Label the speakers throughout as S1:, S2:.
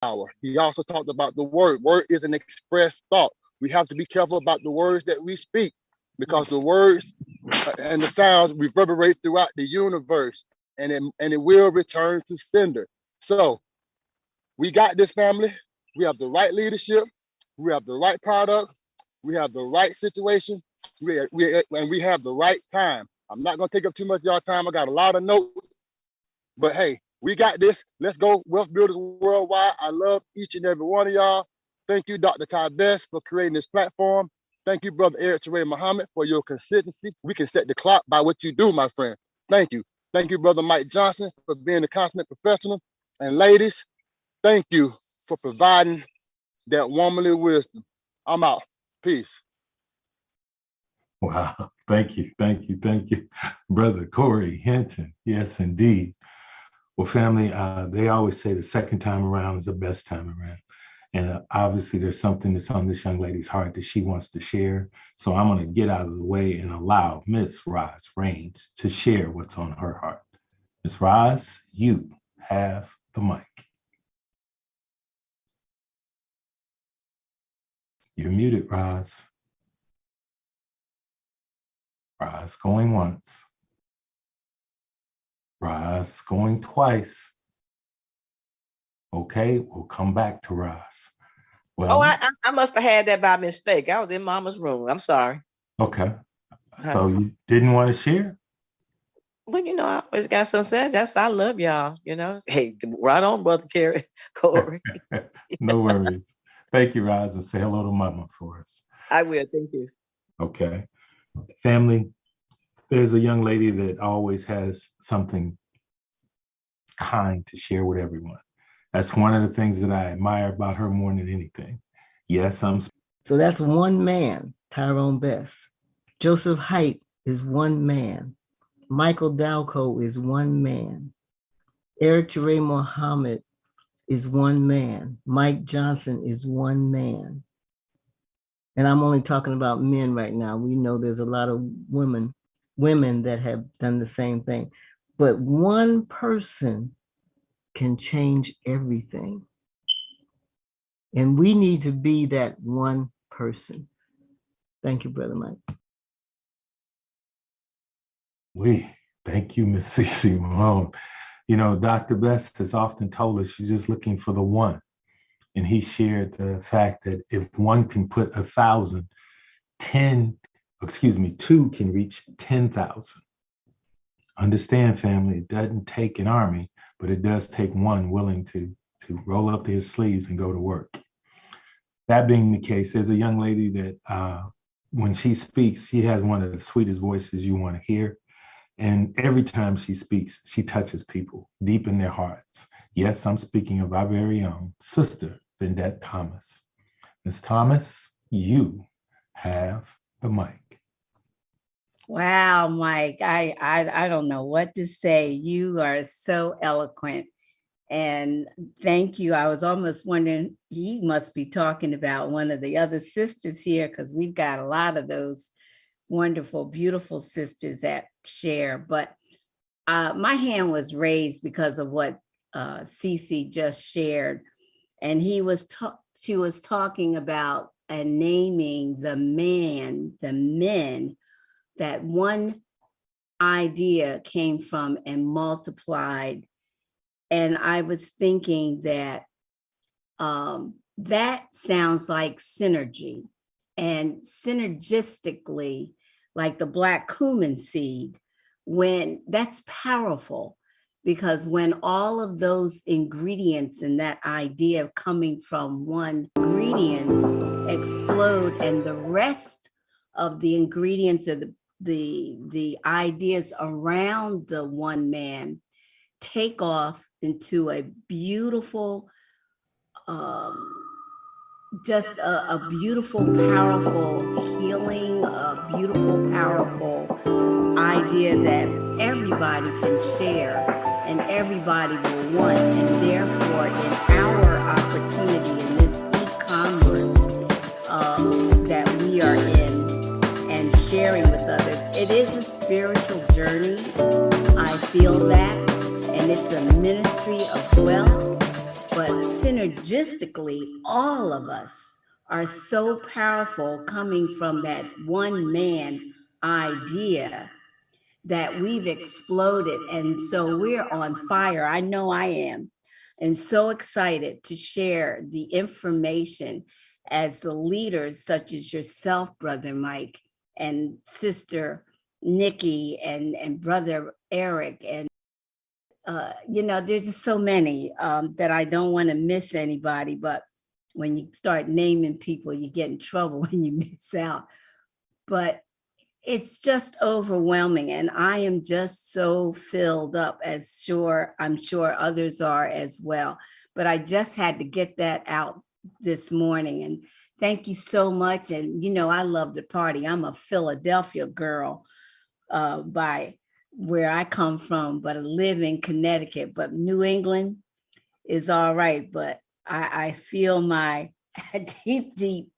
S1: power. He also talked about the word. Word is an expressed thought. We have to be careful about the words that we speak because the words and the sounds reverberate throughout the universe and it will return to sender. So we got this, family. We have the right leadership. We have the right product. We have the right situation. And we have the right time. I'm not going to take up too much of y'all time. I got a lot of notes. But hey, we got this. Let's go. Wealth Builders Worldwide. I love each and every one of y'all. Thank you, Dr. Ty Best, for creating this platform. Thank you, Brother Eric Teray Muhammad, for your consistency. We can set the clock by what you do, my friend. Thank you. Thank you, Brother Mike Johnson, for being a consummate professional. And ladies, thank you for providing that womanly wisdom. I'm out. Peace.
S2: Wow. Thank you. Thank you. Thank you, Brother Corey Hinton. Yes, indeed. Well, family, they always say the second time around is the best time around. And obviously there's something that's on this young lady's heart that she wants to share. So I'm going to get out of the way and allow Miss Roz Range to share what's on her heart. Miss Roz, you have the mic. You're muted, Roz. Roz going once. Roz going twice. Okay, we'll come back to Roz. Well,
S3: I must have had that by mistake. I was in Mama's room. I'm sorry.
S2: Okay. So you didn't want to share?
S3: Well, I always got some sense. I love y'all, Hey, right on, Brother Corey.
S2: No worries. Thank you, Roz, and say hello to Mama for us.
S3: I will. Thank you.
S2: Okay. Family, there's a young lady that always has something kind to share with everyone. That's one of the things that I admire about her more than anything. Yes,
S4: So that's one man, Tyrone Best. Joseph Height is one man. Michael Dalco is one man. Eric Teray Muhammad is one man. Mike Johnson is one man. And I'm only talking about men right now. We know there's a lot of women that have done the same thing. But one person can change everything. And we need to be that one person. Thank you, Brother Mike.
S2: Thank you, Miss Cece Malone. Dr. Best has often told us she's just looking for the one. And he shared the fact that if one can put 1,000, two can reach 10,000. Understand, family, it doesn't take an army, but it does take one willing to roll up his sleeves and go to work. That being the case, there's a young lady that when she speaks, she has one of the sweetest voices you want to hear. And every time she speaks, she touches people deep in their hearts. Yes, I'm speaking of our very own sister, Vendette Thomas. Ms. Thomas, you have the mic.
S5: Wow, Mike, I don't know what to say. You are so eloquent. And thank you. I was almost wondering, he must be talking about one of the other sisters here, because we've got a lot of those wonderful, beautiful sisters that share. But my hand was raised because of what Cece just shared. And she was talking about and naming the men that one idea came from and multiplied. And I was thinking that that sounds like synergy, and synergistically, like the black cumin seed, when that's powerful, because when all of those ingredients and that idea of coming from one ingredients explode, and the rest of the ingredients of the ideas around the one man take off into a beautiful, just a beautiful, powerful healing, a beautiful, powerful idea that everybody can share and everybody will want. And therefore, in our opportunity in this e-commerce that we are in and sharing with others, it is a spiritual journey. I feel that. And it's a ministry of wealth, but synergy synergistically, all of us are so powerful coming from that one man idea that we've exploded. And so we're on fire. I know I am. And so excited to share the information as the leaders, such as yourself, Brother Mike, and Sister Nikki, and Brother Eric. And, there's just so many that I don't want to miss anybody. But when you start naming people, you get in trouble when you miss out. But it's just overwhelming, and I am just so filled up, I'm sure others are as well. But I just had to get that out this morning, and thank you so much. And I love to party. I'm a Philadelphia girl by where I come from, but I live in Connecticut. But New England is all right. But I feel my deep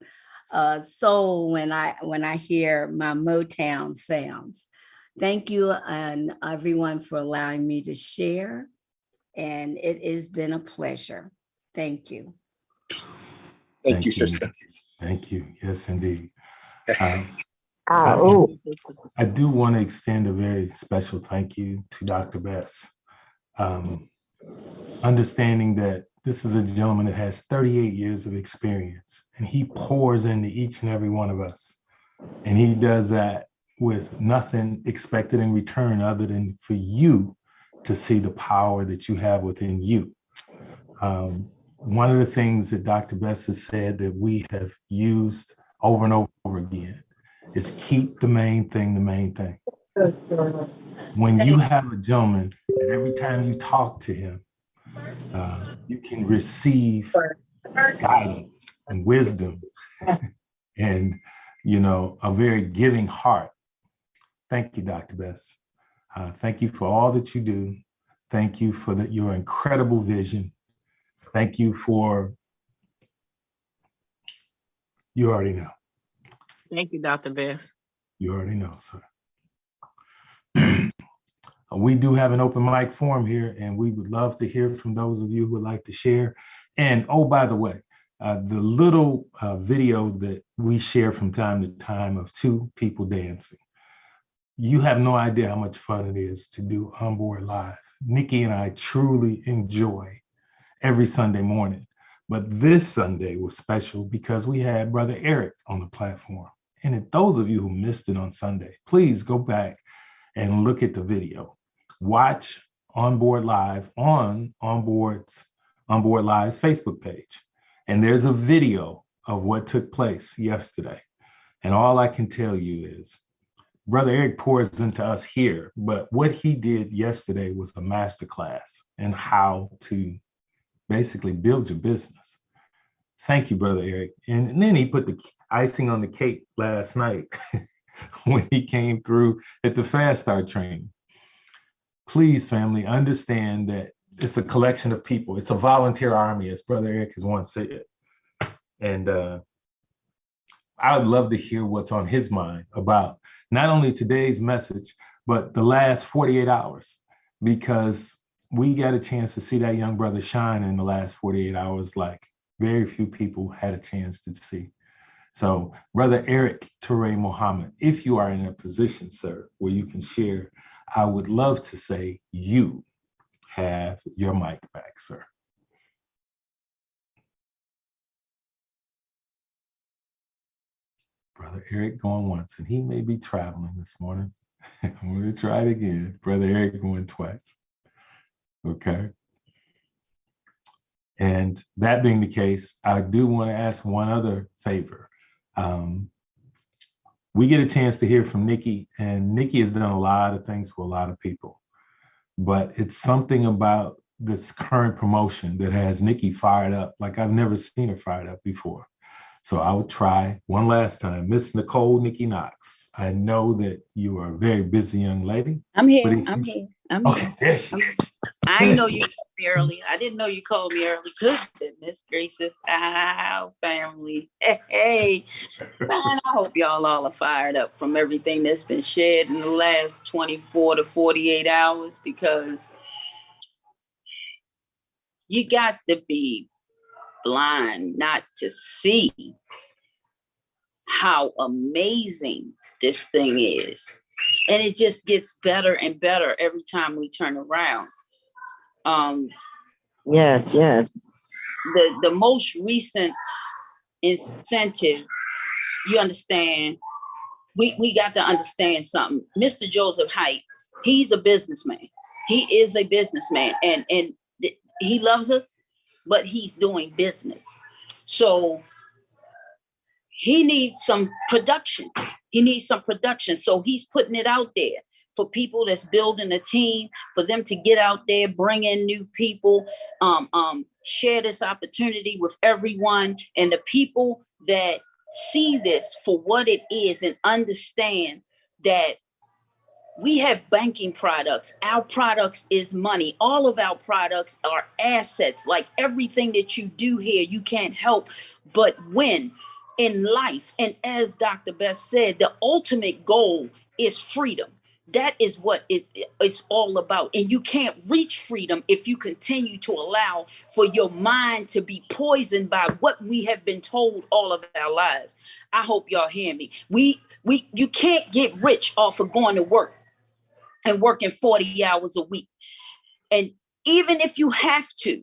S5: soul when I hear my Motown sounds. Thank you and everyone for allowing me to share, and it has been a pleasure. Thank you.
S6: Thank you, sister.
S2: Thank you. Yes, indeed.
S3: Oh,
S2: I do want to extend a very special thank you to Dr. Bess. Understanding that this is a gentleman that has 38 years of experience, and he pours into each and every one of us. And he does that with nothing expected in return other than for you to see the power that you have within you. One of the things that Dr. Bess has said that we have used over and over again is keep the main thing the main thing. When you have a gentleman that every time you talk to him, you can receive guidance and wisdom and, a very giving heart. Thank you, Dr. Bess. Thank you for all that you do. Thank you for your incredible vision. Thank you for, you already know.
S3: thank you, Dr. Bess.
S2: You already know, sir. We do have an open mic forum here, and we would love to hear from those of you who would like to share. And oh, by the way, the little video that we share from time to time of two people dancing, you have no idea how much fun it is to do On Board Live. Nikki and I truly enjoy every Sunday morning. But this Sunday was special because we had Brother Eric on the platform. And if those of you who missed it on Sunday, please go back and look at the video. Watch On Board Live on Board Live's Facebook page. And there's a video of what took place yesterday. And all I can tell you is Brother Eric pours into us here, but what he did yesterday was a masterclass in how to basically build your business. Thank you, Brother Eric. And then he put the icing on the cake last night when he came through at the Fast Start training. Please, family, understand that it's a collection of people. It's a volunteer army, as Brother Eric has once said. And I would love to hear what's on his mind about not only today's message, but the last 48 hours, because we got a chance to see that young brother shine in the last 48 hours like very few people had a chance to see. So Brother Eric Toure Muhammad, if you are in a position, sir, where you can share, I would love to say you have your mic back, sir. Brother Eric going once, and he may be traveling this morning. I'm going to try it again. Brother Eric going twice. Okay. And that being the case, I do want to ask one other favor. We get a chance to hear from Nikki, and Nikki has done a lot of things for a lot of people. But it's something about this current promotion that has Nikki fired up like I've never seen her fired up before. So I would try one last time. Miss Nicole Nikki Knox, I know that you are a very busy young lady.
S7: I'm here. I'm here.
S2: Okay, there she is.
S7: I didn't know you called me early. I didn't know you called me early. Goodness gracious. Ow, family. Hey. Man, I hope y'all all are fired up from everything that's been shared in the last 24 to 48 hours, because you got to be blind not to see how amazing this thing is. And it just gets better and better every time we turn around.
S3: Yes.
S7: The most recent incentive, you understand, we got to understand something. Mr. Joseph Height, he's a businessman. He is a businessman, and he loves us, but he's doing business. So he needs some production. So he's putting it out there for people that's building a team, for them to get out there, bring in new people, share this opportunity with everyone. And the people that see this for what it is and understand that we have banking products. Our products is money. All of our products are assets. Like everything that you do here, you can't help but win in life. And as Dr. Best said, the ultimate goal is freedom. That is what it's all about. And you can't reach freedom if you continue to allow for your mind to be poisoned by what we have been told all of our lives. I hope y'all hear me. You can't get rich off of going to work and working 40 hours a week. And even if you have to,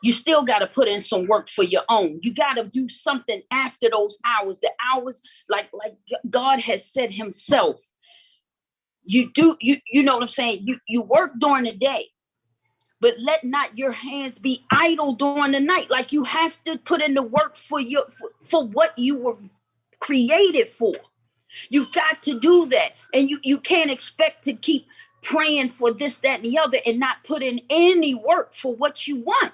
S7: you still got to put in some work for your own. You got to do something after those hours. The hours, like God has said himself, you know what I'm saying? You work during the day, but let not your hands be idle during the night. Like you have to put in the work for what you were created for. You've got to do that. And you can't expect to keep praying for this, that, and the other and not put in any work for what you want.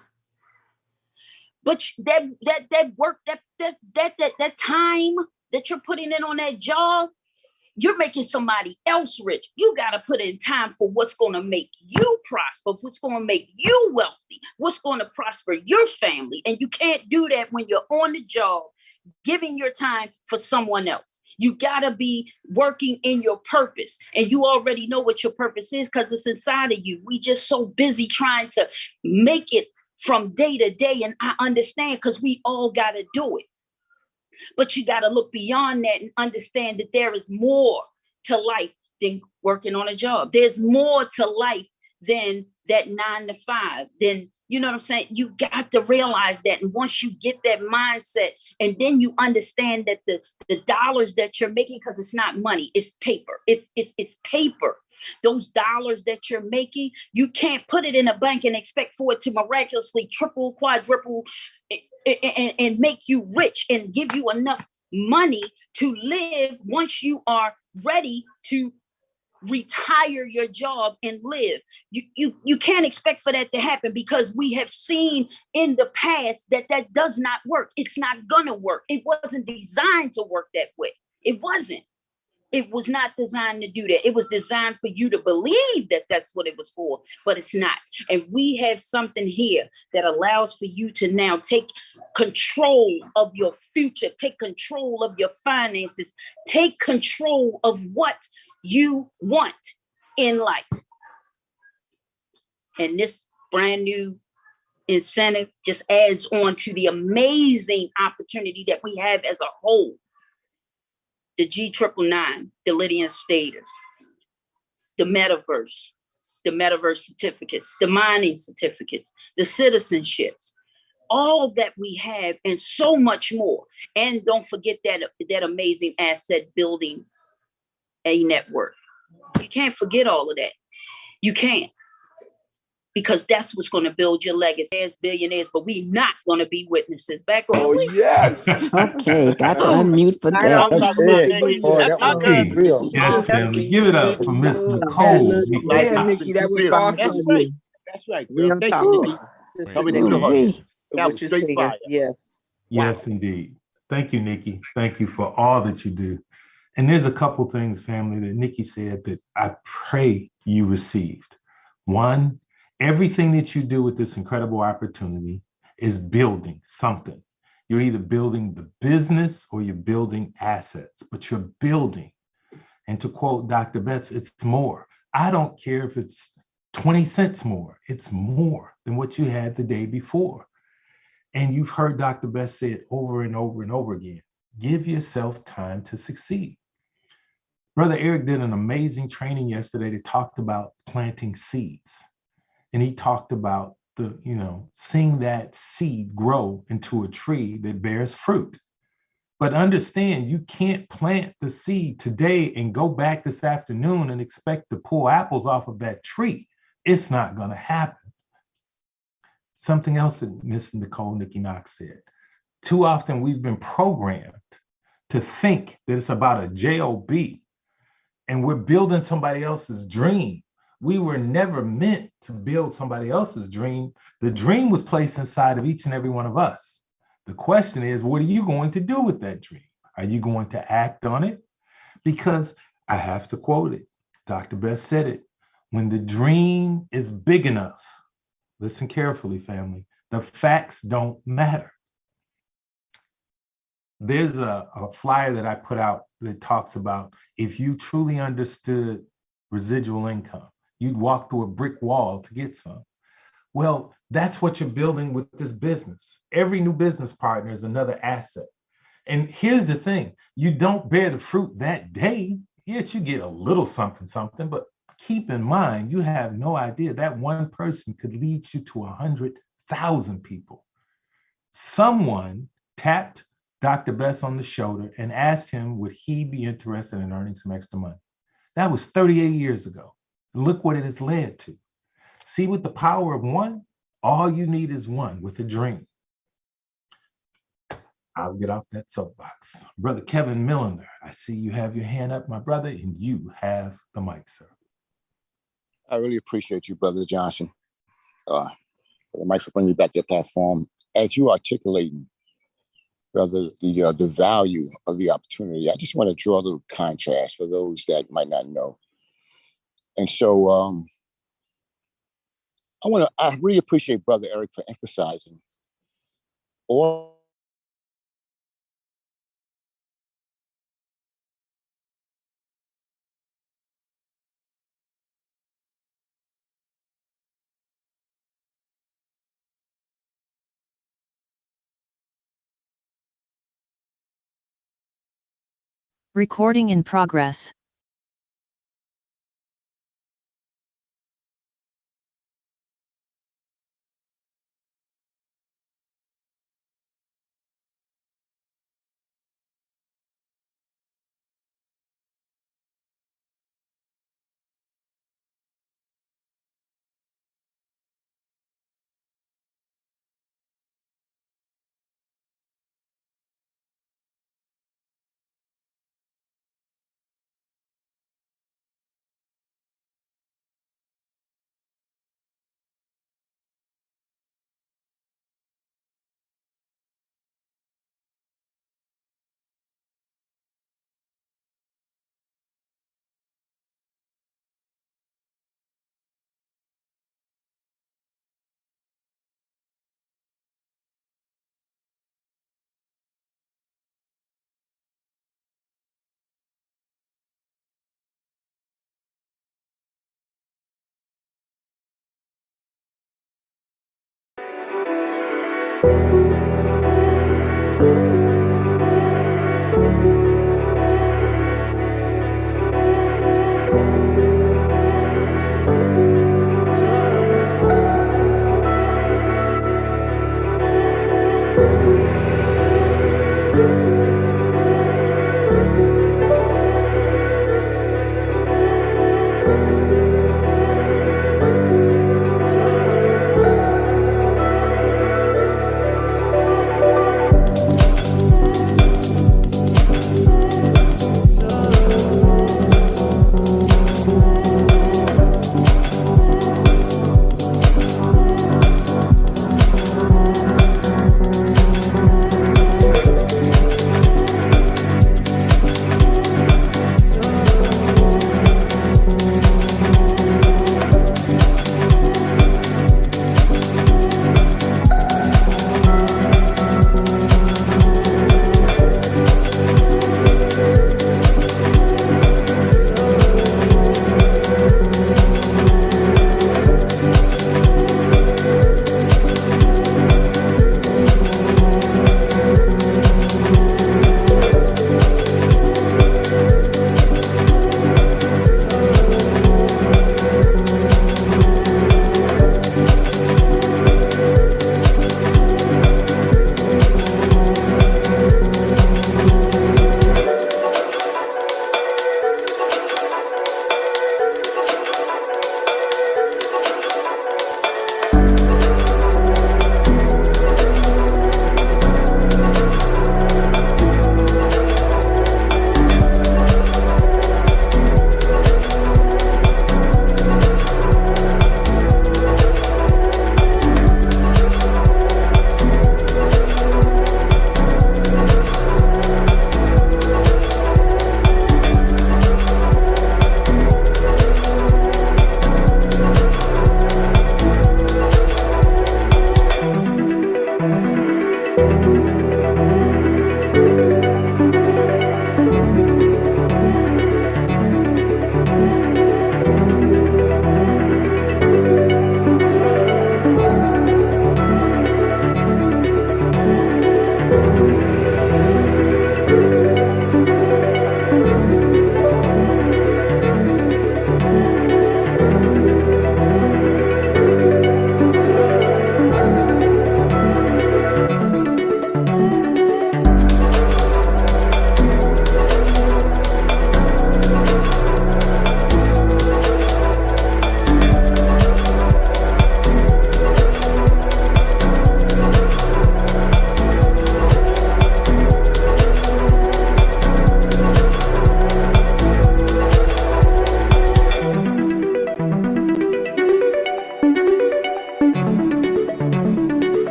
S7: But that work, that time that you're putting in on that job, you're making somebody else rich. You got to put in time for what's going to make you prosper, what's going to make you wealthy, what's going to prosper your family. And you can't do that when you're on the job, giving your time for someone else. You got to be working in your purpose. And you already know what your purpose is because it's inside of you. We just so busy trying to make it from day to day. And I understand because we all got to do it. But you got to look beyond that and understand that there is more to life than working on a job. There's more to life than that 9 to 5. Then, you know what I'm saying? You got to realize that. And once you get that mindset, and then you understand that the dollars that you're making, because it's not money, it's paper. It's paper. Those dollars that you're making, you can't put it in a bank and expect for it to miraculously triple, quadruple, and make you rich and give you enough money to live once you are ready to retire your job and live. You can't expect for that to happen because we have seen in the past that does not work. It's not gonna work. It wasn't designed to work that way. It wasn't. It was not designed to do that. It was designed for you to believe that that's what it was for, but it's not. And we have something here that allows for you to now take control of your future, take control of your finances, take control of what you want in life. And this brand new incentive just adds on to the amazing opportunity that we have as a whole. The G999, the Lydian status, the metaverse certificates, the mining certificates, the citizenships, all that we have and so much more. And don't forget that amazing asset building a network. You can't forget all of that. You can't. Because that's what's going to build your legacy as billionaires, but we not going to be witnesses. Back on.
S6: Oh, yes.
S8: Okay, got to unmute for
S7: I
S8: that.
S7: don't
S1: That's
S7: talk about
S1: it.
S7: that.
S1: Boy,
S7: That's
S1: that
S7: my
S1: was
S7: girl.
S1: real.
S2: Yes, family. Give it up for Miss Nicole.
S9: Yeah, Nikki, that was awesome.
S7: That's right.
S1: That's right,
S9: We
S1: girl.
S9: on
S1: Thank
S9: top.
S1: you,
S8: Ooh.
S1: Nikki. Coming in the
S8: Ooh-wee.
S1: hush. That
S9: What
S1: was
S9: you're
S1: straight
S9: saying.
S1: fire.
S9: Yes.
S2: Yes, indeed. Thank you, Nikki. Thank you for all that you do. And there's a couple things, family, that Nikki said that I pray you received. One, everything that you do with this incredible opportunity is building something. You're either building the business or you're building assets, but you're building. And to quote Dr. Betts, it's more. I don't care if it's 20 cents more. It's more than what you had the day before. And you've heard Dr. Best say it over and over and over again. Give yourself time to succeed. Brother Eric did an amazing training yesterday that talked about planting seeds. And he talked about seeing that seed grow into a tree that bears fruit. But understand, you can't plant the seed today and go back this afternoon and expect to pull apples off of that tree. It's not going to happen. Something else that Miss Nicole Nikki Knox said. Too often we've been programmed to think that it's about a job, and we're building somebody else's dream. We were never meant to build somebody else's dream. The dream was placed inside of each and every one of us. The question is, what are you going to do with that dream? Are you going to act on it? Because I have to quote it. Dr. Best said it. When the dream is big enough, listen carefully, family, the facts don't matter. There's a flyer that I put out that talks about if you truly understood residual income, you'd walk through a brick wall to get some. Well, that's what you're building with this business. Every new business partner is another asset. And here's the thing, you don't bear the fruit that day. Yes, you get a little something, but keep in mind, you have no idea that one person could lead you to 100,000 people. Someone tapped Dr. Best on the shoulder and asked him, would he be interested in earning some extra money? That was 38 years ago. Look what it has led to. See, with the power of one, all you need is one with a dream. I'll get off that soapbox. Brother Kevin Milliner, I see you have your hand up, my brother, and you have the mic, sir.
S6: I really appreciate you, Brother Johnson. The mic for bringing me back to the platform. As you articulating, brother, the value of the opportunity, I just want to draw a little contrast for those that might not know. And so I really appreciate Brother Eric for emphasizing all
S10: Recording in progress.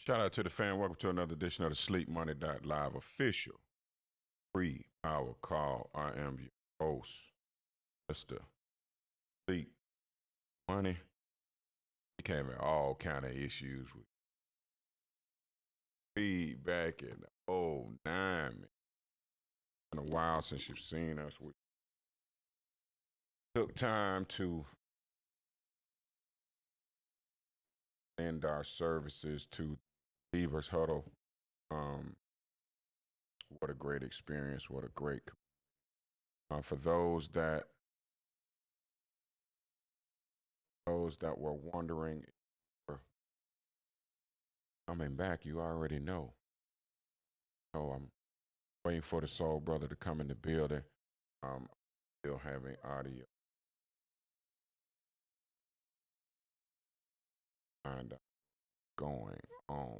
S11: Shout out to the fan. Welcome to another edition of the Sleep Money Live official free hour call. I am your host, Mr. Sleep Money. We having all kind of issues with feedback and oh 09, man. It's been a while since you've seen us. We took time to end our services to Beavers Huddle. What a great experience! What a great for those that were wondering, coming back. You already know. Oh, I'm waiting for the Soul Brother to come in the building. Still having audio and going on.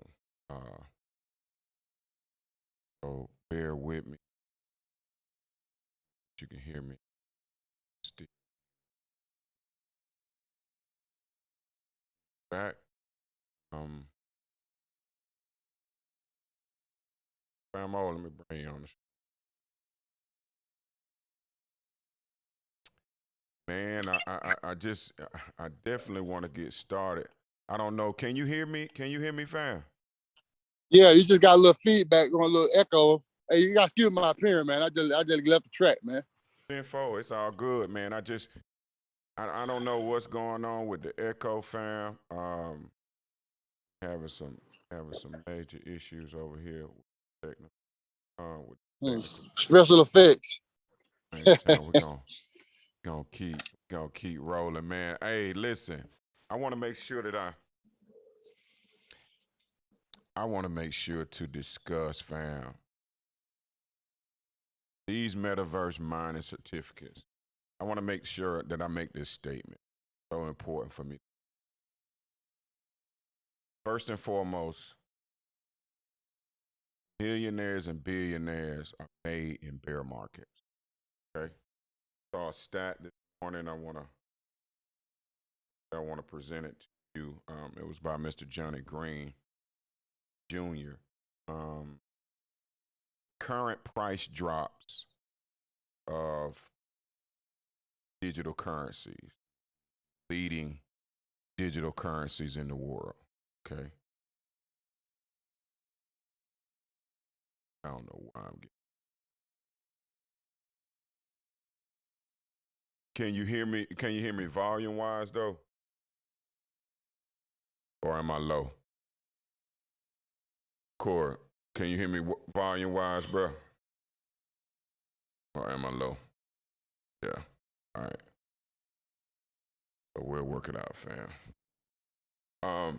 S11: So bear with me. You can hear me. Still back. Famo, let me bring you on the show. Man, I definitely want to get started. I don't know. Can you hear me? Can you hear me, fam?
S1: Yeah, you just got a little feedback, going a little echo. Hey, you got to excuse my appearance, man. I just left the track, man.
S11: 10-4, it's all good, man. I don't know what's going on with the echo, fam. Having some major issues over here with technical.
S1: Special effects.
S11: Same time, we're gonna keep rolling, man. Hey, listen, I want to make sure to discuss, fam, these metaverse mining certificates. I want to make sure that I make this statement. So important for me. First and foremost, millionaires and billionaires are made in bear markets. Okay. Saw a stat this morning. I want to present it to you. It was by Mr. Johnny Green Jr. Current price drops of digital currencies, leading digital currencies in the world. Okay. I don't know why I'm getting. Can you hear me? Can you hear me volume wise though? Or am I low? Core, can you hear me volume wise, bro? Or am I low? Yeah. All right. So we'll work it out, fam.
S1: I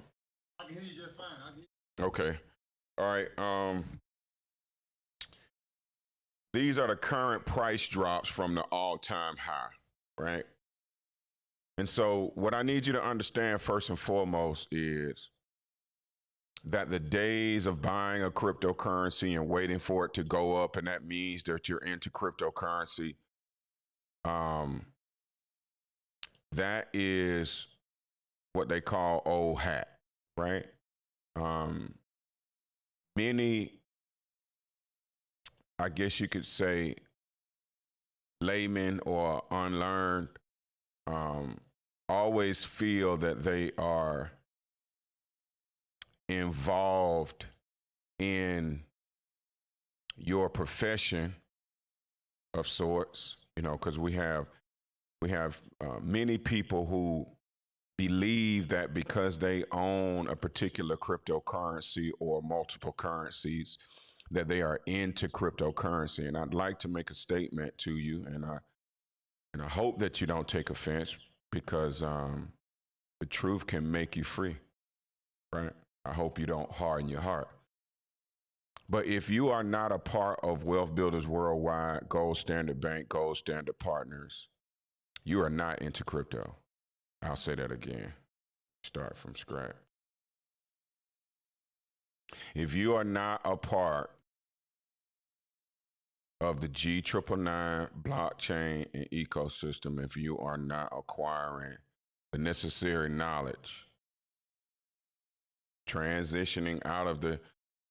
S1: can hear you just fine.
S11: Okay. All right. These are the current price drops from the all-time high, right? And so what I need you to understand first and foremost is that the days of buying a cryptocurrency and waiting for it to go up, and that means that you're into cryptocurrency, that is what they call old hat, right? Many, I guess you could say, laymen or unlearned always feel that they are involved in your profession of sorts, you know, because we have many people who believe that because they own a particular cryptocurrency or multiple currencies, that they are into cryptocurrency. And I'd like to make a statement to you, and I hope that you don't take offense, because the truth can make you free, right? I hope you don't harden your heart. But if you are not a part of Wealth Builders Worldwide, Gold Standard Bank, Gold Standard Partners, you are not into crypto. I'll say that again. Start from scratch. If you are not a part of the G999 blockchain and ecosystem, if you are not acquiring the necessary knowledge transitioning out of the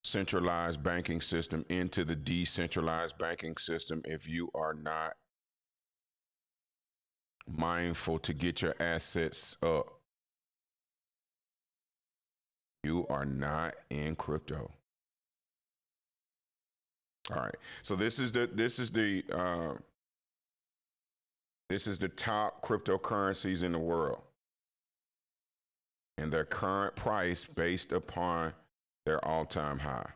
S11: centralized banking system into the decentralized banking system if you are not mindful to get your assets up. You are not in crypto. All right. So this is the top cryptocurrencies in the world and their current price based upon their all-time high.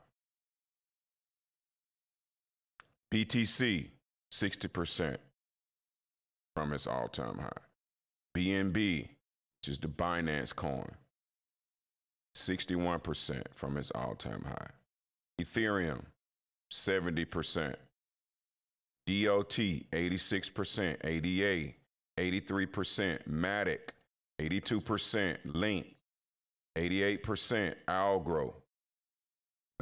S11: BTC 60% from its all-time high. BNB, which is the Binance coin, 61% from its all-time high. Ethereum 70%. DOT 86%, ADA 83%, Matic 82%, Link 88%, Algro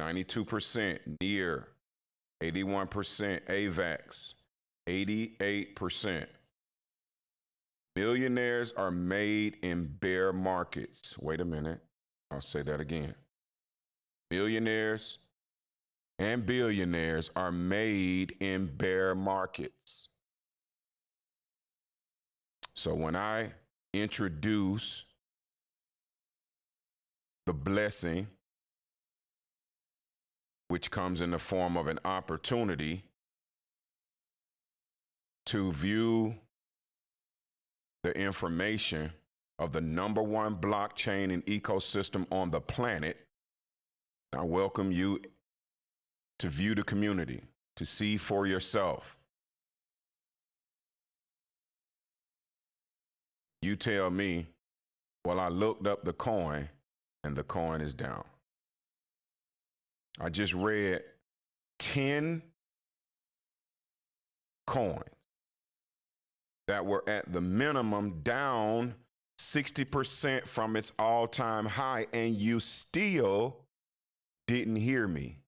S11: 92%, Near 81%, AVAX 88%. Millionaires are made in bear markets. Wait a minute. I'll say that again. Millionaires and billionaires are made in bear markets. So when I introduce the blessing, which comes in the form of an opportunity to view the information of the #1 blockchain and ecosystem on the planet, I welcome you to view the community, to see for yourself. You tell me, well, I looked up the coin and the coin is down. I just read 10 coins that were at the minimum down 60% from its all-time high, and you still didn't hear me.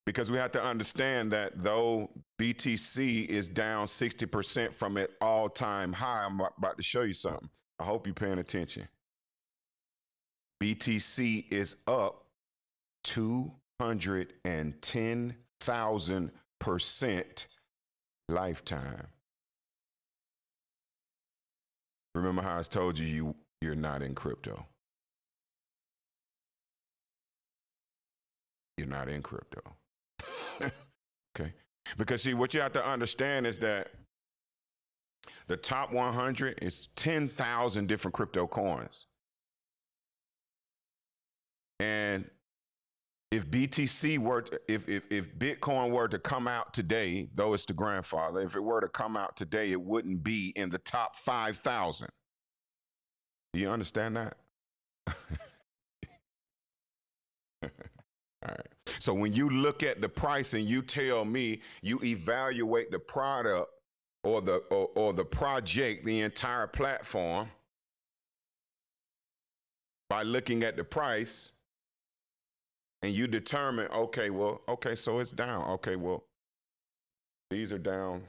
S11: Because we have to understand that though BTC is down 60% from its all-time high, I'm about to show you something. I hope you're paying attention. BTC is up 210,000% lifetime. Remember how I told you you're not in crypto. You're not in crypto. Okay? Because see, what you have to understand is that the top 100 is 10,000 different crypto coins. And if BTC were to, if Bitcoin were to come out today, though it's the grandfather, if it were to come out today, it wouldn't be in the top 5,000. Do you understand that? All right. So when you look at the price and you tell me you evaluate the product or the project, the entire platform, by looking at the price, and you determine, okay, so it's down. Okay, well, these are down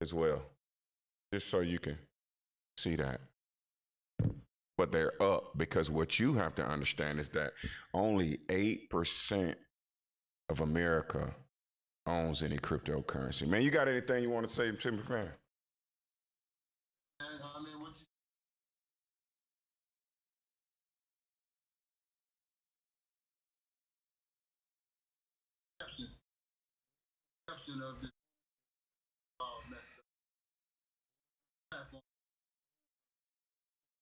S11: as well, just so you can see that. But they're up because what you have to understand is that only 8% of America owns any cryptocurrency. Man, you got anything you want to say to me, man?
S1: I mean, what you of this messed up platform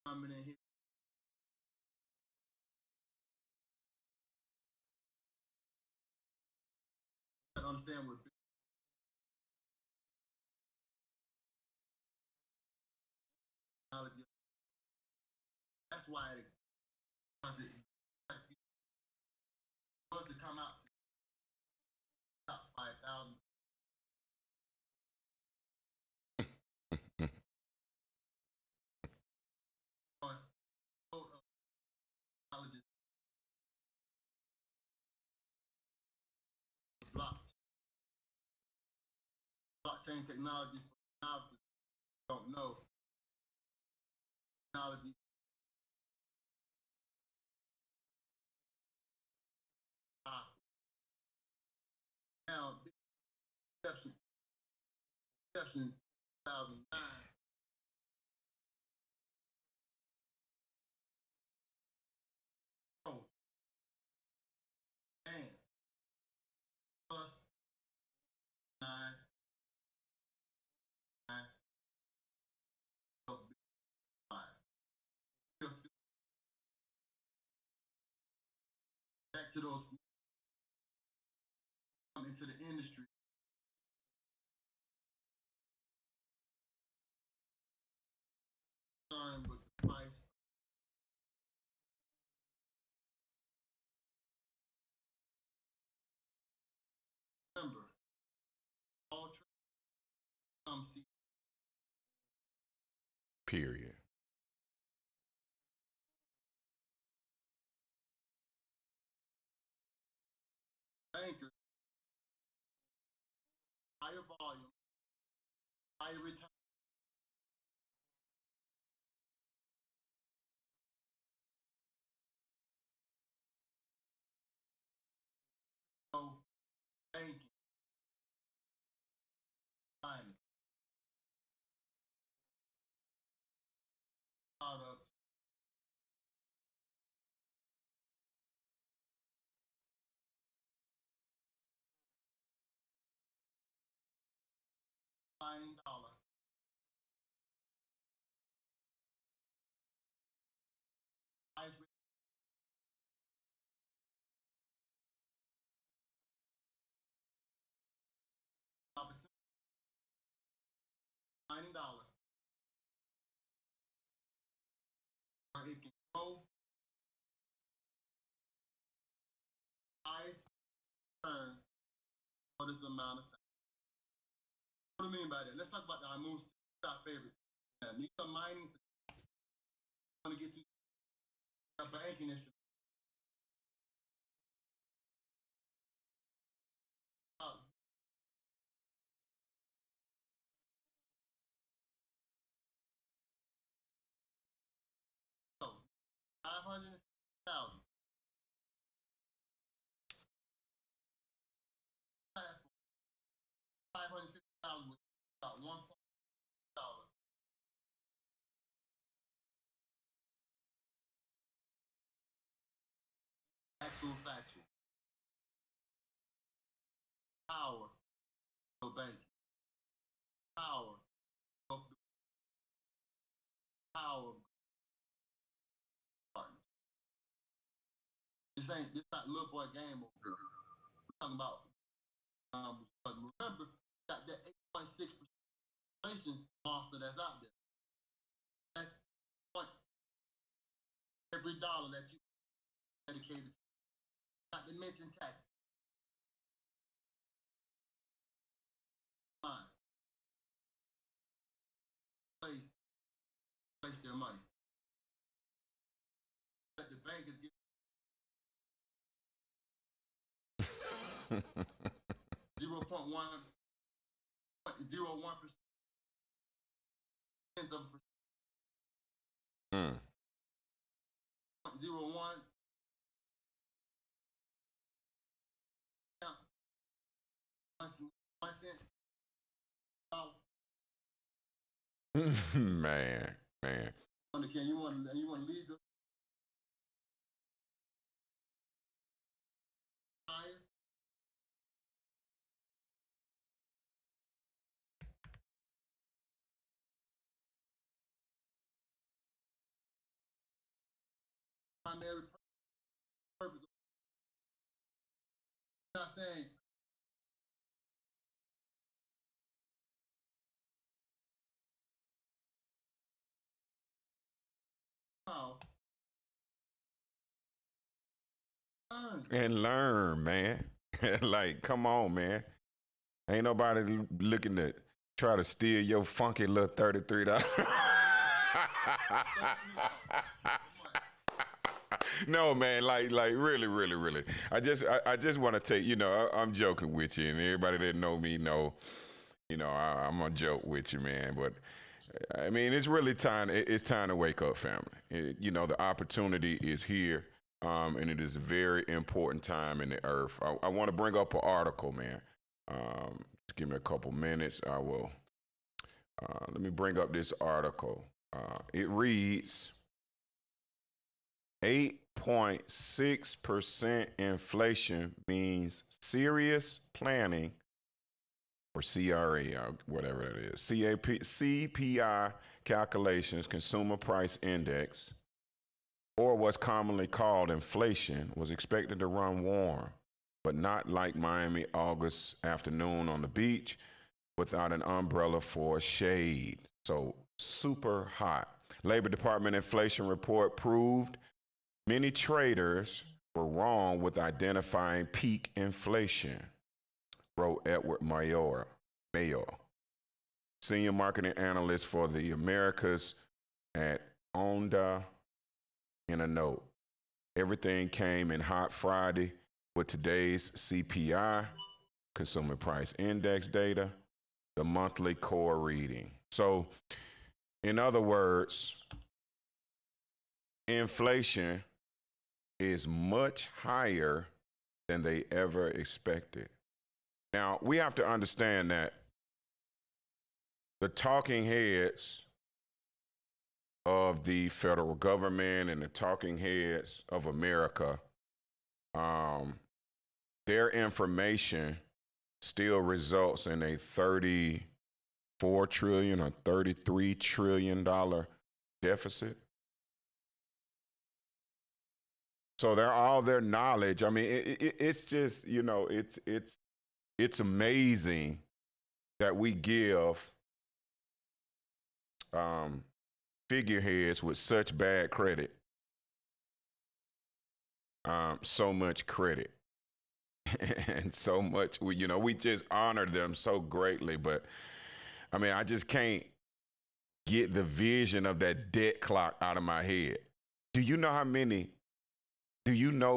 S1: coming in here. I don't understand what technology. That's why it exists. Because it was to come out to top 5,000. Blockchain technology for novices don't know. Technology Now, exception 2009. Oh, and plus 9, 9, 12, 5. Back to those into the industry. With the price. Remember, all come see.
S11: Period.
S1: Bankers, higher volume, higher return. So, banking, finance, product, finding dollar, highest opportunity, finding dollar, where it can grow, highest return for this amount of time. What do I mean by that? Let's talk about our moves. Our favorite. These are mining. I want to get to a banking instrument. So, 550,000. 550,000 with about $1.5. Actual factual. Power of banking. Power of power of partners. This not little boy game over here. We're talking about remember that 8.6% inflation monster that's out there. That's point every dollar that you dedicated to. Not to mention taxes. Fine. Place their money. That the bank is giving 0.01% of a percent. 0.01.
S11: Man.
S1: Can you want to leave the higher? Primary purpose. I'm not saying
S11: And learn, man. Like, come on, man. Ain't nobody looking to try to steal your funky little $33. No, man, like really. I just want to take, I'm joking with you, and everybody that know me know, I'm gonna joke with you, man. But I mean, it's really time. It's time to wake up, family. The opportunity is here, and it is a very important time in the earth. I want to bring up an article, man. Give me a couple minutes. I will. Let me bring up this article. It reads 8.6% inflation means serious planning, or CRA, or whatever that is. CPI calculations, Consumer Price Index, or what's commonly called inflation, was expected to run warm, but not like Miami August afternoon on the beach without an umbrella for shade. So super hot. Labor Department inflation report proved many traders were wrong with identifying peak inflation, wrote Edward Mayor, senior marketing analyst for the Americas at Onda, in a note. Everything came in hot Friday with today's CPI, Consumer Price Index data, the monthly core reading. So, in other words, inflation is much higher than they ever expected. Now, we have to understand that the talking heads of the federal government and the talking heads of America, their information still results in a $34 trillion or $33 trillion deficit. So they're all their knowledge. I mean, it's just, you know, it's amazing that we give figureheads with such bad credit so much credit. And so much, we just honor them so greatly. But I mean, I just can't get the vision of that debt clock out of my head. Do you know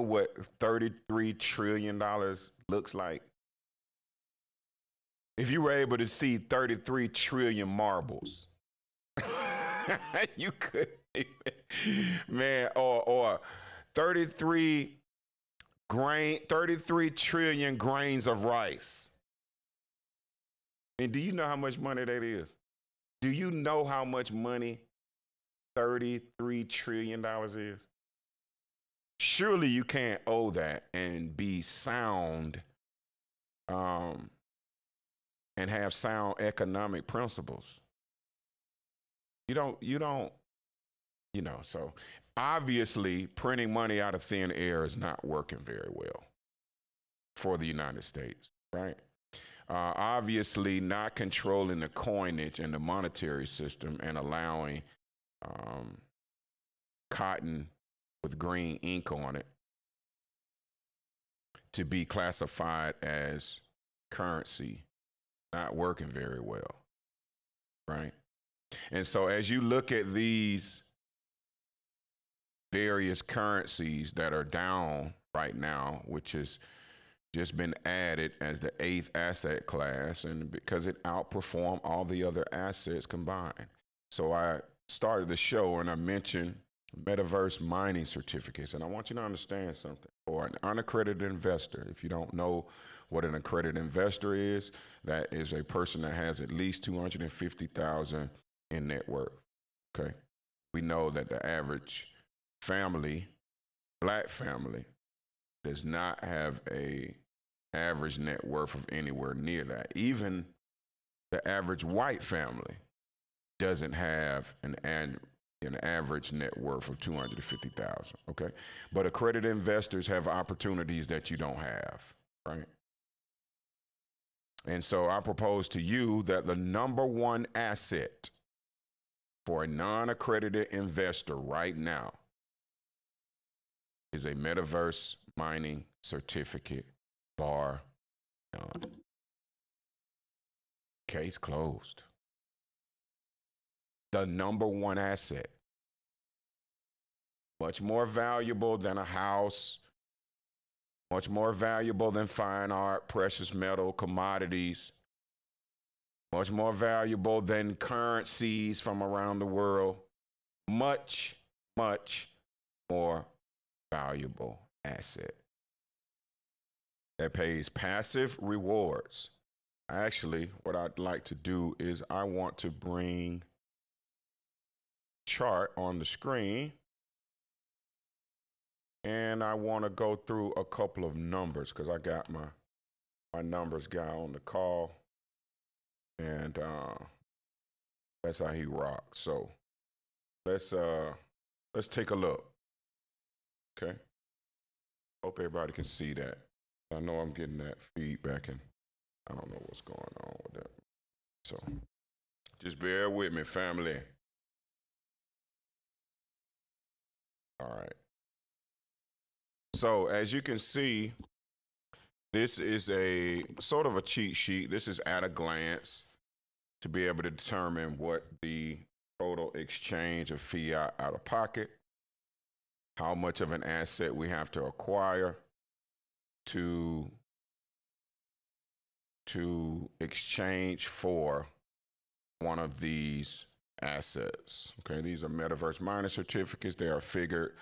S11: what $33 trillion looks like? If you were able to see 33 trillion marbles, you could, man, or 33 trillion grains of rice. And do you know how much money that is? Do you know how much money $33 trillion is? Surely you can't owe that and be sound and have sound economic principles. You don't, so obviously printing money out of thin air is not working very well for the United States, right? Obviously not controlling the coinage and the monetary system and allowing cotton with green ink on it to be classified as currency, not working very well, right? And so as you look at these various currencies that are down right now, which has just been added as the 8th asset class, and because it outperformed all the other assets combined. So I started the show and I mentioned metaverse mining certificates. And I want you to understand something. For an unaccredited investor, if you don't know what an accredited investor is, that is a person that has at least 250,000 in net worth. Okay. We know that the average family, Black family, does not have a average net worth of anywhere near that. Even the average white family doesn't have an average net worth of 250,000. Okay. But accredited investors have opportunities that you don't have, right? And so I propose to you that the number one asset for a non-accredited investor right now is a metaverse mining certificate, bar none. Case closed. The number one asset. Much more valuable than a house, much more valuable than fine art, precious metal, commodities, much more valuable than currencies from around the world. Much, much more valuable asset that pays passive rewards Actually, what I'd like to do is I want to bring chart on the screen, and I want to go through a couple of numbers because I got my numbers guy on the call, and that's how he rocks. So let's take a look. Okay. Hope everybody can see that. I know I'm getting that feedback, and I don't know what's going on with that. So just bear with me, family. All right. So as you can see, this is a sort of a cheat sheet. This is at a glance to be able to determine what the total exchange of fiat out of pocket, how much of an asset we have to acquire to exchange for one of these assets. Okay, these are metaverse mining certificates. They are figured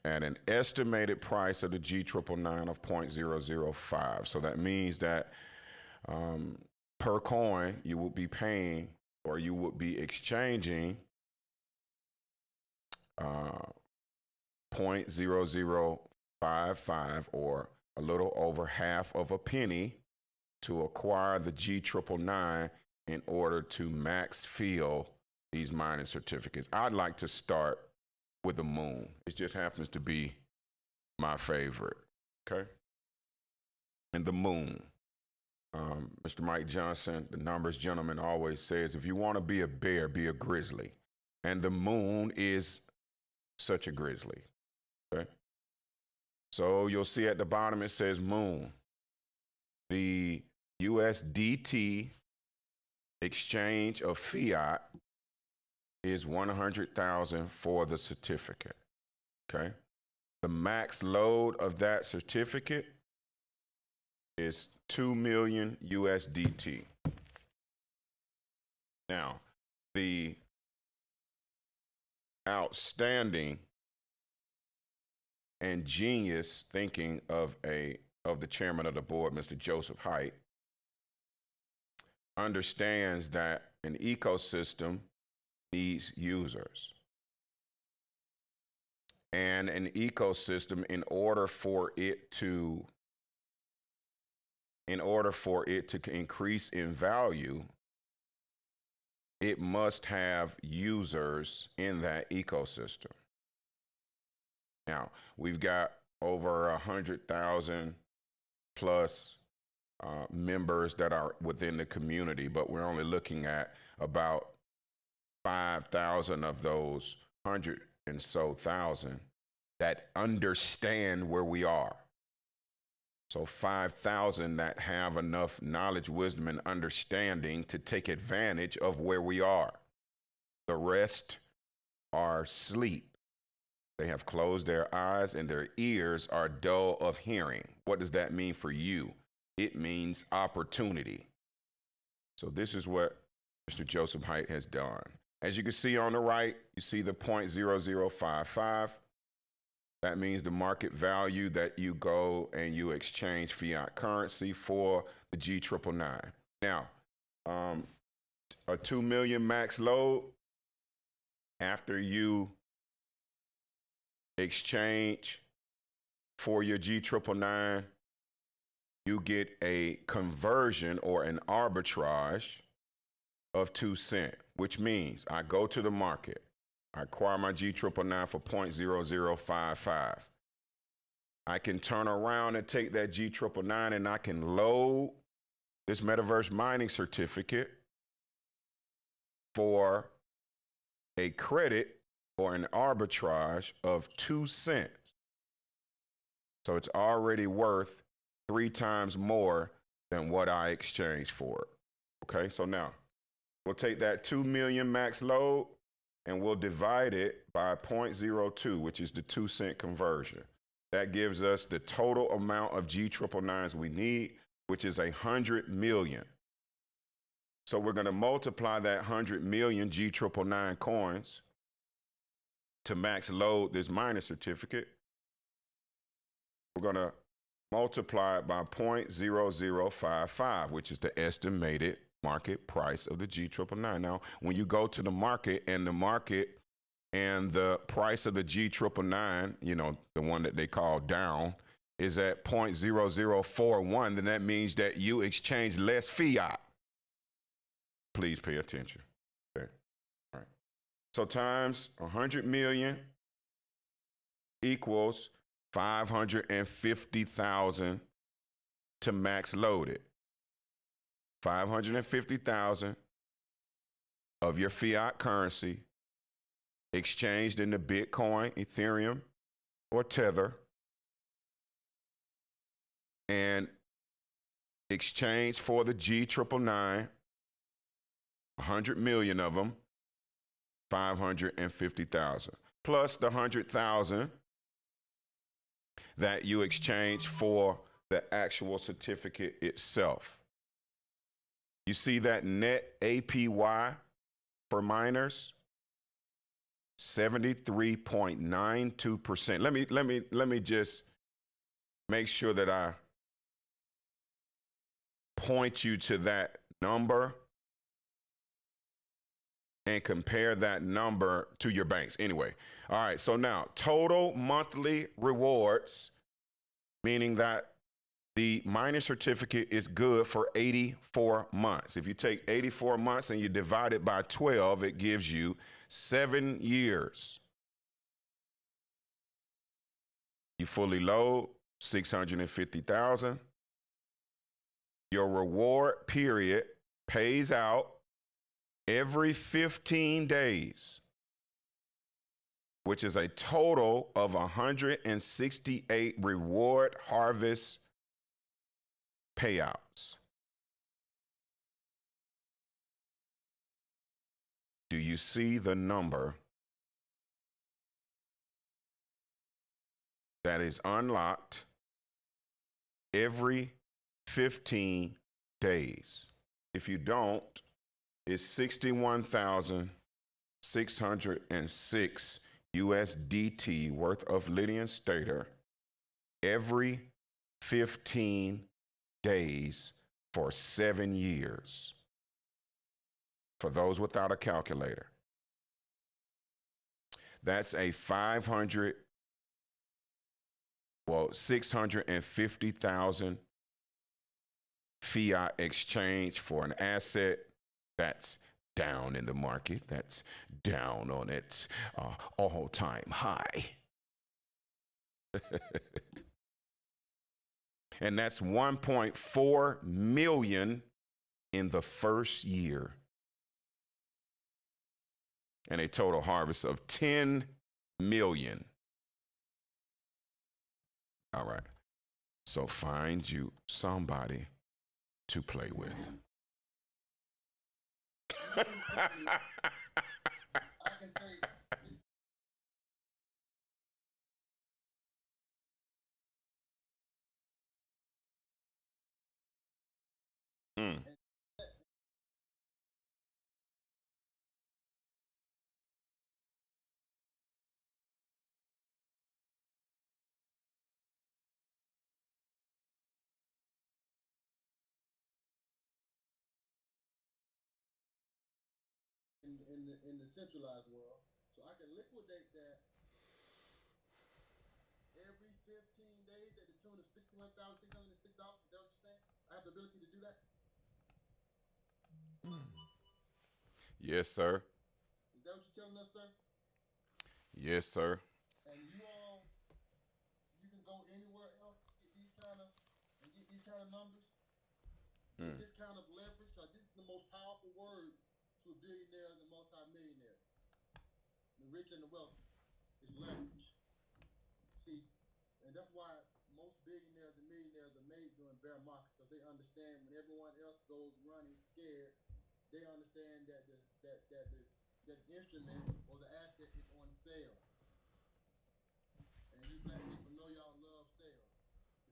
S11: at an estimated price of the G999 of 0.005. So that means that per coin, you will be paying, or you would be exchanging 0.0055, or a little over half of a penny, to acquire the G999 in order to max fill these mining certificates. I'd like to start with the moon. It just happens to be my favorite, okay? And the moon. Mr. Mike Johnson, the numbers gentleman, always says, if you want to be a bear, be a grizzly. And the moon is such a grizzly, okay? So you'll see at the bottom it says moon. The USDT exchange of fiat is 100,000 for the certificate, okay? The max load of that certificate is 2 million USDT. Now, the outstanding and genius thinking of the chairman of the board, Mr. Joseph Haidt, understands that an ecosystem needs users. And an ecosystem, in order for it to increase in value, it must have users in that ecosystem. Now, we've got over 100,000 plus members that are within the community, but we're only looking at about 5,000 of those 100 and so thousand that understand where we are. So 5,000 that have enough knowledge, wisdom, and understanding to take advantage of where we are. The rest are asleep. They have closed their eyes and their ears are dull of hearing. What does that mean for you? It means opportunity. So this is what Mr. Joseph Haidt has done. As you can see on the right, you see the 0.0055. That means the market value that you go and you exchange fiat currency for the G999. Now, a 2 million max load, after you exchange for your G999, you get a conversion or an arbitrage of 2 cents, which means I go to the market, I acquire my G999 for 0.0055. I can turn around and take that G999 and I can load this metaverse mining certificate for a credit or an arbitrage of 2 cents. So it's already worth 3 times more than what I exchanged for it. Okay, so now we'll take that 2 million max load and we'll divide it by 0.02, which is the 2 cent conversion. That gives us the total amount of G999s we need, which is 100 million. So we're going to multiply that 100 million G999 coins to max load this miner certificate. We're going to multiplied by 0.0055, which is the estimated market price of the G999. Now, when you go to the market and the price of the G999, you know, the one that they call down, is at 0.0041, then that means that you exchange less fiat. Please pay attention. Okay. All right. So times 100 million equals 550,000 to max loaded. 550,000 of your fiat currency exchanged into Bitcoin, Ethereum, or Tether, and exchanged for the G999, 100 million of them, 550,000, plus the 100,000 that you exchange for the actual certificate itself. You see that net APY for miners? 73.92%. Let me just make sure that I point you to that number and compare that number to your banks. Anyway, all right, so now total monthly rewards, meaning that the mining certificate is good for 84 months. If you take 84 months and you divide it by 12, it gives you 7 years. You fully load 650,000. Your reward period pays out every 15 days, which is a total of 168 reward harvest payouts. Do you see the number that is unlocked every 15 days? If you don't, it's 61,606 USDT worth of Lydian stater every 15 days for 7 years. For those without a calculator, that's a 650,000 fiat exchange for an asset that's down in the market, that's down on its all-time high. And that's 1.4 million in the first year. And a total harvest of 10 million. All right. So find you somebody to play with. Mm.
S1: In the centralized world, so I can liquidate that every 15 days at the tune of $61,606. Is that what you're saying? I have the ability to do that.
S11: Yes, sir.
S1: Is that what you're telling us, sir?
S11: Yes, sir.
S1: And you can go anywhere else get these kind of numbers, get this kind of leverage, because this is the most powerful word to billionaires and multimillionaires, the rich and the wealthy, is leverage. See, and that's why most billionaires and millionaires are made during bear markets, because they understand when everyone else goes running scared, they understand that the instrument or the asset is on sale. And you black people know y'all love sales,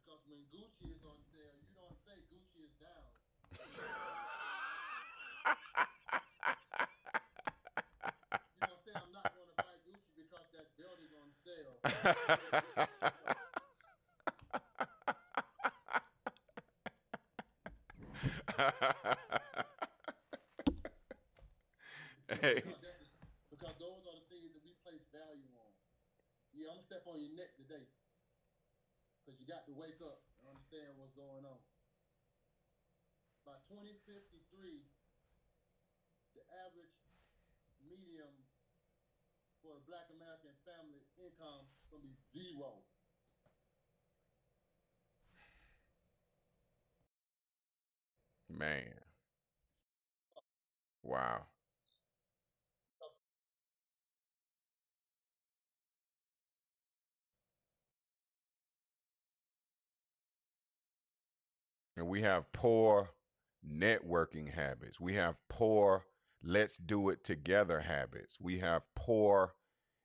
S1: because when Gucci is on sale, you don't say Gucci is down. You don't say I'm not going to buy Gucci because that belt is on sale. Yeah, I'm gonna step on your neck today. Because you got to wake up and understand what's going on. By 2053, the average medium for a Black American family income is gonna be zero.
S11: Man. Wow. And we have poor networking habits. We have poor let's do it together habits. We have poor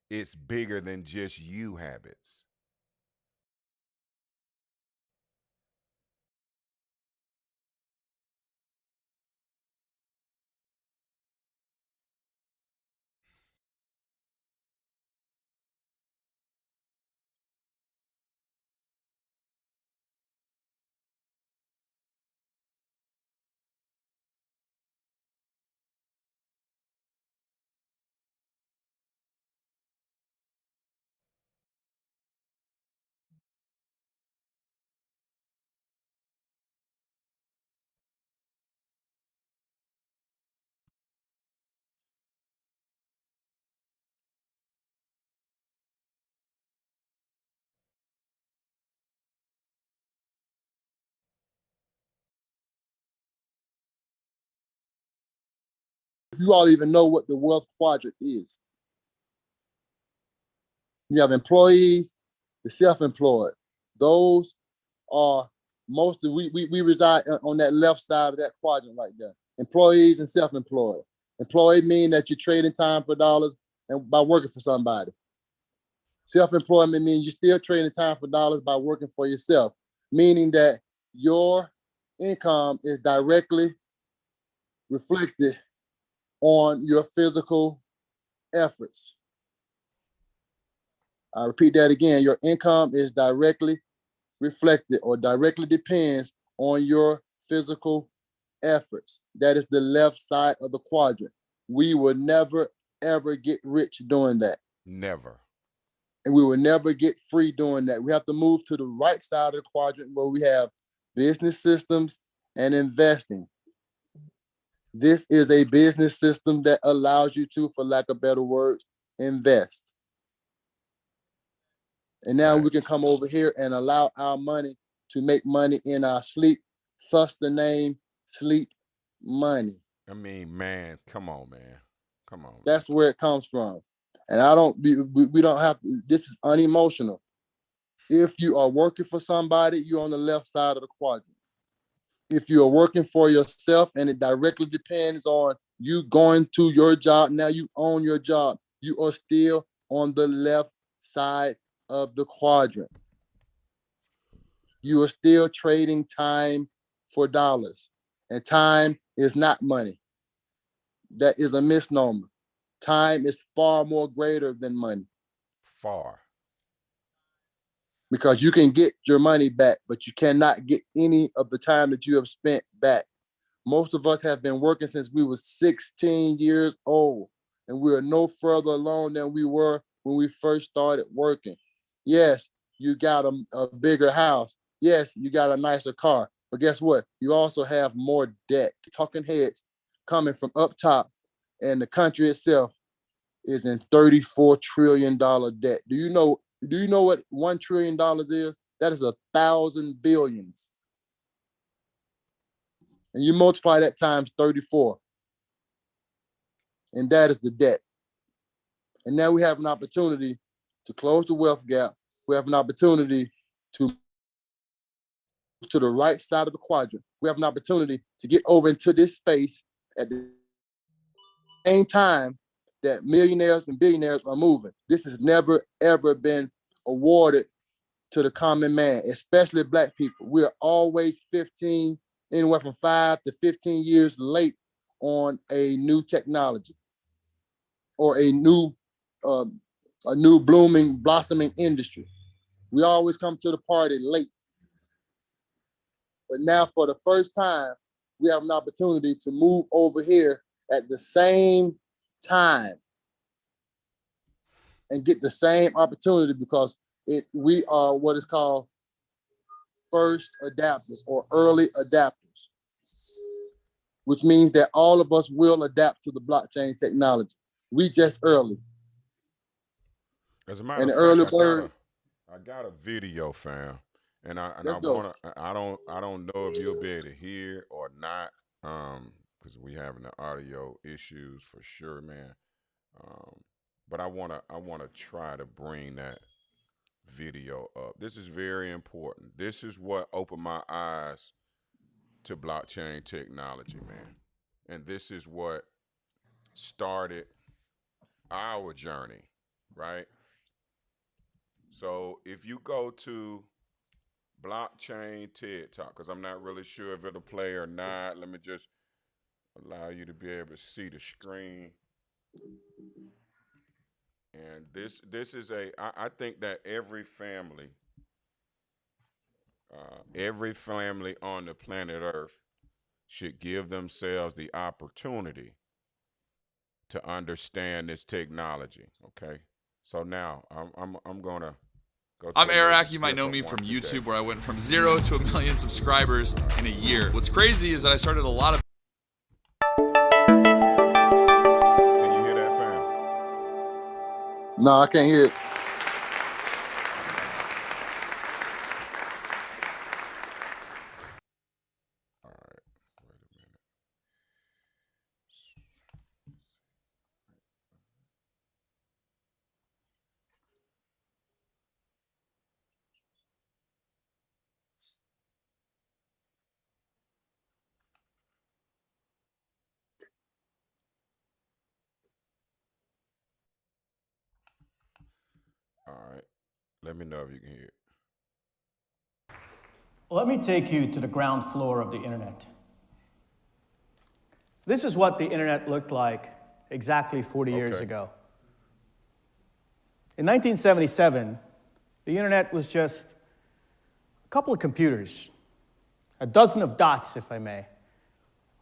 S11: it's bigger than just you habits.
S1: If you all even know what the wealth quadrant is, you have employees, the self-employed. Those are most of we reside on that left side of that quadrant right there. Employees and self-employed. Employee mean that you're trading time for dollars and by working for somebody. Self-employment means you're still trading time for dollars by working for yourself, meaning that your income is directly reflected on your physical efforts. I repeat that again. Your income is directly reflected or directly depends on your physical efforts. That is the left side of the quadrant. We will never, ever get rich doing that.
S11: Never.
S1: And we will never get free doing that. We have to move to the right side of the quadrant where we have business systems and investing. This is a business system that allows you to, for lack of better words, invest. And now we can come over here and allow our money to make money in our sleep, thus the name sleep money.
S11: I mean, man, come on, man. Come on.
S1: That's where it comes from. And we don't have to, this is unemotional. If you are working for somebody, you're on the left side of the quadrant. If you are working for yourself and it directly depends on you going to your job, now you own your job, you are still on the left side of the quadrant. You are still trading time for dollars. And time is not money. That is a misnomer. Time is far more greater than money.
S11: Far.
S1: Because you can get your money back, but you cannot get any of the time that you have spent back. Most of us have been working since we were 16 years old, and we are no further along than we were when we first started working. Yes, you got a bigger house. Yes, you got a nicer car. But guess what? You also have more debt. Talking heads coming from up top, and the country itself is in $34 trillion debt. Do you know what $1 trillion is? That is 1,000 billions. And you multiply that times 34. And that is the debt. And now we have an opportunity to close the wealth gap. We have an opportunity to move to the right side of the quadrant. We have an opportunity to get over into this space at the same time that millionaires and billionaires are moving. This has never, ever been awarded to the common man, especially Black people. We are always 15, anywhere from 5 to 15 years late on a new technology or a new blooming, blossoming industry. We always come to the party late. But now for the first time, we have an opportunity to move over here at the same time. and get the same opportunity because we are what is called first adapters or early adapters, which means that all of us will adapt to the blockchain technology. We just early.
S11: As a matter
S1: And the
S11: of
S1: early
S11: fact,
S1: bird.
S11: I got a video, fam, and I
S1: Let's go.
S11: wanna. I don't know if you'll be able to hear or not, because we having the audio issues for sure, man. Um, but I wanna try to bring that video up. This is very important. This is what opened my eyes to blockchain technology, man, and this is what started our journey, right? So if you go to blockchain TED Talk, because I'm not really sure if it'll play or not. Let me just allow you to be able to see the screen. And this is I think that every family on the planet Earth should give themselves the opportunity to understand this technology. Okay, so now I'm gonna go.
S12: I'm Eric. You might know me from YouTube, where I went from 0 to 1 million subscribers in a year. What's crazy is that I started a lot of.
S11: Can you hear that, fam?
S1: No, I can't hear it.
S11: All right, wait a minute. All right, let me know if you can hear it.
S13: Let me take you to the ground floor of the internet. This is what the internet looked like exactly 40 years ago. In 1977, the internet was just a couple of computers, a dozen of dots, if I may,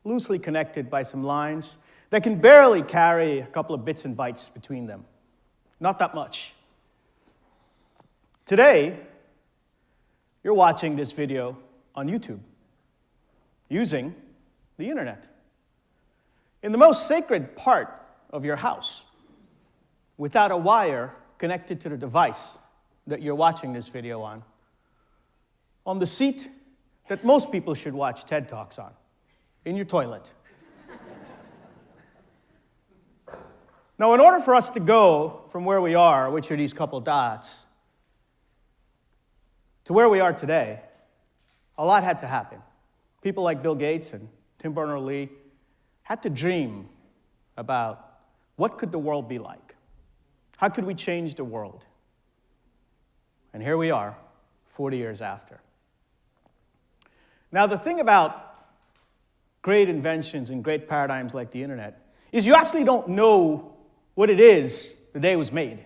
S13: loosely connected by some lines that can barely carry a couple of bits and bytes between them. Not that much. Today, you're watching this video on YouTube using the internet. In the most sacred part of your house, without a wire connected to the device that you're watching this video on the seat that most people should watch TED Talks on, in your toilet. Now, in order for us to go from where we are, which are these couple dots, to where we are today, a lot had to happen. People like Bill Gates and Tim Berners-Lee had to dream about what could the world be like? How could we change the world? And here we are, 40 years after. Now, the thing about great inventions and great paradigms like the internet is you actually don't know what it is the day it was made.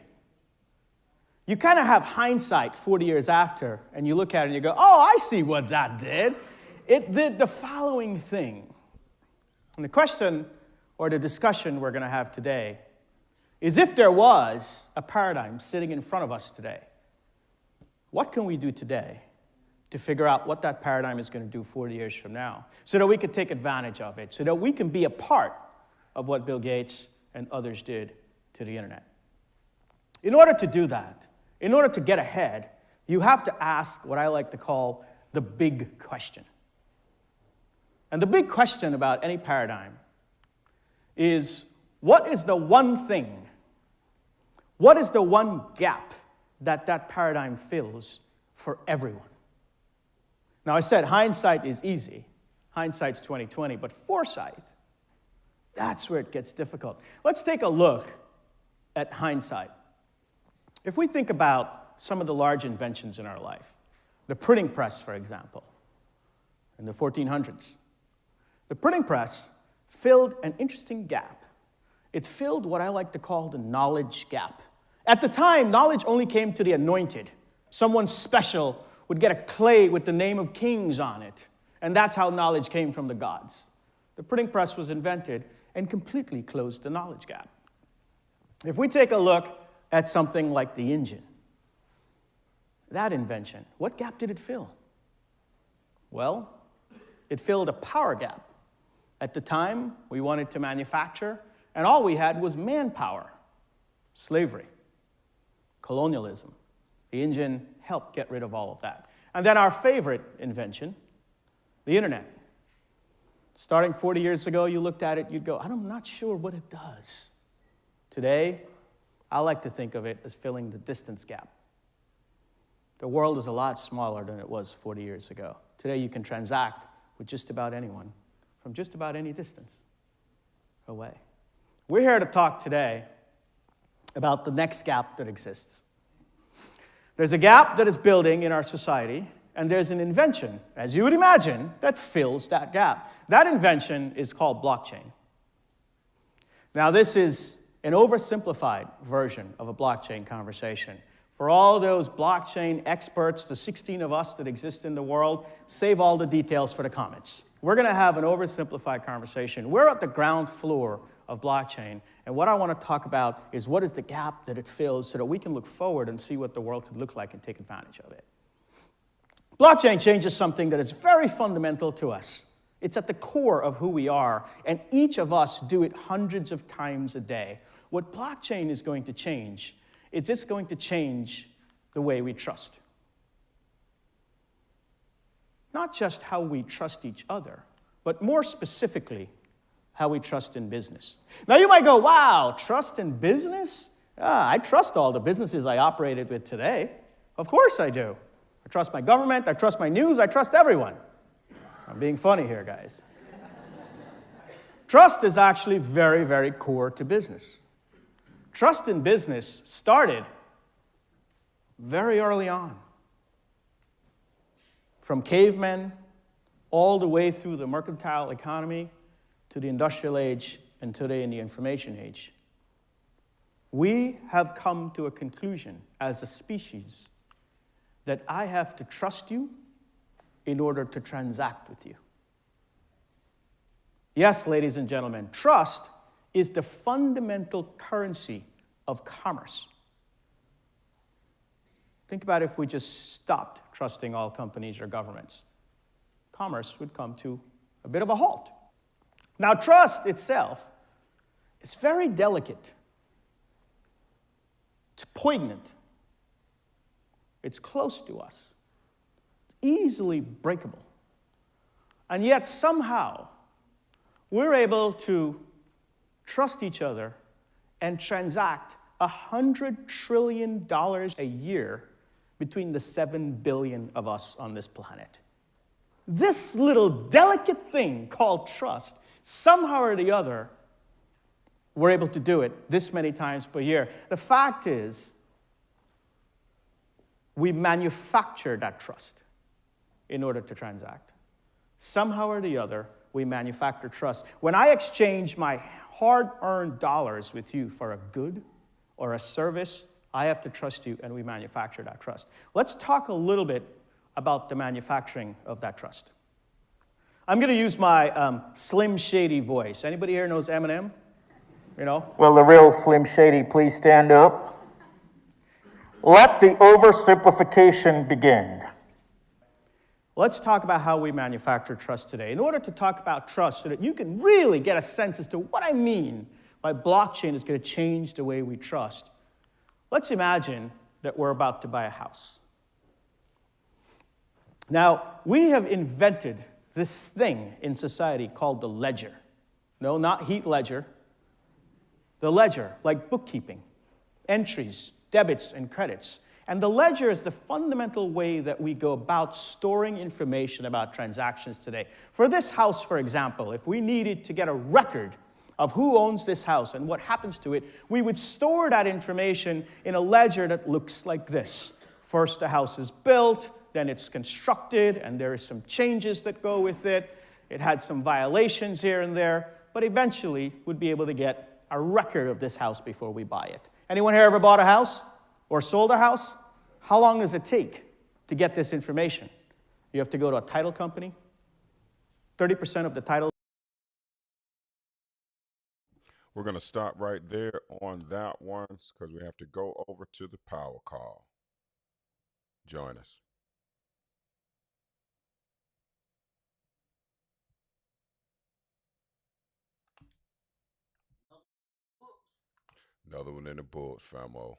S13: You kind of have hindsight 40 years after, and you look at it and you go, oh, I see what that did. It did the following thing. And the question or the discussion we're going to have today is, if there was a paradigm sitting in front of us today, what can we do today to figure out what that paradigm is going to do 40 years from now, so that we could take advantage of it, so that we can be a part of what Bill Gates and others did to the internet? In order to do that, in order to get ahead, you have to ask what I like to call the big question. And the big question about any paradigm is, what is the one thing, what is the one gap that that paradigm fills for everyone? Now, I said hindsight is easy. Hindsight's 20/20, but foresight, that's where it gets difficult. Let's take a look at hindsight. If we think about some of the large inventions in our life, the printing press, for example, in the 1400s, the printing press filled an interesting gap. It filled what I like to call the knowledge gap. At the time, knowledge only came to the anointed. Someone special would get a clay with the name of kings on it, and that's how knowledge came from the gods. The printing press was invented and completely closed the knowledge gap. If we take a look at something like the engine. That invention, what gap did it fill? Well, it filled a power gap. At the time, we wanted to manufacture, and all we had was manpower. Slavery, colonialism. The engine helped get rid of all of that. And then our favorite invention, the internet. Starting 40 years ago, you looked at it, you'd go, I'm not sure what it does. Today, I like to think of it as filling the distance gap. The world is a lot smaller than it was 40 years ago. Today, you can transact with just about anyone from just about any distance away. We're here to talk today about the next gap that exists. There's a gap that is building in our society, and there's an invention, as you would imagine, that fills that gap. That invention is called blockchain. Now, this is an oversimplified version of a blockchain conversation. For all those blockchain experts, the 16 of us that exist in the world, save all the details for the comments. We're going to have an oversimplified conversation. We're at the ground floor of blockchain, and what I want to talk about is what is the gap that it fills so that we can look forward and see what the world could look like and take advantage of it. Blockchain changes something that is very fundamental to us. It's at the core of who we are, and each of us do it hundreds of times a day. What blockchain is going to change, it's just going to change the way we trust. Not just how we trust each other, but more specifically, how we trust in business. Now you might go, wow, trust in business? I trust all the businesses I operated with today. Of course I do. I trust my government, I trust my news, I trust everyone. I'm being funny here, guys. Trust is actually very, very core to business. Trust in business started very early on. From cavemen all the way through the mercantile economy to the industrial age and today in the information age. We have come to a conclusion as a species that I have to trust you in order to transact with you. Yes, ladies and gentlemen, trust is the fundamental currency of commerce. Think about if we just stopped trusting all companies or governments. Commerce would come to a bit of a halt. Now, trust itself is very delicate. It's poignant. It's close to us. It's easily breakable. And yet, somehow, we're able to trust each other and transact $100 trillion a year between the 7 billion of us on this planet. This little delicate thing called trust, somehow or the other, we're able to do it this many times per year. The fact is, we manufacture that trust in order to transact. Somehow or the other, we manufacture trust. When I exchange my hard-earned dollars with you for a good or a service, I have to trust you, and we manufacture that trust. Let's talk a little bit about the manufacturing of that trust. I'm going to use my Slim Shady voice. Anybody here knows Eminem? You know?
S14: Will the real Slim Shady please stand up? Let the oversimplification begin.
S13: Let's talk about how we manufacture trust today. In order to talk about trust so that you can really get a sense as to what I mean by blockchain is going to change the way we trust, let's imagine that we're about to buy a house. Now, we have invented this thing in society called the ledger. No, not Heath Ledger. The ledger, like bookkeeping, entries, debits, and credits. And the ledger is the fundamental way that we go about storing information about transactions today. For this house, for example, if we needed to get a record of who owns this house and what happens to it, we would store that information in a ledger that looks like this. First, the house is built, then it's constructed, and there are some changes that go with it. It had some violations here and there, but eventually we'd be able to get a record of this house before we buy it. Anyone here ever bought a house or sold a house? How long does it take to get this information? You have to go to a title company. 30% of the title.
S11: We're going to stop right there on that one because we have to go over to the power call. Join us. Another one in the books, famo.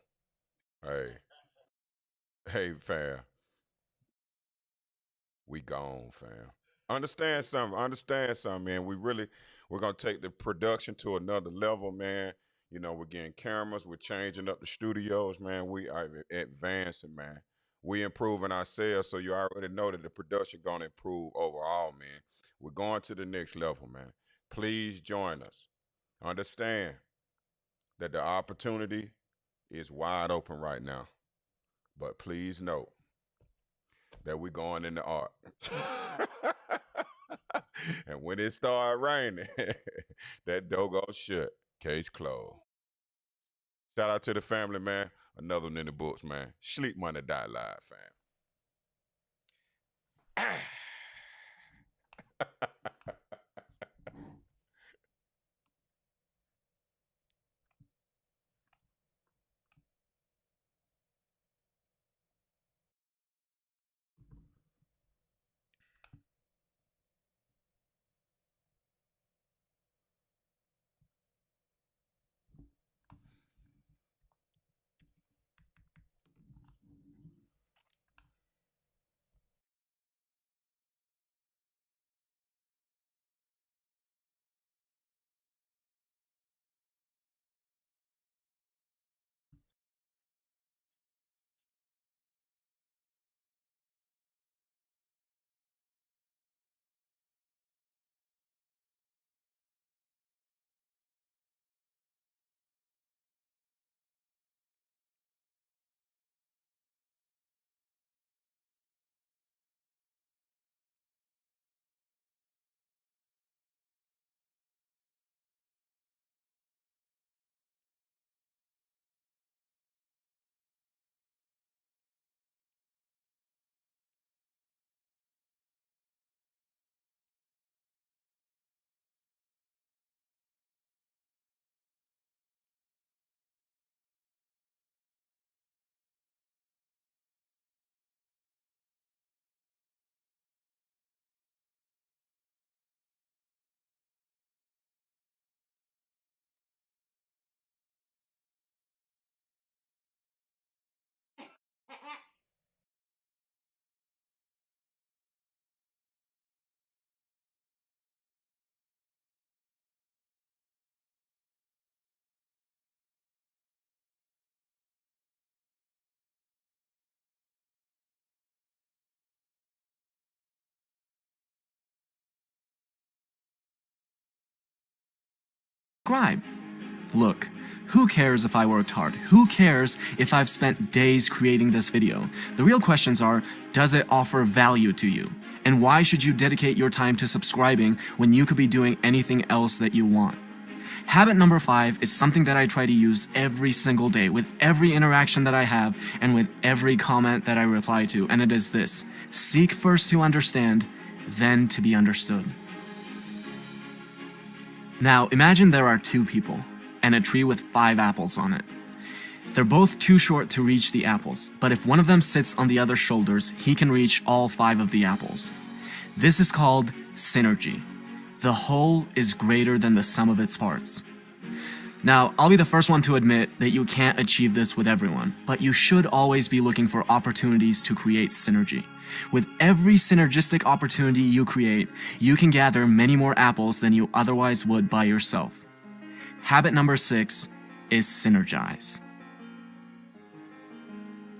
S11: Hey. Hey, fam. We gone, fam. Understand something, man. We're gonna take the production to another level, man. You know, we're getting cameras, we're changing up the studios, man. We are advancing, man. We improving ourselves, so you already know that the production gonna improve overall, man. We're going to the next level, man. Please join us. Understand that the opportunity is wide open right now. But please note that we're going into art. And when it start raining, that door goes shut. Case closed. Shout out to the family, man. Another one in the books, man. Sleep Money Die Live, fam.
S15: Subscribe. Look, who cares if I worked hard? Who cares if I've spent days creating this video? The real questions are, does it offer value to you? And why should you dedicate your time to subscribing when you could be doing anything else that you want? Habit number 5 is something that I try to use every single day with every interaction that I have and with every comment that I reply to, and it is this: seek first to understand, then to be understood. Now, imagine there are 2 people and a tree with 5 apples on it. They're both too short to reach the apples, but if one of them sits on the other's shoulders, he can reach all 5 of the apples. This is called synergy. The whole is greater than the sum of its parts. Now, I'll be the first one to admit that you can't achieve this with everyone, but you should always be looking for opportunities to create synergy. With every synergistic opportunity you create, you can gather many more apples than you otherwise would by yourself. Habit number 6 is synergize.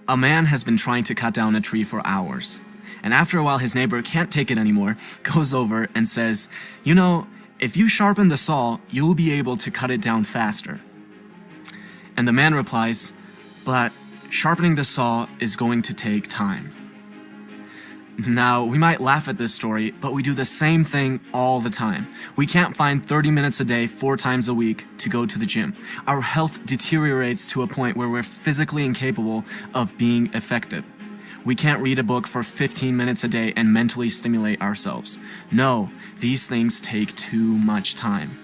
S15: A man has been trying to cut down a tree for hours, and after a while his neighbor can't take it anymore, goes over and says, "You know, if you sharpen the saw, you'll be able to cut it down faster." And the man replies, "But sharpening the saw is going to take time." Now, we might laugh at this story, but we do the same thing all the time. We can't find 30 minutes a day, 4 times a week to go to the gym. Our health deteriorates to a point where we're physically incapable of being effective. We can't read a book for 15 minutes a day and mentally stimulate ourselves. No, these things take too much time.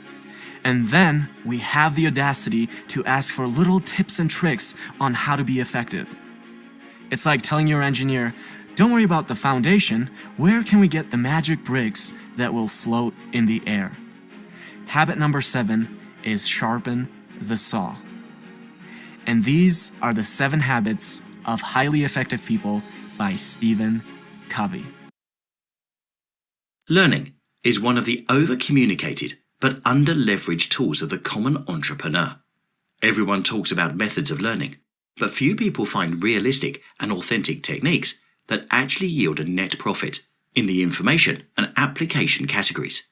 S15: And then we have the audacity to ask for little tips and tricks on how to be effective. It's like telling your engineer, don't worry about the foundation, where can we get the magic bricks that will float in the air? Habit number 7 is sharpen the saw. And these are the 7 habits of highly effective people by Stephen Covey.
S16: Learning is one of the over-communicated but under-leveraged tools of the common entrepreneur. Everyone talks about methods of learning, but few people find realistic and authentic techniques that actually yield a net profit in the information and application categories.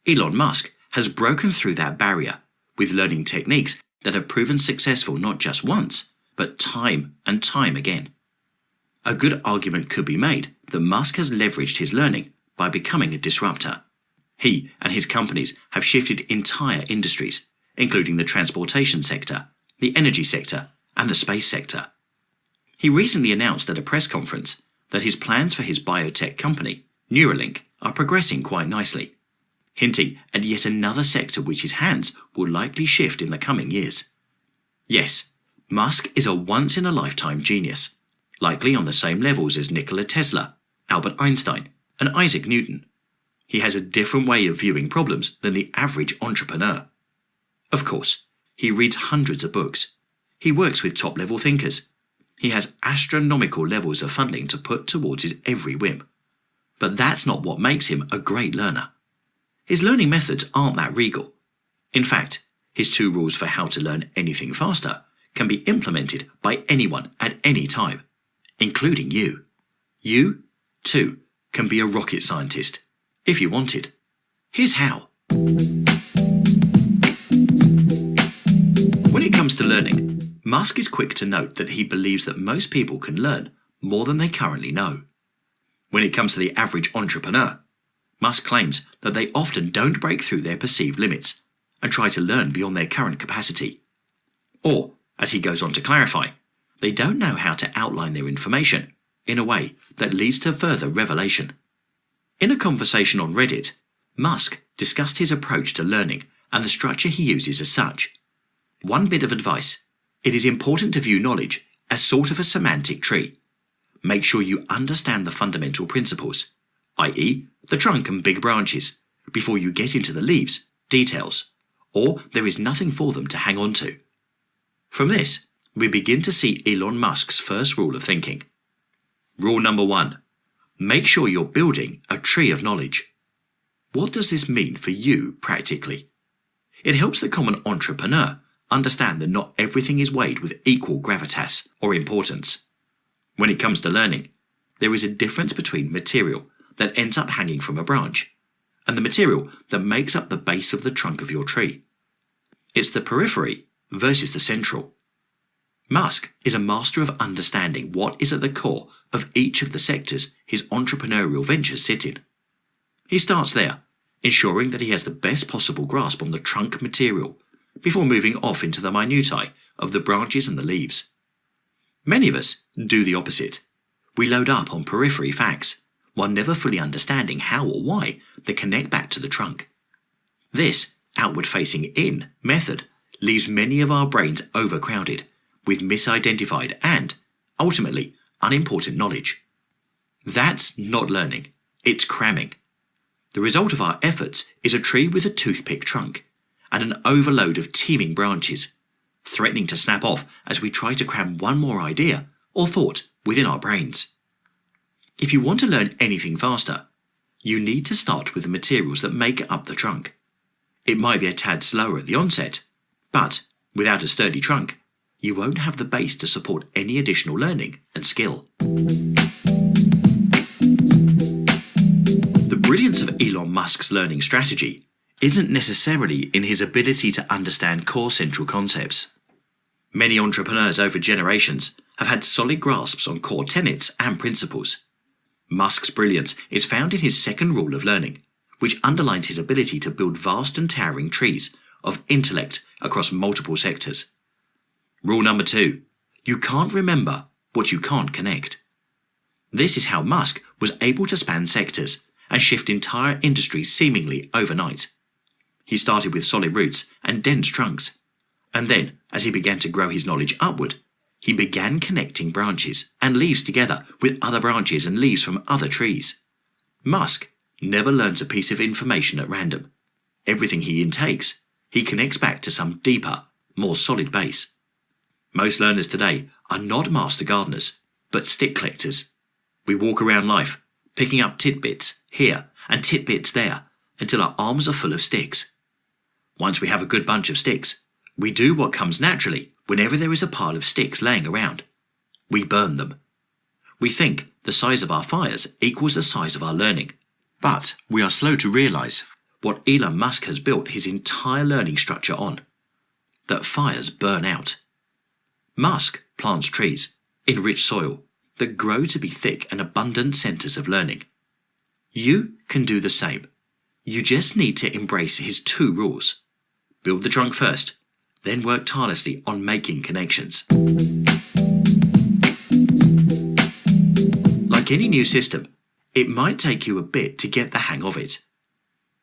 S16: Elon Musk has broken through that barrier with learning techniques that have proven successful not just once, but time and time again. A good argument could be made that Musk has leveraged his learning by becoming a disruptor. He and his companies have shifted entire industries, including the transportation sector, the energy sector, and the space sector. He recently announced at a press conference that his plans for his biotech company, Neuralink, are progressing quite nicely, hinting at yet another sector which his hands will likely shift in the coming years. Yes, Musk is a once-in-a-lifetime genius, likely on the same levels as Nikola Tesla, Albert Einstein, and Isaac Newton. He has a different way of viewing problems than the average entrepreneur. Of course, he reads hundreds of books. He works with top-level thinkers. He has astronomical levels of funding to put towards his every whim. But that's not what makes him a great learner. His learning methods aren't that regal. In fact, his 2 rules for how to learn anything faster can be implemented by anyone at any time, including you. You, too, can be a rocket scientist, if you wanted. Here's how. When it comes to learning, Musk is quick to note that he believes that most people can learn more than they currently know. When it comes to the average entrepreneur, Musk claims that they often don't break through their perceived limits and try to learn beyond their current capacity. Or, as he goes on to clarify, they don't know how to outline their information in a way that leads to further revelation. In a conversation on Reddit, Musk discussed his approach to learning and the structure he uses as such. One bit of advice: it is important to view knowledge as sort of a semantic tree. Make sure you understand the fundamental principles, i.e., the trunk and big branches, before you get into the leaves, details, or there is nothing for them to hang on to. From this, we begin to see Elon Musk's first rule of thinking. Rule number 1. Make sure you're building a tree of knowledge. What does this mean for you practically? It helps the common entrepreneur understand that not everything is weighed with equal gravitas or importance. When it comes to learning, there is a difference between material that ends up hanging from a branch and the material that makes up the base of the trunk of your tree. It's the periphery versus the central. Musk is a master of understanding what is at the core of each of the sectors his entrepreneurial ventures sit in. He starts there, ensuring that he has the best possible grasp on the trunk material before moving off into the minutiae of the branches and the leaves. Many of us do the opposite. We load up on periphery facts, while never fully understanding how or why they connect back to the trunk. This outward-facing in method leaves many of our brains overcrowded with misidentified and, ultimately, unimportant knowledge. That's not learning, it's cramming. The result of our efforts is a tree with a toothpick trunk and an overload of teeming branches, threatening to snap off as we try to cram one more idea or thought within our brains. If you want to learn anything faster, you need to start with the materials that make up the trunk. It might be a tad slower at the onset, but without a sturdy trunk, you won't have the base to support any additional learning and skill. The brilliance of Elon Musk's learning strategy isn't necessarily in his ability to understand core central concepts. Many entrepreneurs over generations have had solid grasps on core tenets and principles. Musk's brilliance is found in his second rule of learning, which underlines his ability to build vast and towering trees of intellect across multiple sectors. Rule number 2, you can't remember what you can't connect. This is how Musk was able to span sectors and shift entire industries seemingly overnight. He started with solid roots and dense trunks. And then, as he began to grow his knowledge upward, he began connecting branches and leaves together with other branches and leaves from other trees. Musk never learns a piece of information at random. Everything he intakes, he connects back to some deeper, more solid base. Most learners today are not master gardeners, but stick collectors. We walk around life, picking up tidbits here and tidbits there, until our arms are full of sticks. Once we have a good bunch of sticks, we do what comes naturally whenever there is a pile of sticks laying around. We burn them. We think the size of our fires equals the size of our learning. But we are slow to realise what Elon Musk has built his entire learning structure on. That fires burn out. Musk plants trees in rich soil that grow to be thick and abundant centres of learning. You can do the same. You just need to embrace his 2 rules. Build the trunk first, then work tirelessly on making connections. Like any new system, it might take you a bit to get the hang of it.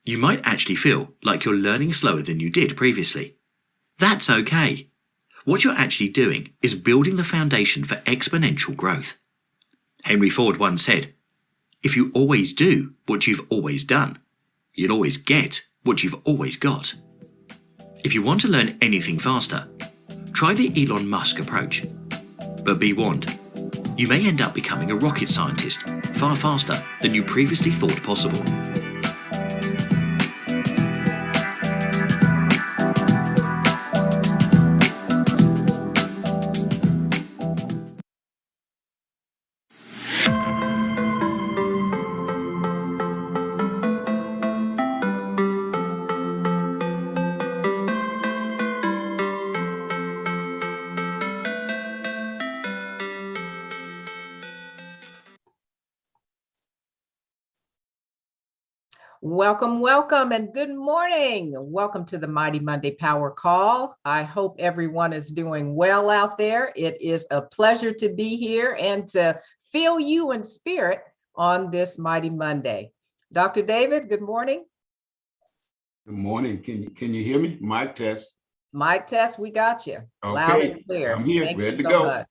S16: You might actually feel like you're learning slower than you did previously. That's okay. What you're actually doing is building the foundation for exponential growth. Henry Ford once said, "If you always do what you've always done, you'll always get what you've always got." If you want to learn anything faster, try the Elon Musk approach. But be warned, you may end up becoming a rocket scientist far faster than you previously thought possible.
S17: Welcome, welcome, and good morning. Welcome to the Mighty Monday Power Call. I hope everyone is doing well out there. It is a pleasure to be here and to feel you in spirit on this Mighty Monday. Dr. David, good morning.
S18: Good morning. Can you hear me? Mic test.
S17: Mic test, we got you. Loud and clear.
S18: I'm here,
S17: Thank
S18: ready
S17: you
S18: to
S17: so
S18: go.
S17: much.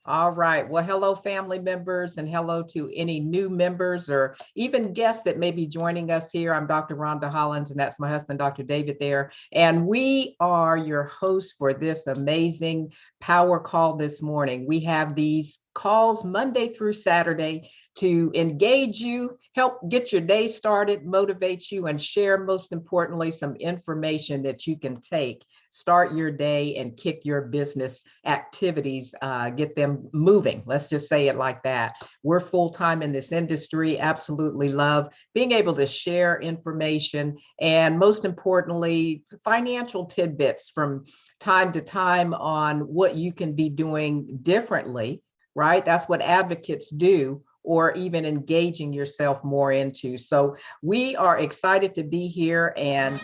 S17: All right. Well, hello, family members, and hello to any new members or even guests that may be joining us here. I'm Dr. Rhonda Hollins, and that's my husband, Dr. David there. And we are your hosts for this amazing power call this morning. We have these calls Monday through Saturday to engage you, help get your day started, motivate you, and share, most importantly, some information that you can take, start your day and kick your business activities, get them moving. Let's just say it like that. We're full-time in this industry, absolutely love being able to share information and, most importantly, financial tidbits from time to time on what you can be doing differently, right? That's what advocates do, or even engaging yourself more into. So we are excited to be here. And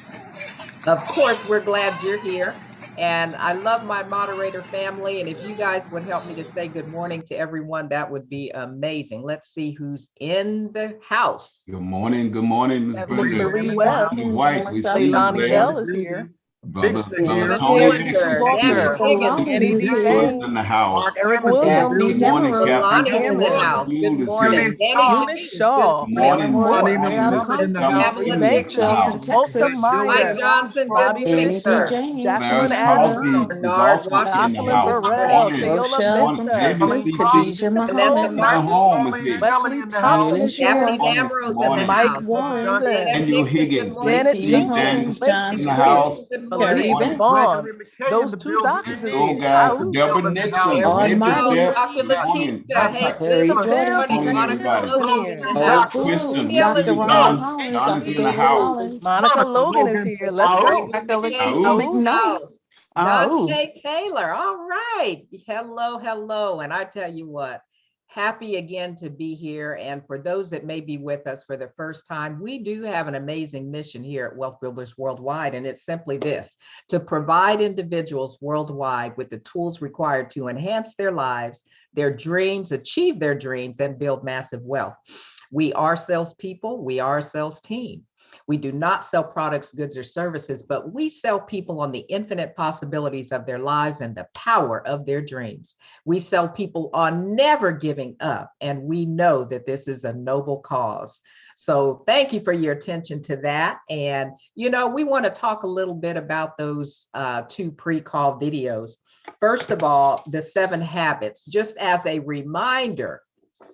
S17: of course, we're glad you're here. And I love my moderator family. And if you guys would help me to say good morning to everyone, that would be amazing. Let's see who's in the house.
S18: Good morning, Ms. Brenda.
S17: Marie Webb.
S18: White, we see you,
S3: Johnny
S18: Blair.
S3: Bell is here.
S18: Brother
S17: Good
S18: Tony
S17: morning,
S18: Hicks is
S17: Danny
S18: here.
S17: Higgins.
S3: Kenny D.
S18: Joyce in the house.
S3: Eric Williams.
S18: Good morning, Captain.
S17: Lonnie's in the house. Good morning. Danny
S3: Eunice Shaw.
S18: Good morning,
S17: morning.
S18: Evelyn
S3: Mansfield. Joseph Meyer.
S17: Mike Johnson.
S3: Bobby Fisher. Jacqueline Adams.
S18: is also in the
S3: Jocelyn
S18: house.
S3: Burrell.
S18: Morning.
S3: Keola Benta.
S17: Vanessa Martin.
S18: Home is here.
S3: Wesley Thompson is
S17: Daphne
S3: here.
S17: Damrose in the
S3: Mike
S17: house.
S3: Warren.
S18: Daniel Higgins.
S3: Janet
S18: James in the house.
S3: Melanie Vaughn. Those 2 doctors is
S18: Oh,
S3: here.
S18: guys, Deborah Nixon.
S17: Dr.
S18: Morning.
S17: Hey,
S18: Morning, everybody. Kristen, we see you, John. John is in the house.
S3: Monica Logan is here. Let's go.
S17: Dante Taylor. All right. Hello, hello. And I tell you what, happy again to be here. And for those that may be with us for the first time, we do have an amazing mission here at Wealth Builders Worldwide. And it's simply this: to provide individuals worldwide with the tools required to enhance their lives, their dreams, achieve their dreams, and build massive wealth. We are salespeople. We are a sales team. We do not sell products, goods, or services, but we sell people on the infinite possibilities of their lives and the power of their dreams. We sell people on never giving up, and we know that this is a noble cause. So thank you for your attention to that. And, you know, we want to talk a little bit about those 2 pre-call videos. First of all, the 7 habits, just as a reminder,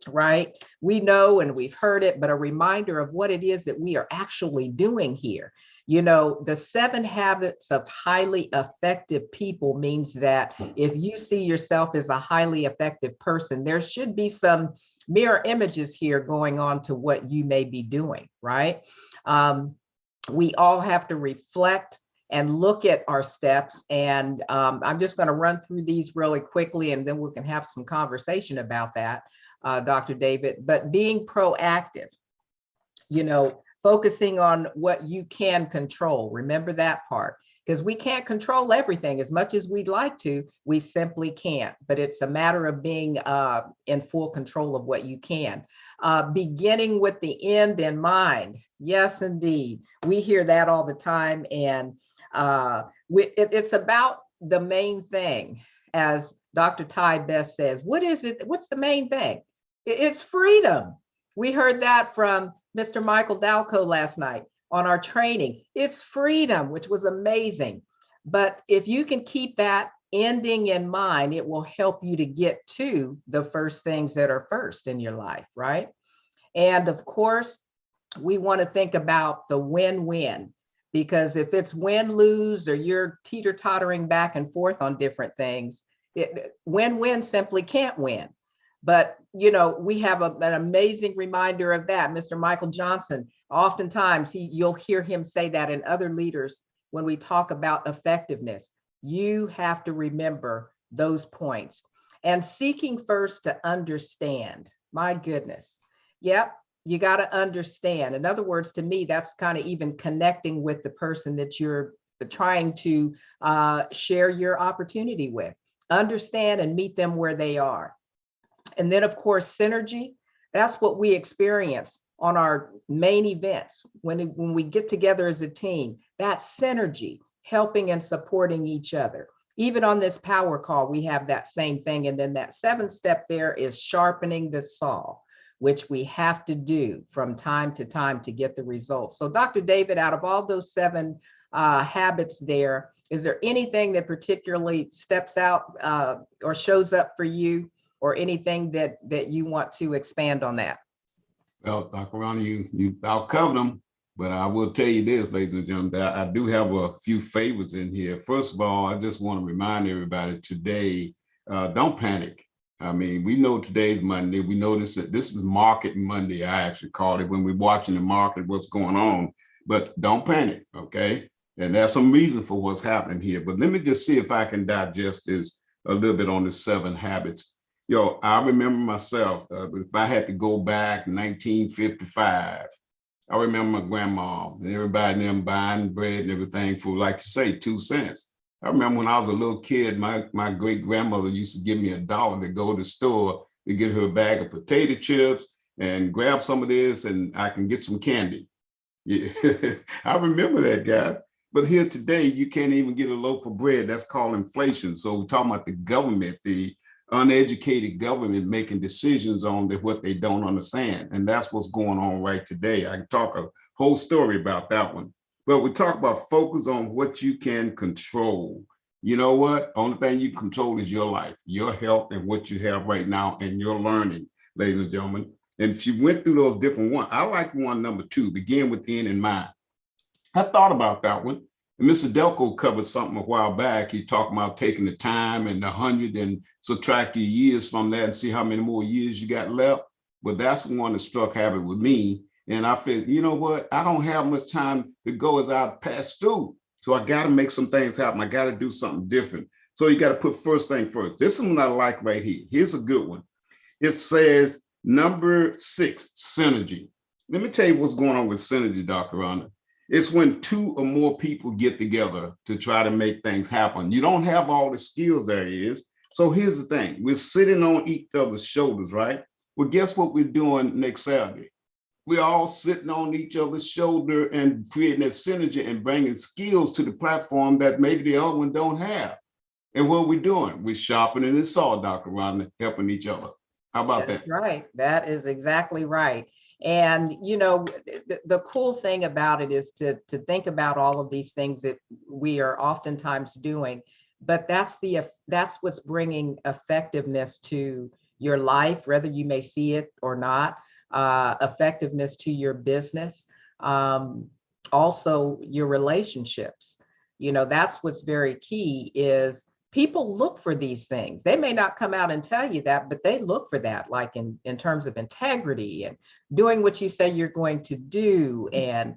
S17: right? We know and we've heard it, but a reminder of what it is that we are actually doing here. You know, the 7 habits of highly effective people means that if you see yourself as a highly effective person, there should be some mirror images here going on to what you may be doing, right? We all have to reflect and look at our steps. And I'm just going to run through these really quickly, and then we can have some conversation about that. Dr. David, but being proactive, you know, focusing on what you can control. Remember that part, because we can't control everything as much as we'd like to. We simply can't, but it's a matter of being in full control of what you can. Beginning with the end in mind. Yes, indeed. We hear that all the time. And it's about the main thing, as Dr. Ty Best says. What is it? What's the main thing? It's freedom. We heard that from Mr. Michael Dalco last night on our training. It's freedom, which was amazing. But if you can keep that ending in mind, it will help you to get to the first things that are first in your life, right? And of course, we want to think about the win-win, because if it's win-lose or you're teeter-tottering back and forth on different things, win-win simply can't win. But, you know, we have an amazing reminder of that. Mr. Michael Johnson, oftentimes you'll hear him say that, and other leaders when we talk about effectiveness. You have to remember those points. And seeking first to understand. My goodness. Yep, you got to understand. In other words, to me, that's kind of even connecting with the person that you're trying to share your opportunity with. Understand and meet them where they are. And then, of course, synergy. That's what we experience on our main events when we get together as a team. That synergy, helping and supporting each other. Even on this power call, we have that same thing. And then that 7th step there is sharpening the saw, which we have to do from time to time to get the results. So Dr. David, out of all those 7 habits there, is there anything that particularly steps out or shows up for you, or anything that you want to expand on that?
S18: Well, Dr. Ronnie, you covered them, but I will tell you this, ladies and gentlemen, that I do have a few favors in here. First of all, I just want to remind everybody today, don't panic. I mean, we know today's Monday. We know this is Market Monday, I actually call it, when we're watching the market, what's going on. But don't panic, okay? And there's some reason for what's happening here. But let me just see if I can digest this a little bit on the 7 habits. Yo, I remember myself, if I had to go back 1955, I remember my grandma and everybody them buying bread and everything for, like you say, 2 cents. I remember when I was a little kid, my great grandmother used to give me $1 to go to the store to get her a bag of potato chips and grab some of this and I can get some candy. Yeah. I remember that, guys. But here today, you can't even get a loaf of bread. That's called inflation. So we're talking about the government, the uneducated government making decisions on what they don't understand. And that's what's going on right today. I can talk a whole story about that one. But we talk about focus on what you can control. You know what? Only thing you control is your life, your health, and what you have right now, and your learning, ladies and gentlemen. And if you went through those different ones, I like one number 2, begin with the end in mind. I thought about that one. And Mr. Delco covered something a while back. He talked about taking the time and the 100 and subtract your years from that and see how many more years you got left. But that's one that struck habit with me. And I feel, you know what? I don't have much time to go as I pass through. So I got to make some things happen. I got to do something different. So you got to put first thing first. This is one I like right here. Here's a good one. It says number 6, synergy. Let me tell you what's going on with synergy, Dr. Rhonda. It's when 2 or more people get together to try to make things happen. You don't have all the skills there is. So here's the thing. We're sitting on each other's shoulders, right? Well, guess what we're doing next Saturday? We're all sitting on each other's shoulder and creating that synergy and bringing skills to the platform that maybe the other one don't have. And what are we doing? We're sharpening the saw, Dr. Rhonda, helping each other. How about that?
S17: That's right. That is exactly right. And, you know, the cool thing about it is to think about all of these things that we are oftentimes doing, but that's what's bringing effectiveness to your life, whether you may see it or not, effectiveness to your business, also your relationships. You know, that's what's very key is people look for these things. They may not come out and tell you that, but they look for that, like in terms of integrity and doing what you say you're going to do and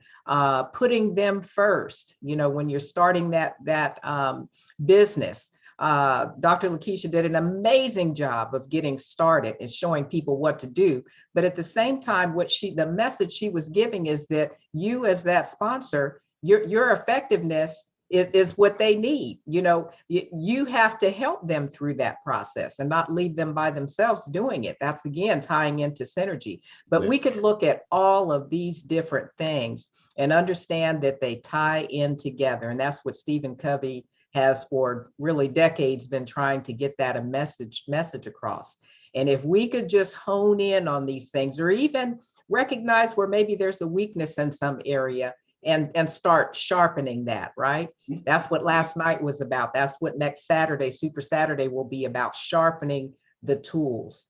S17: putting them first. You know, when you're starting that business, Dr. Lakeisha did an amazing job of getting started and showing people what to do. But at the same time, the message she was giving is that you as that sponsor, your effectiveness is what they need. You know, you have to help them through that process and not leave them by themselves doing it. That's again tying into synergy. But we could look at all of these different things and understand that they tie in together. And that's what Stephen Covey has for really decades been trying to get that a message across. And if we could just hone in on these things, or even recognize where maybe there's a weakness in some area, and start sharpening that, right? That's what last night was about. That's what next Saturday, Super Saturday, will be about, sharpening the tools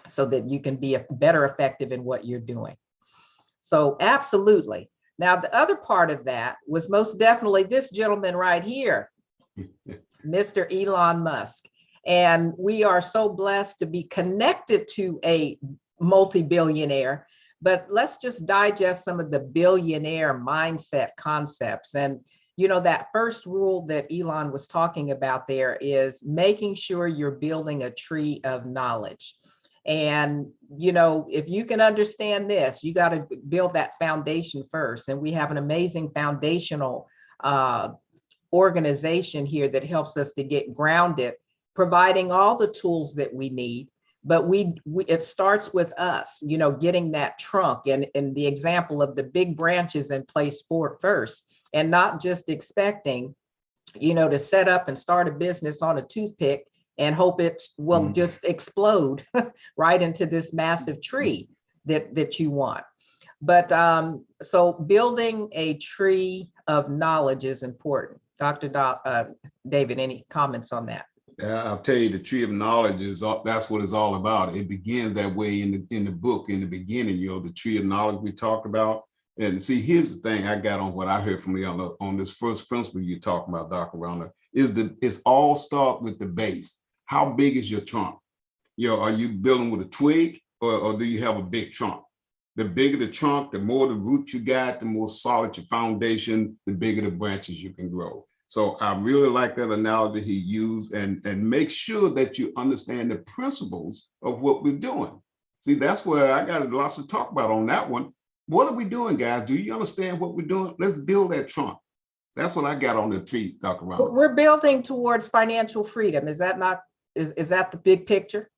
S17: so that you can be better effective in what you're doing. So absolutely. Now, the other part of that was most definitely this gentleman right here, Mr. Elon Musk. And we are so blessed to be connected to a multi-billionaire. But let's just digest some of the billionaire mindset concepts. And, you know, that first rule that Elon was talking about there is making sure you're building a tree of knowledge. And, you know, if you can understand this, you got to build that foundation first. And we have an amazing foundational organization here that helps us to get grounded, providing all the tools that we need. But it starts with us, you know, getting that trunk and the example of the big branches in place for first, and not just expecting, you know, to set up and start a business on a toothpick and hope it will just explode right into this massive tree that you want. But so building a tree of knowledge is important. Dr. David, any comments on that?
S18: I'll tell you, the tree of knowledge that's what it's all about. It begins that way in the book, in the beginning, you know, the tree of knowledge we talked about. And see, here's the thing I got on what I heard from you on this first principle you're talking about, Dr. Rhonda, it's all start with the base. How big is your trunk? You know, are you building with a twig or do you have a big trunk? The bigger the trunk, the more the roots you got, the more solid your foundation, the bigger the branches you can grow. So I really like that analogy he used, and make sure that you understand the principles of what we're doing. See, that's where I got lots to talk about on that one. What are we doing, guys? Do you understand what we're doing? Let's build that trunk. That's what I got on the tree, Dr. Rhonda.
S17: We're building towards financial freedom. Is that not, is that the big picture?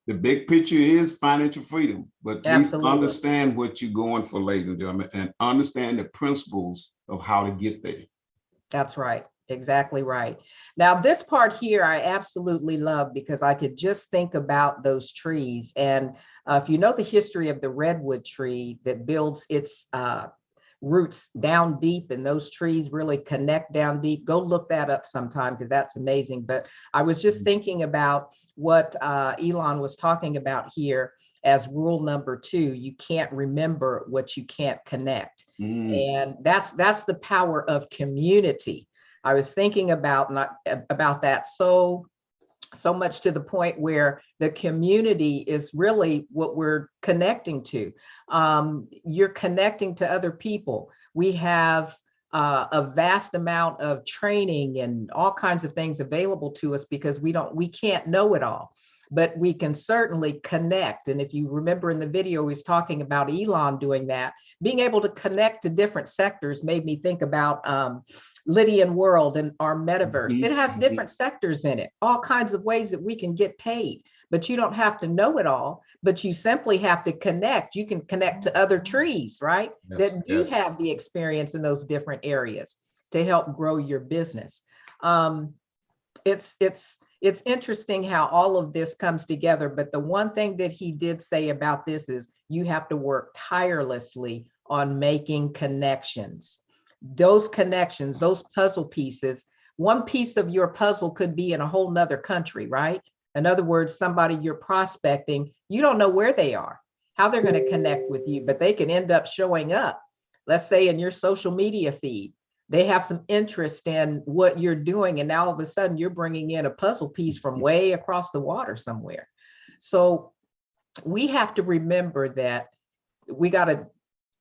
S18: The big picture is financial freedom, but please
S17: Absolutely.
S18: understand what you're going for, ladies and gentlemen, and understand the principles of how to get there.
S17: That's right. Exactly right. Now, this part here, I absolutely love because I could just think about those trees. And if you know the history of the redwood tree that builds its roots down deep, and those trees really connect down deep, go look that up sometime because that's amazing. But I was just thinking about what Elon was talking about here as rule number 2. You can't remember what you can't connect. And that's the power of community. I was thinking about that so much, to the point where the community is really what we're connecting to. You're connecting to other people. We have a vast amount of training and all kinds of things available to us because we can't know it all, but we can certainly connect. And if you remember in the video, he's talking about Elon doing that, being able to connect to different sectors made me think about Lydian World and our metaverse. It has different sectors in it, all kinds of ways that we can get paid. but you don't have to know it all, but you simply have to connect. You can connect to other trees, right?
S18: Yes,
S17: That do
S18: yes.
S17: have the experience in those different areas to help grow your business. It's interesting how all of this comes together, but the one thing that he did say about this is you have to work tirelessly on making connections. Those connections, those puzzle pieces, one piece of your puzzle could be in a whole nother country, right? In other words, somebody you're prospecting, you don't know where they are, how they're going to connect with you, but they can end up showing up, let's say in your social media feed. They have some interest in what you're doing, and now all of a sudden you're bringing in a puzzle piece from way across the water somewhere. So we have to remember that we got to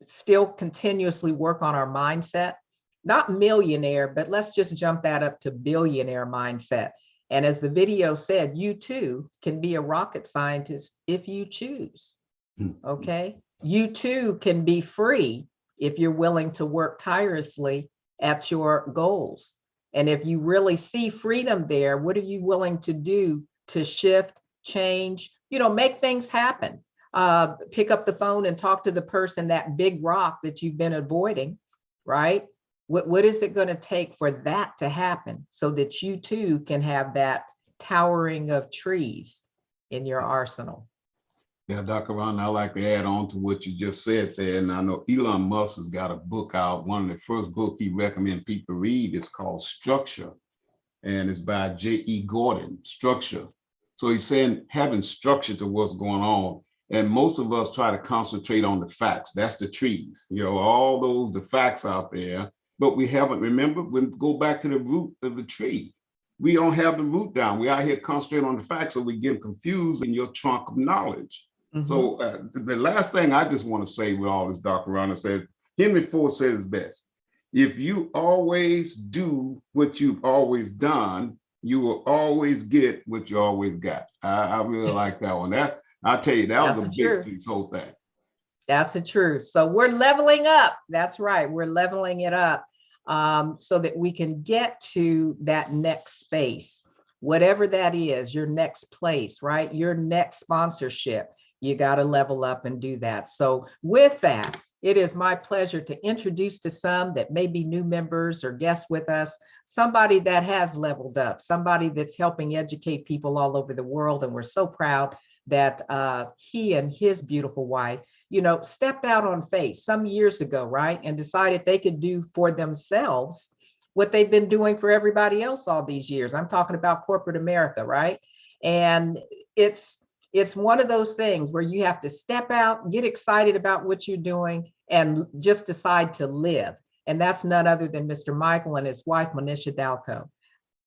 S17: still continuously work on our mindset, not millionaire, but let's just jump that up to billionaire mindset. And as the video said, you too can be a rocket scientist if you choose. Okay. You too can be free if you're willing to work tirelessly at your goals. And if you really see freedom there, what are you willing to do to shift, change, make things happen? Pick up the phone and talk to the person, that big rock that you've been avoiding, right? What is it going to take for that to happen so that you too can have that towering of trees in your arsenal?
S18: Yeah, Dr. Ron, I'd like to add on to what you just said there. And I know Elon Musk has got a book out. One of the first books he recommends people read is called Structure. And it's by J.E. Gordon, Structure. So he's saying having structure to what's going on. And most of us try to concentrate on the facts. That's the trees, all the facts out there. But we haven't, remember, we go back to the root of the tree. We don't have the root down. We out here concentrating on the facts, so we get confused in your trunk of knowledge. Mm-hmm. So the last thing I just want to say with all this, Dr. Ronald says, Henry Ford says it's best. If you always do what you've always done, you will always get what you always got. I really like that one. I tell you, that was a big thing, this whole thing.
S17: That's the truth. So we're leveling up. That's right. We're leveling it up so that we can get to that next space, whatever that is, your next place, right? Your next sponsorship. You got to level up and do that. So with that, it is my pleasure to introduce to some that may be new members or guests with us, somebody that has leveled up, somebody that's helping educate people all over the world. And we're so proud that he and his beautiful wife, stepped out on faith some years ago, right? And decided they could do for themselves what they've been doing for everybody else all these years. I'm talking about corporate America, right? And it's one of those things where you have to step out, get excited about what you're doing, and just decide to live. And that's none other than Mr. Michael and his wife, Monisha Dalco.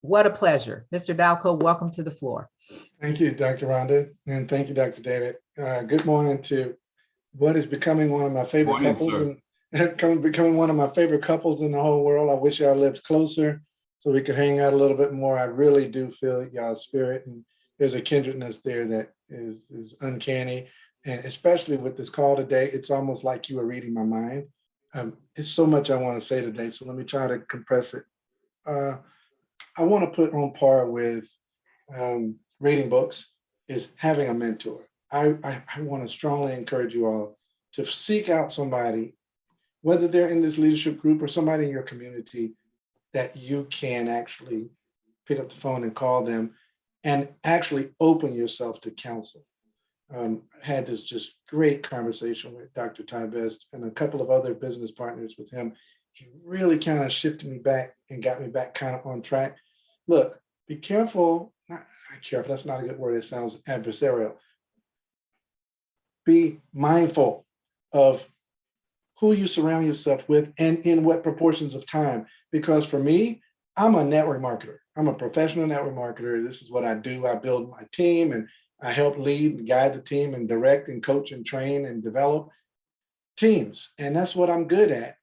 S17: What a pleasure. Mr. Dalco, welcome to the floor.
S19: Thank you, Dr. Rhonda, and thank you, Dr. David. Good morning to what is becoming one of my favorite couples, and becoming one of my favorite couples in the whole world. I wish y'all lived closer so we could hang out a little bit more. I really do feel y'all's spirit, and there's a kindredness there that is uncanny. And especially with this call today, it's almost like you were reading my mind. It's so much I want to say today, so let me try to compress it. I want to put on par with reading books is having a mentor. I want to strongly encourage you all to seek out somebody, whether they're in this leadership group or somebody in your community, that you can actually pick up the phone and call them and actually open yourself to counsel. Had this just great conversation with Dr. Ty Best and a couple of other business partners with him. He really kind of shifted me back and got me back kind of on track. Look, be careful, not careful, that's not a good word, it sounds adversarial. Be mindful of who you surround yourself with and in what proportions of time. Because for me, I'm a network marketer. I'm a professional network marketer. This is what I do. I build my team and I help lead and guide the team and direct and coach and train and develop teams. And that's what I'm good at.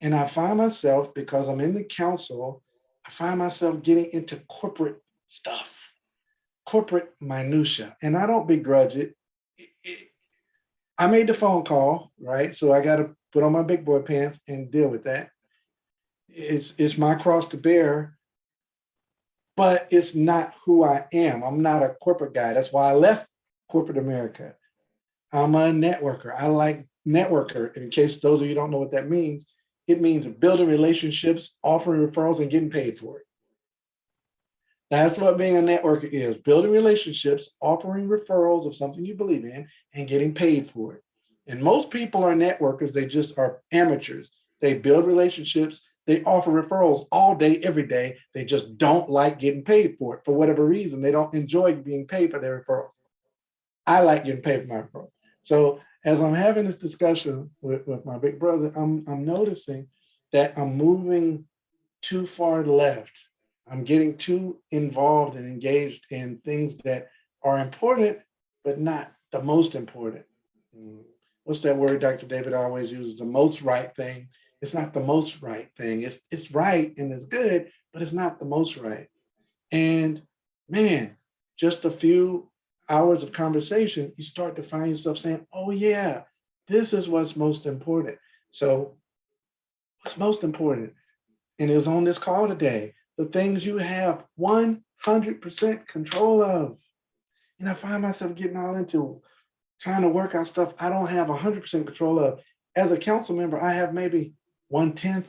S19: And I find myself, because I'm in the council, I find myself getting into corporate stuff, corporate minutia. And I don't begrudge it. I made the phone call, right? So I got to put on my big boy pants and deal with that. It's my cross to bear. but it's not who I am. I'm not a corporate guy. That's why I left corporate America. I'm a networker. I like networker. In case those of you don't know what that means, it means building relationships, offering referrals, and getting paid for it. That's what being a networker is, building relationships, offering referrals of something you believe in, and getting paid for it. And most people are networkers. They just are amateurs. They build relationships. They offer referrals all day, every day. They just don't like getting paid for it for whatever reason. They don't enjoy being paid for their referrals. I like getting paid for my referrals. So as I'm having this discussion with my big brother, I'm noticing that I'm moving too far left. I'm getting too involved and engaged in things that are important, but not the most important. What's that word Dr. David always uses? The most right thing. It's not the most right thing. It's right and it's good, but it's not the most right. And man, just a few hours of conversation, you start to find yourself saying, oh yeah, this is what's most important. So what's most important? And it was on this call today, the things you have 100% control of. And I find myself getting all into trying to work out stuff I don't have 100% control of. As a council member, I have maybe 1/10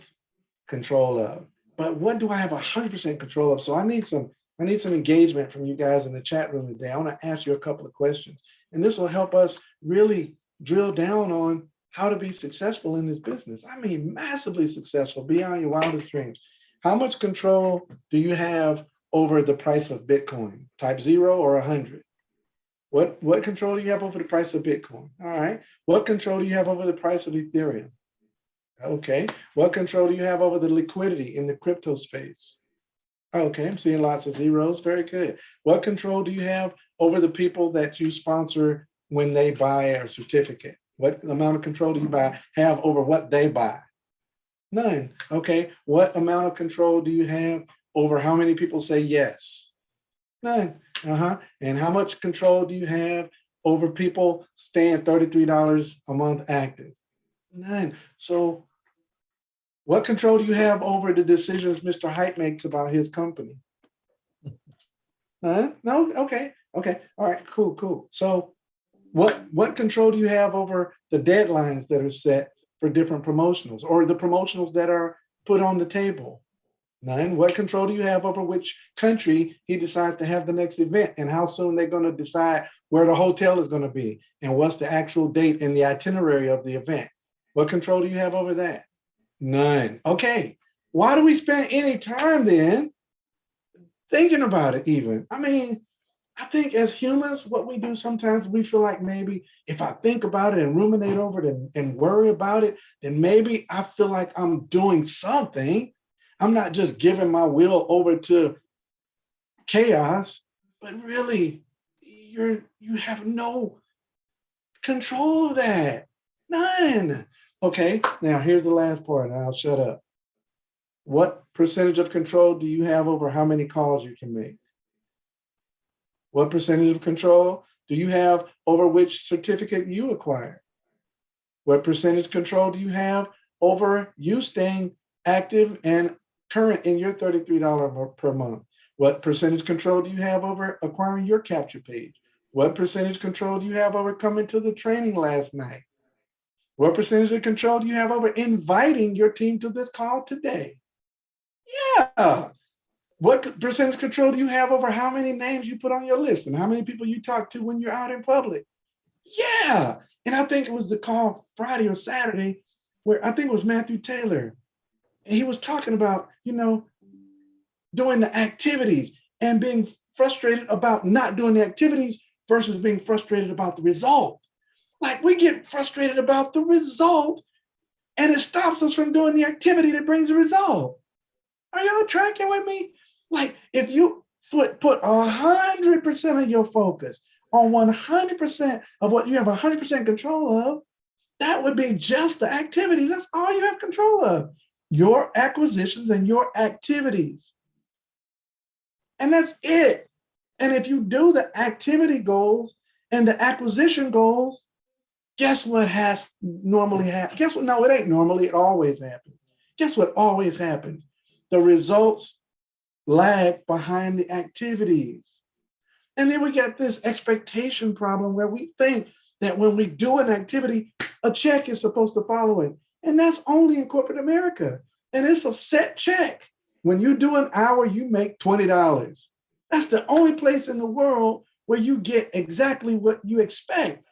S19: control of. But what do I have 100% control of? So I need some engagement from you guys in the chat room today. I want to ask you a couple of questions. And this will help us really drill down on how to be successful in this business. I mean, massively successful beyond your wildest dreams. How much control do you have over the price of Bitcoin? Type 0 or 100? What control do you have over the price of Bitcoin? All right. What control do you have over the price of Ethereum? Okay. What control do you have over the liquidity in the crypto space? Okay, I'm seeing lots of zeros. Very good. What control do you have over the people that you sponsor when they buy a certificate? What amount of control do you have over what they buy? None. Okay. What amount of control do you have over how many people say yes? None. And how much control do you have over people staying $33 a month active? None. So what control do you have over the decisions Mr. Hype makes about his company? No? Okay. All right, cool. So what control do you have over the deadlines that are set for different promotionals or the promotionals that are put on the table? None. What control do you have over which country he decides to have the next event and how soon they're going to decide where the hotel is going to be and what's the actual date and the itinerary of the event? What control do you have over that? None. Okay. Why do we spend any time then thinking about it even? I mean, I think as humans, what we do sometimes, we feel like maybe if I think about it and ruminate over it and worry about it, then maybe I feel like I'm doing something. I'm not just giving my will over to chaos, but really you have no control of that. None. Okay, now here's the last part, and I'll shut up. What percentage of control do you have over how many calls you can make? What percentage of control do you have over which certificate you acquire? What percentage control do you have over you staying active and current in your $33 per month? What percentage control do you have over acquiring your capture page? What percentage control do you have over coming to the training last night? What percentage of control do you have over inviting your team to this call today? Yeah. What percentage control do you have over how many names you put on your list and how many people you talk to when you're out in public? Yeah. And I think it was the call Friday or Saturday where I think it was Matthew Taylor. And he was talking about, doing the activities and being frustrated about not doing the activities versus being frustrated about the result. Like we get frustrated about the result and it stops us from doing the activity that brings the result. Are y'all tracking with me? Like if you put 100% of your focus on 100% of what you have 100% control of, that would be just the activities. That's all you have control of. Your acquisitions and your activities. And that's it. And if you do the activity goals and the acquisition goals, guess what has normally happened? Guess what? No, it ain't normally. It always happens. Guess what always happens? The results lag behind the activities. And then we get this expectation problem where we think that when we do an activity, a check is supposed to follow it. And that's only in corporate America. And it's a set check. When you do an hour, you make $20. That's the only place in the world where you get exactly what you expect.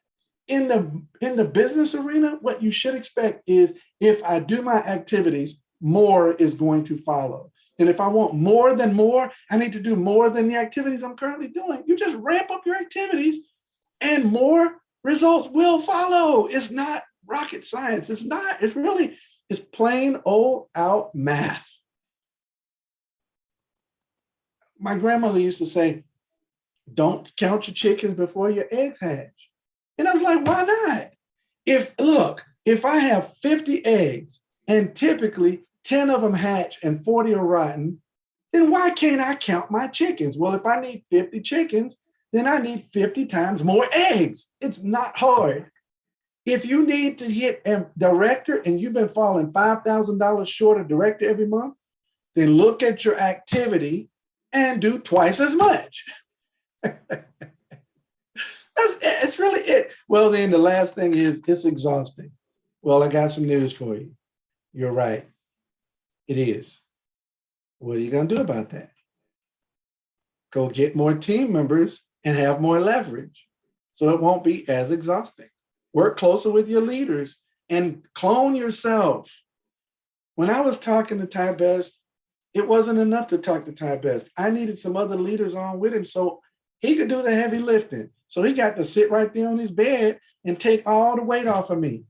S19: In the business arena, what you should expect is if I do my activities, more is going to follow. And if I want more than more, I need to do more than the activities I'm currently doing. You just ramp up your activities and more results will follow. It's not rocket science. It's not. It's plain old out math. My grandmother used to say, don't count your chickens before your eggs hatch. And I was like, why not? If I have 50 eggs and typically 10 of them hatch and 40 are rotten, then why can't I count my chickens? Well, if I need 50 chickens, then I need 50 times more eggs. It's not hard. If you need to hit a director and you've been falling $5,000 short of director every month, then look at your activity and do twice as much. It's really it. Well, then the last thing is it's exhausting. Well, I got some news for you. You're right. It is. What are you going to do about that? Go get more team members and have more leverage so it won't be as exhausting. Work closer with your leaders and clone yourself. When I was talking to Ty Best, it wasn't enough to talk to Ty Best. I needed some other leaders on with him so he could do the heavy lifting. So he got to sit right there on his bed and take all the weight off of me.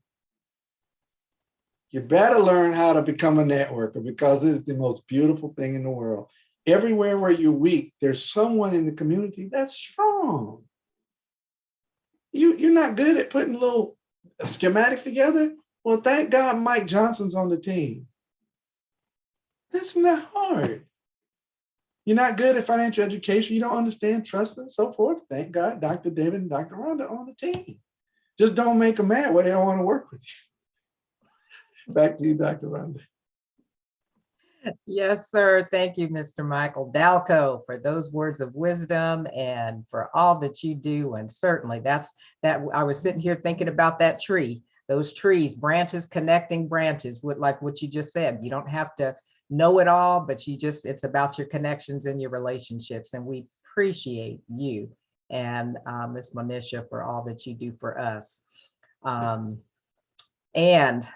S19: You better learn how to become a networker because it's the most beautiful thing in the world. Everywhere where you're weak, there's someone in the community that's strong. You're not good at putting little schematics together. Well, thank God Mike Johnson's on the team. That's not hard. You're not good at financial education. You don't understand trust and so forth. Thank God Dr. David and Dr. Rhonda on the team. Just don't make them mad where they don't want to work with you. Back to you, Dr. Rhonda.
S17: Yes, sir. Thank you, Mr. Michael Dalco, for those words of wisdom and for all that you do. And certainly that I was sitting here thinking about that tree, those trees, branches connecting branches, with like what you just said. You don't have to know it all, but it's about your connections and your relationships. And we appreciate you and Ms. Monisha for all that you do for us. And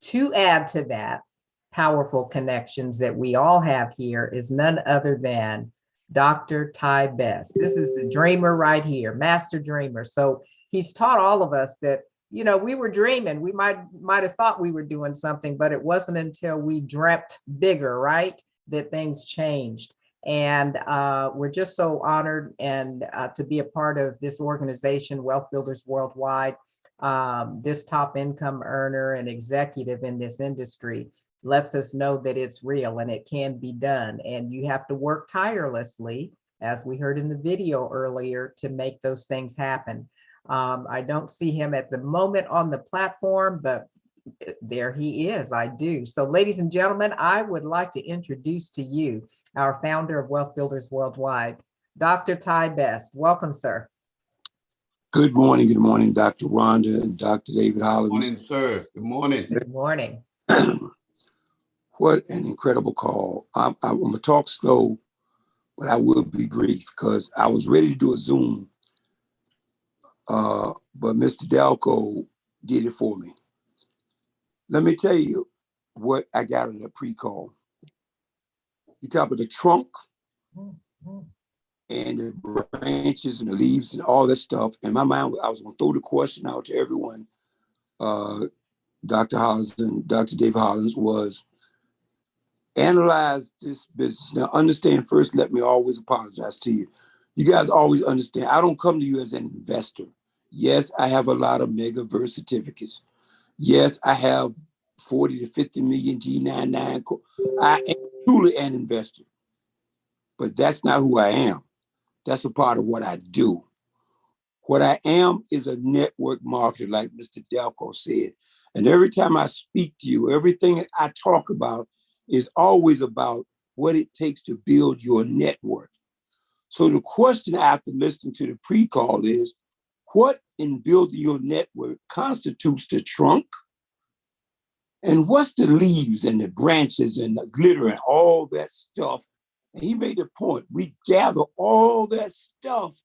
S17: to add to that, powerful connections that we all have here is none other than Dr. Ty Best. This is the dreamer right here, master dreamer. So he's taught all of us that, we were dreaming. We might have thought we were doing something, but it wasn't until we dreamt bigger, right, that things changed. And we're just so honored and to be a part of this organization, Wealth Builders Worldwide, this top income earner and executive in this industry. Lets us know that it's real and it can be done. And you have to work tirelessly, as we heard in the video earlier, to make those things happen. I don't see him at the moment on the platform, but there he is, I do. So ladies and gentlemen, I would like to introduce to you our founder of Wealth Builders Worldwide, Dr. Ty Best. Welcome, sir.
S20: Good morning, Dr. Rhonda and Dr. David Hollins.
S18: Good morning, sir. Good morning.
S17: Good morning.
S20: What an incredible call. I'm going to talk slow, but I will be brief because I was ready to do a Zoom, but Mr. Dalco did it for me. Let me tell you what I got in the pre-call. You talk about the trunk and the branches and the leaves and all that stuff. In my mind, I was going to throw the question out to everyone. Dr. Hollins and Dr. David Hollins was, analyze this business. Now, understand first, let me always apologize to you. You guys always understand, I don't come to you as an investor. Yes, I have a lot of megaverse certificates. Yes, I have 40 to 50 million G99. I am truly an investor, but that's not who I am. That's a part of what I do. What I am is a network marketer, like Mr. Dalco said. And every time I speak to you, everything I talk about is always about what it takes to build your network. So the question after listening to the pre-call is, what in building your network constitutes the trunk? And what's the leaves and the branches and the glitter and all that stuff? And he made the point, we gather all that stuff,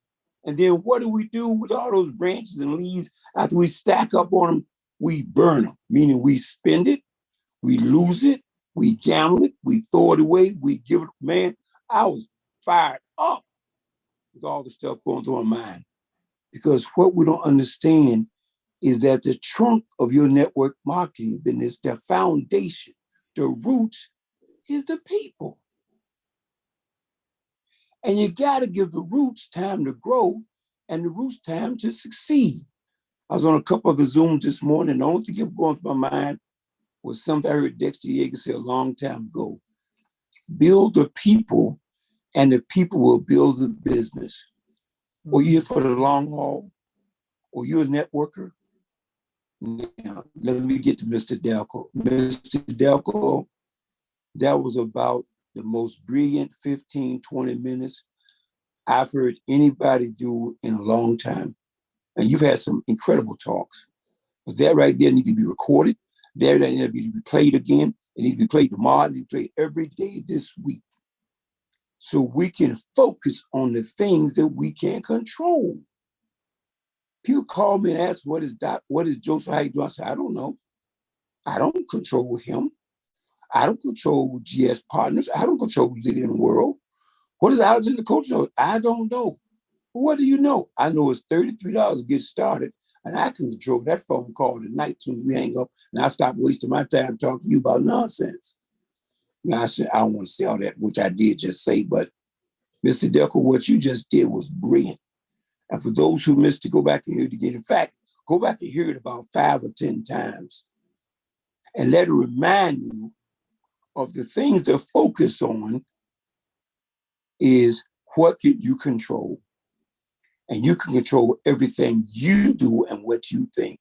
S20: and then what do we do with all those branches and leaves after we stack up on them? We burn them, meaning we spend it, we lose it, we gamble it, we throw it away, we give it. Man, I was fired up with all the stuff going through my mind, because what we don't understand is that the trunk of your network marketing business, the foundation, the roots, is the people. And you got to give the roots time to grow and the roots time to succeed. I was on a couple of the Zooms this morning, and the only thing that kept going through my mind was something I heard Dexter Yeager say a long time ago. Build the people, and the people will build the business. Or you're here for the long haul, or you're a networker. Now, let me get to Mr. Delco. Mr. Delco, that was about the most brilliant 15, 20 minutes I've heard anybody do in a long time. And you've had some incredible talks. But that right there needs to be recorded. That needs to be played again. It needs to be played tomorrow. It needs to be played every day this week. So we can focus on the things that we can control. People call me and ask, what is Joseph Hyde doing? I say, I don't know. I don't control him. I don't control GS Partners. I don't control Leading the World. What is Alexander Coach know? I don't know. But what do you know? I know it's $33 to get started, and I can control that phone call tonight as soon as we hang up, and I'll stop wasting my time talking to you about nonsense. Now, I don't want to say all that, which I did just say, but Mr. Delco, what you just did was brilliant. And for those who missed it, go back and hear it again. In fact, go back and hear it about 5 or 10 times and let it remind you of the things to focus on is what can you control? And you can control everything you do and what you think.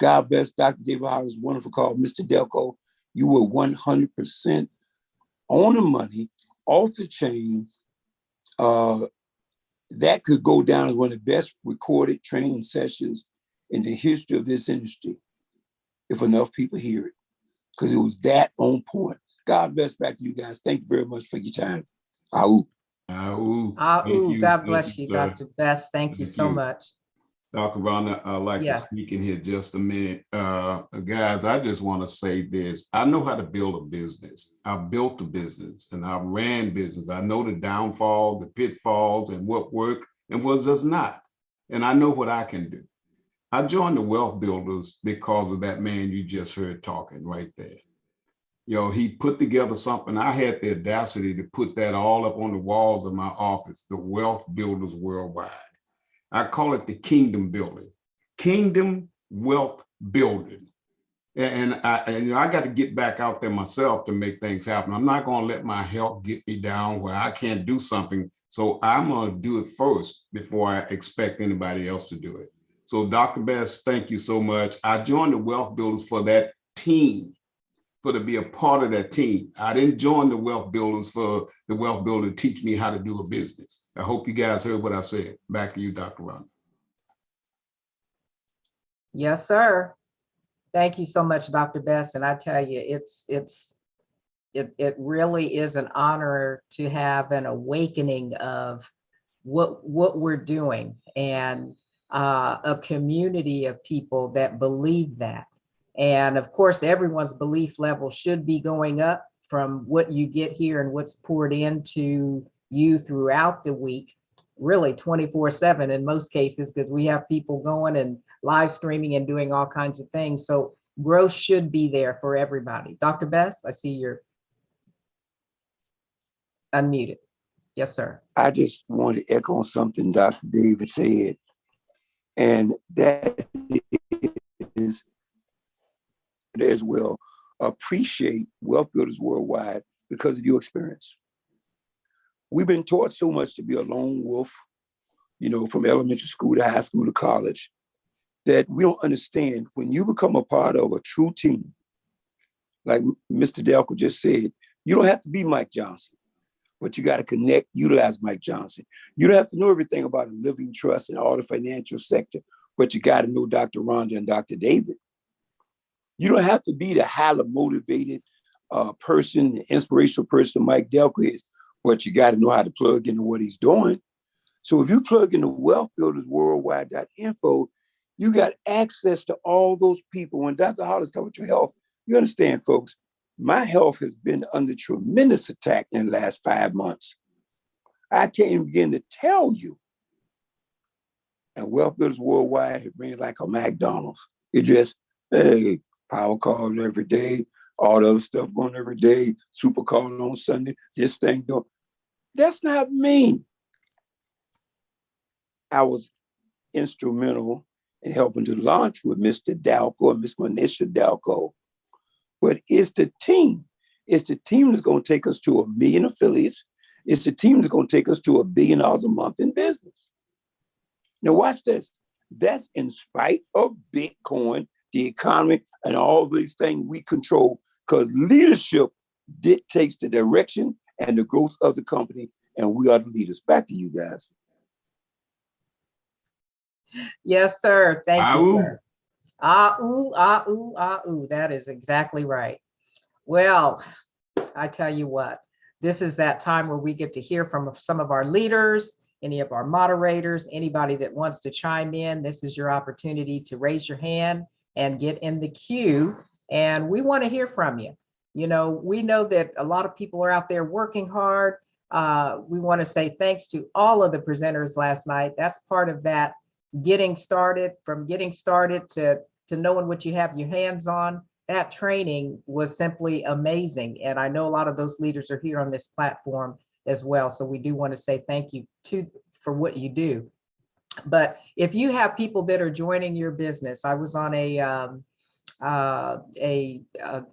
S20: God bless Dr. David Hollis' wonderful call. Mr. Delco, you were 100% on the money, off the chain. That could go down as one of the best recorded training sessions in the history of this industry, if enough people hear it, because it was that on point. God bless back to you guys. Thank you very much for your time. Au.
S17: God bless you, Dr. Best. Thank you so much.
S18: Dr. Rhonda, I'd like to speak in here just a minute. Guys, I just want to say this. I know how to build a business. I've built a business and I ran business. I know the downfall, the pitfalls, and what worked and what does not. And I know what I can do. I joined the Wealth Builders because of that man you just heard talking right there. You know, he put together something. I had the audacity to put that all up on the walls of my office, the Wealth Builders Worldwide. I call it the kingdom building, kingdom wealth building. And I got to get back out there myself to make things happen. I'm not going to let my health get me down where I can't do something. So I'm going to do it first before I expect anybody else to do it. So Dr. Best, thank you so much. I joined the Wealth Builders for that team, for to be a part of that team. I didn't join the Wealth Builders for the Wealth Builder to teach me how to do a business. I hope you guys heard what I said. Back to you, Dr. Ron.
S17: Yes, sir. Thank you so much, Dr. Best. And I tell you, it really is an honor to have an awakening of what we're doing and a community of people that believe that. And of course, everyone's belief level should be going up from what you get here and what's poured into you throughout the week, really 24/7 in most cases, because we have people going and live streaming and doing all kinds of things. So growth should be there for everybody. Dr. Best, I see you're unmuted. Yes, sir.
S20: I just want to echo something Dr. David said, and that is as well. Appreciate Wealth Builders Worldwide because of your experience. We've been taught so much to be a lone wolf, you know, from elementary school to high school to college, that we don't understand when you become a part of a true team, like Mr. Delco just said, You don't have to be Mike Johnson, but you got to connect, utilize Mike Johnson. You don't have to know everything about a living trust and all the financial sector, but you got to know Dr. Rhonda and Dr. David. You don't have to be the highly motivated person, the inspirational person Mike Delco is, but you got to know how to plug into what he's doing. So if you plug into wealthbuildersworldwide.info, you got access to all those people. When Dr. Hollis talks about your health, you understand, folks, my health has been under tremendous attack in the last 5 months. I can't even begin to tell you. And Wealth Builders Worldwide has been like a McDonald's. It just, hey, power call every day, all the other stuff going every day, super call on Sunday, this thing go. That's not me. I was instrumental in helping to launch with Mr. Dalco and Miss Manisha Dalco. But it's the team. It's the team that's going to take us to 1 million affiliates. It's the team that's going to take us to $1 billion a month in business. Now watch this. That's in spite of Bitcoin, the economy, and all these things we control, because leadership dictates the direction and the growth of the company, and we are the leaders. Back to you guys.
S17: Yes, sir. Thank you, sir. Ooh, ooh. That is exactly right. Well, I tell you what, this is that time where we get to hear from some of our leaders, any of our moderators, anybody that wants to chime in. This is your opportunity to raise your hand and get in the queue. And we want to hear from you. You know, we know that a lot of people are out there working hard. We want to say thanks to all of the presenters last night. That's part of that getting started, from getting started to knowing what you have your hands on. That training was simply amazing. And I know a lot of those leaders are here on this platform as well. So we do want to say thank you for what you do. But if you have people that are joining your business, I was on a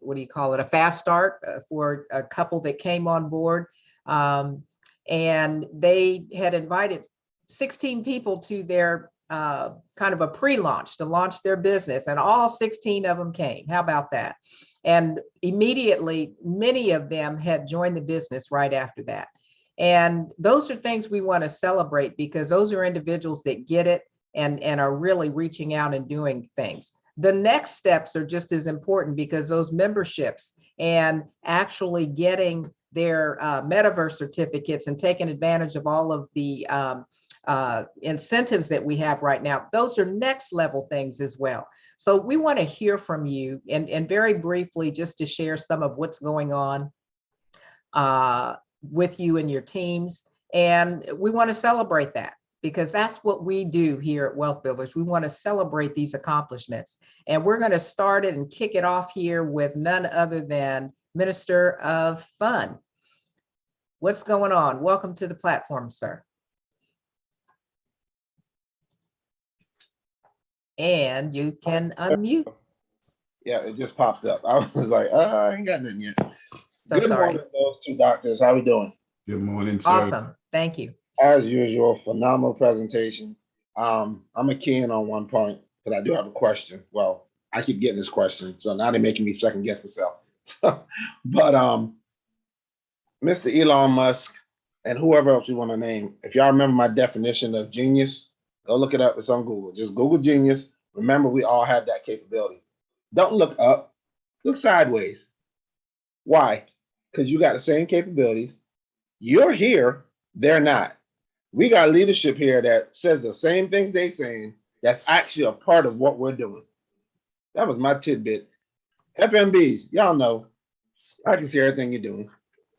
S17: what do you call it? A fast start for a couple that came on board. And they had invited 16 people to their kind of a pre-launch to launch their business, and all 16 of them came. How about that? And immediately, many of them had joined the business right after that. And those are things we want to celebrate, because those are individuals that get it and are really reaching out and doing things. The next steps are just as important, because those memberships and actually getting their metaverse certificates and taking advantage of all of the incentives that we have right now, those are next level things as well. So we want to hear from you, and very briefly, just to share some of what's going on with you and your teams. And we want to celebrate that, because that's what we do here at Wealth Builders. We want to celebrate these accomplishments. And we're going to start it and kick it off here with none other than Minister of Fun. What's going on? Welcome to the platform, sir. And you can unmute.
S21: Yeah, it just popped up. I was like, I ain't got nothing yet.
S17: So
S21: Good
S17: sorry.
S21: morning, those two doctors. How we doing?
S18: Good morning, sir.
S17: Awesome. Thank you.
S21: As usual, phenomenal presentation. I'm a key in on one point, but I do have a question. Well, I keep getting this question, so now they're making me second guess myself. But Mr. Elon Musk and whoever else you want to name, if y'all remember my definition of genius, go look it up. It's on Google. Just Google genius. Remember, we all have that capability. Don't look up. Look sideways. Why? Because you got the same capabilities. You're here. They're not. We got leadership here that says the same things they're saying. That's actually a part of what we're doing. That was my tidbit. FMBs, y'all know, I can see everything you're doing.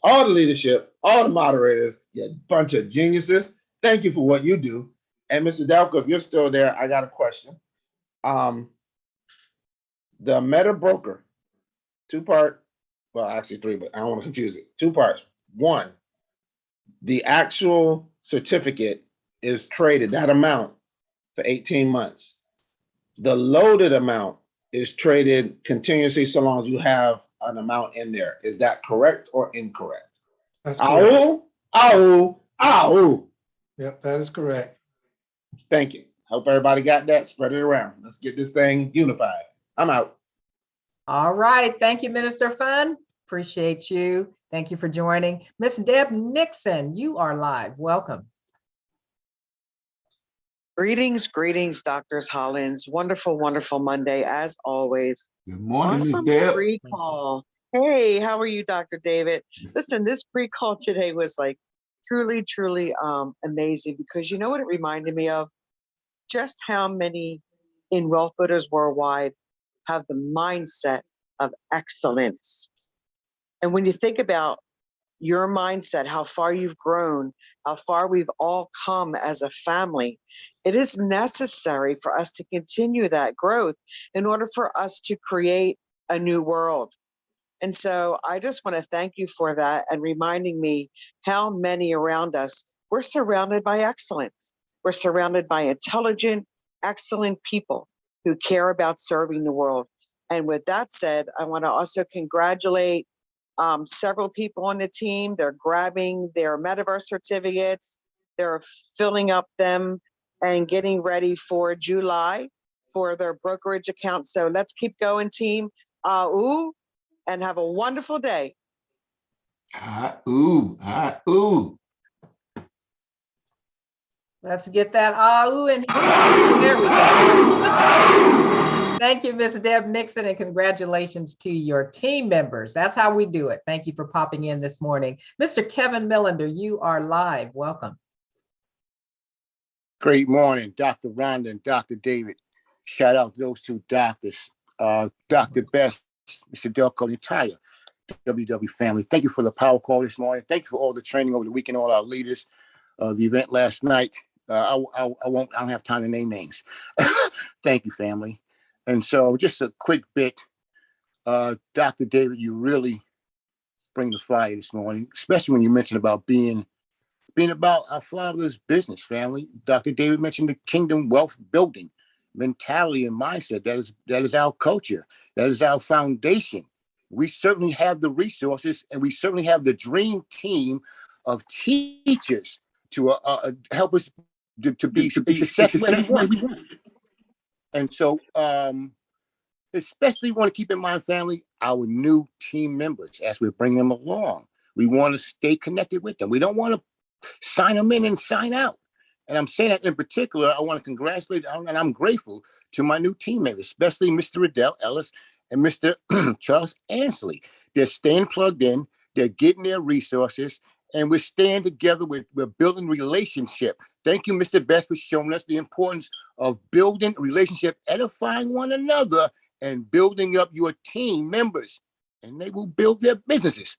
S21: All the leadership, all the moderators, you bunch of geniuses. Thank you for what you do. And Mr. Dalco, if you're still there, I got a question. The Meta Broker, two-part, well, actually three, but I don't want to confuse it. 2 parts. One, the actual certificate is traded, that amount, for 18 months. The loaded amount is traded continuously so long as you have an amount in there. Is that correct or incorrect?
S19: That's correct.
S21: Ow.
S19: Yep, that is correct.
S21: Thank you. Hope everybody got that. Spread it around. Let's get this thing unified. I'm out.
S17: All right. Thank you, Minister Fun. Appreciate you. Thank you for joining. Miss Deb Nixon, you are live. Welcome.
S4: Greetings, greetings, Doctors Hollins. Wonderful, wonderful Monday, as always.
S18: Good morning, Miss
S4: Awesome
S18: Deb.
S4: pre-call. Hey, how are you, Dr. David? Listen, this pre-call today was like truly, truly amazing, because you know what it reminded me of? Just how many in Wealth Builders Worldwide have the mindset of excellence. And when you think about your mindset, how far you've grown, how far we've all come as a family, it is necessary for us to continue that growth in order for us to create a new world. And so I just want to thank you for that and reminding me how many around us, we're surrounded by excellence. We're surrounded by intelligent, excellent people who care about serving the world. And with that said, I want to also congratulate several people on the team. They're grabbing their metaverse certificates. They're filling up them and getting ready for July for their brokerage account. So let's keep going, team. And have a wonderful day.
S18: Ooh.
S17: Let's get that ooh in here. There we go. Thank you, Ms. Deb Nixon, and congratulations to your team members. That's how we do it. Thank you for popping in this morning. Mr. Kevin Millender, you are live. Welcome.
S6: Great morning, Dr. Rhonda and Dr. David. Shout out to those two doctors, Dr. Best, Mr. Delco, the entire WW family. Thank you for the power call this morning. Thank you for all the training over the weekend, all our leaders. The event last night. I don't have time to name names. Thank you, family. And so just a quick bit, Dr. David, you really bring the fire this morning, especially when you mentioned about being about our Father's business, family. Dr. David mentioned the kingdom wealth building mentality and mindset. That is our culture. That is our foundation. We certainly have the resources, and we certainly have the dream team of teachers to help us to be successful where we want. And so, especially want to keep in mind, family, our new team members as we're bringing them along. We want to stay connected with them. We don't want to sign them in and sign out. And I'm saying that in particular, I want to congratulate, and I'm grateful to my new teammates, especially Mr. Riddell Ellis and Mr. Charles Ansley. They're staying plugged in, they're getting their resources, and we're staying together, we're building relationship. Thank you, Mr. Best, for showing us the importance of building a relationship, edifying one another, and building up your team members. And they will build their businesses.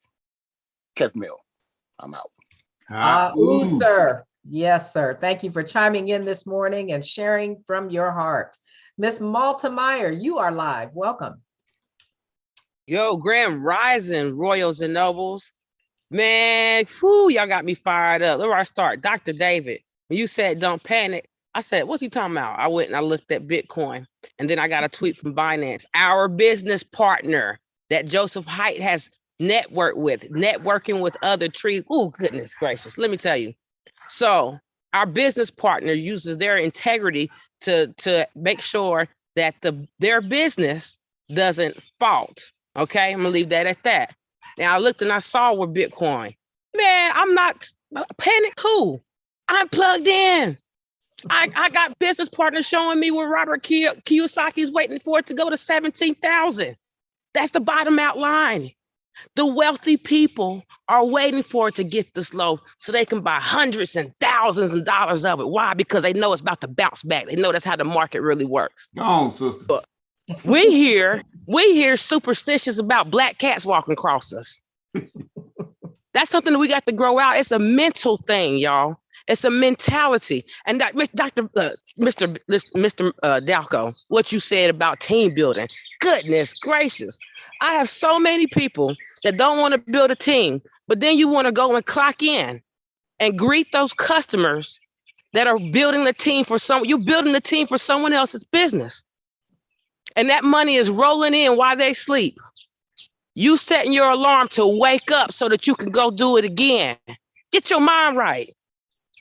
S6: Kev Mill, I'm out.
S17: Sir. Yes, sir. Thank you for chiming in this morning and sharing from your heart. Miss Malta Meyer, you are live. Welcome.
S22: Yo, Grand Rising, Royals and Nobles. Man, y'all got me fired up. Where I start? Dr. David, when you said don't panic, I said, what's he talking about? I went and I looked at Bitcoin. And then I got a tweet from Binance. Our business partner that Joseph Haidt has networking with other trees. Oh, goodness gracious. Let me tell you. So our business partner uses their integrity to make sure that their business doesn't fault. Okay, I'm gonna leave that at that. Now I looked and I saw where Bitcoin. Man, I'm not panic. Cool. I'm plugged in. I got business partners showing me where Robert Kiyosaki's waiting for it to go to 17,000. That's the bottom out line. The wealthy people are waiting for it to get this low so they can buy hundreds and thousands of dollars of it. Why? Because they know it's about to bounce back. They know that's how the market really works.
S18: Go on, sister.
S22: But we hear superstitious about black cats walking across us. That's something that we got to grow out. It's a mental thing, y'all. It's a mentality. And Mr. Dalco, what you said about team building, goodness gracious. I have so many people that don't want to build a team, but then you want to go and clock in and greet those customers that are building the team for you're building the team for someone else's business. And that money is rolling in while they sleep. You setting your alarm to wake up so that you can go do it again. Get your mind right.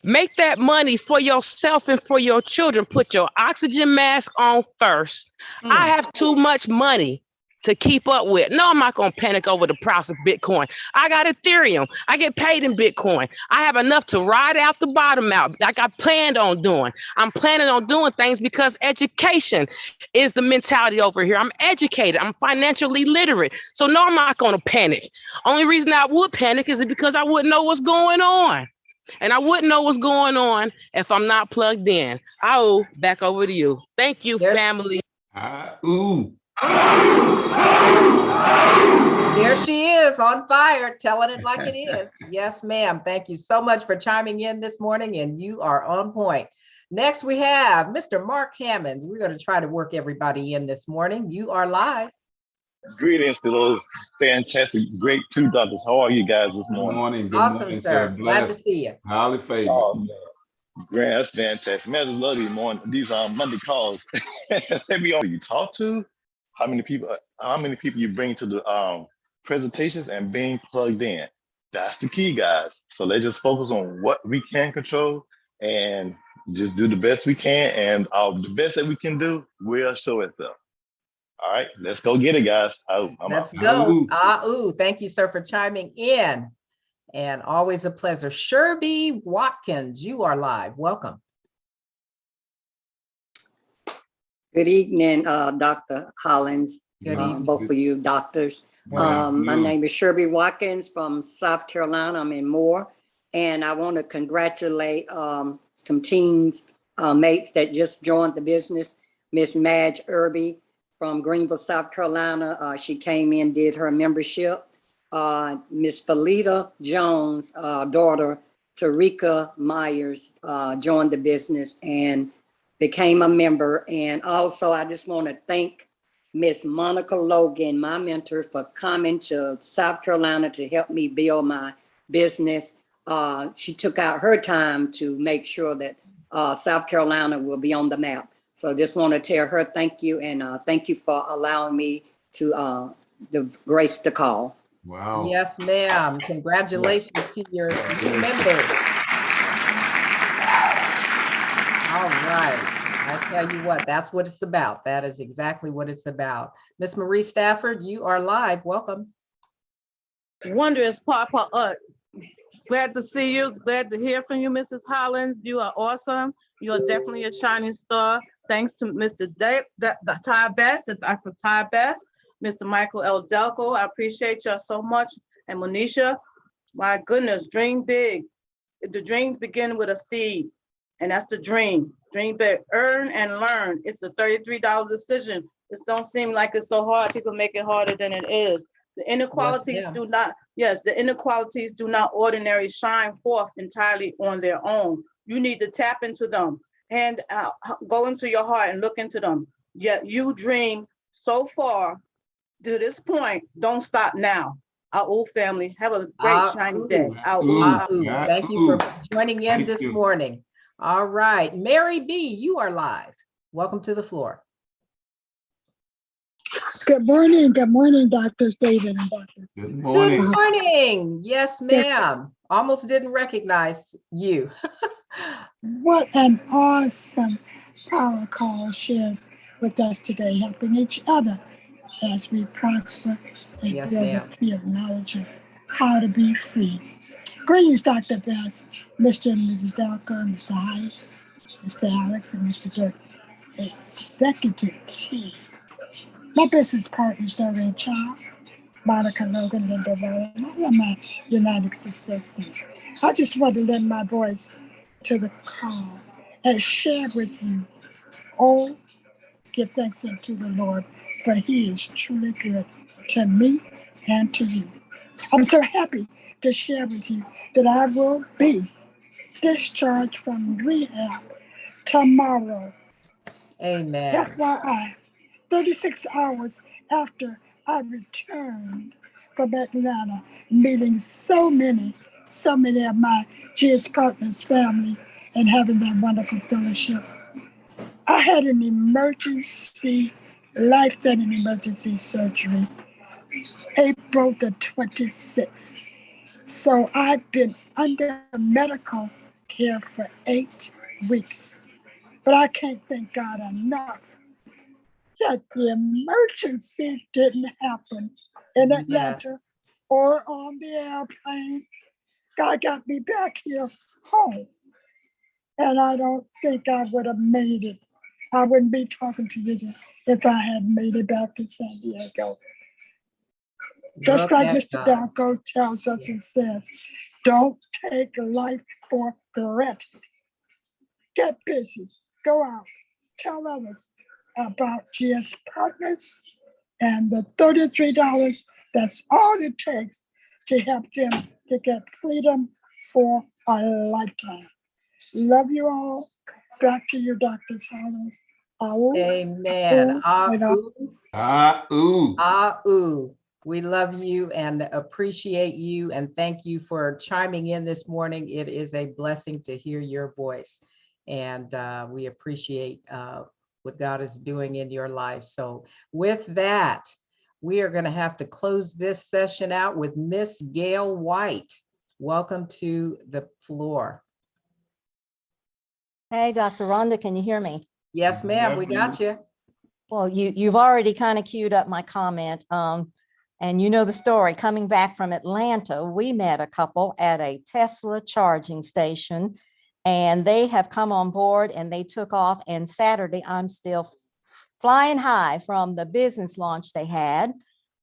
S22: Make that money for yourself and for your children. Put your oxygen mask on first. I have too much money to keep up with. No, I'm not going to panic over the price of Bitcoin. I got Ethereum. I get paid in Bitcoin. I have enough to ride out the bottom out like I planned on doing. I'm planning on doing things because education is the mentality over here. I'm educated. I'm financially literate. So no, I'm not going to panic. Only reason I would panic is because I wouldn't know what's going on. And I wouldn't know what's going on if I'm not plugged in. Oh, back over to you. Thank you, family.
S17: There she is on fire, telling it like it is. Yes, ma'am. Thank you so much for chiming in this morning, and you are on point. Next, we have Mr. Mark Hammonds. We're going to try to work everybody in this morning. You are live.
S5: Greetings to those fantastic, great two doctors. How are you guys this morning?
S17: Good awesome, morning, sir. Glad to see you.
S5: Highly favored. Oh, man. Grant, that's fantastic. Man, I just love these Monday calls. Let me know who you talk to, how many people you bring to the presentations, and being plugged in. That's the key, guys. So let's just focus on what we can control and just do the best we can. And the best that we can do will show itself. All right, let's go get it, guys.
S17: Let's go. Thank you, sir, for chiming in. And always a pleasure. Sherby Watkins, you are live. Welcome.
S7: Good evening, Dr. Hollins. Good evening. Both of you doctors. My name is Sherby Watkins from South Carolina. I'm in Moore. And I want to congratulate some teams, mates that just joined the business. Miss Madge Irby from Greenville, South Carolina. She came in, did her membership. Miss Felita Jones, daughter Tarika Myers, joined the business and became a member. And also, I just want to thank Miss Monica Logan, my mentor, for coming to South Carolina to help me build my business. She took out her time to make sure that South Carolina will be on the map. So just want to tell her thank you, and thank you for allowing me to grace the call.
S17: Wow. Yes, ma'am. Congratulations to your new members. All right. I tell you what, that's what it's about. That is exactly what it's about. Miss Marie Stafford, you are live. Welcome.
S23: Wondrous Papa. Glad to see you. Glad to hear from you, Mrs. Hollins. You are awesome. You are definitely a shining star. Thanks to Mr. Ty Best and Dr. Ty Best. Mr. Michael L. Delco, I appreciate y'all so much. And Monisha, my goodness, dream big. The dreams begin with a seed, and that's the dream. Dream big, earn and learn. It's a $33 decision. It don't seem like it's so hard. People make it harder than it is. The inequalities the inequalities do not ordinarily shine forth entirely on their own. You need to tap into them and go into your heart and look into them. Yet you dream so far to this point, don't stop now. Our old family, have a great shiny day.
S17: Thank you for joining in this morning. All right, Mary B., you are live. Welcome to the floor.
S24: Good morning, Drs. David and Dr.
S17: Good morning. Good morning. Yes, ma'am. Almost didn't recognize you.
S24: What an awesome power call shared with us today, helping each other as we prosper and build a tree of knowledge of how to be free. Greetings, Dr. Best, Mr. and Mrs. Delco, Mr. Height, Mr. Alex, and Mr. Dirk. Executive team. My business partners, Doreen Charles, Monica Logan, Linda Rowland, and all of my United Success Center. I just want to lend my voice to the call and share with you. Oh, give thanks unto the Lord, for he is truly good to me and to you. I'm so happy to share with you that I will be discharged from rehab tomorrow.
S17: Amen.
S24: FYI, 36 hours after I returned from Atlanta, meeting so many of my GS Partners family and having that wonderful fellowship. I had an life-threatening emergency surgery, April the 26th. So I've been under medical care for 8 weeks. But I can't thank God enough that the emergency didn't happen in Atlanta or on the airplane. God got me back here home. And I don't think I would have made it. I wouldn't be talking to you if I had made it back to San Diego. Just like Mr. Dalco tells us and said, don't take life for granted. Get busy, go out, tell others about GS Partners and the $33. That's all it takes to help them to get freedom for a lifetime. Love you all. Back to you, Dr. Hollins.
S17: Amen. We love you and appreciate you, and thank you for chiming in this morning. It is a blessing to hear your voice, and we appreciate what God is doing in your life. So with that, we are going to have to close this session out with Miss Gail White. Welcome to the floor.
S2: Hey, Dr. Rhonda, can you hear me?
S17: Yes, ma'am, we got you.
S2: Well, you've already kind of queued up my comment. And you know the story. Coming back from Atlanta, we met a couple at a Tesla charging station, and they have come on board and they took off. And Saturday, I'm still flying high from the business launch they had.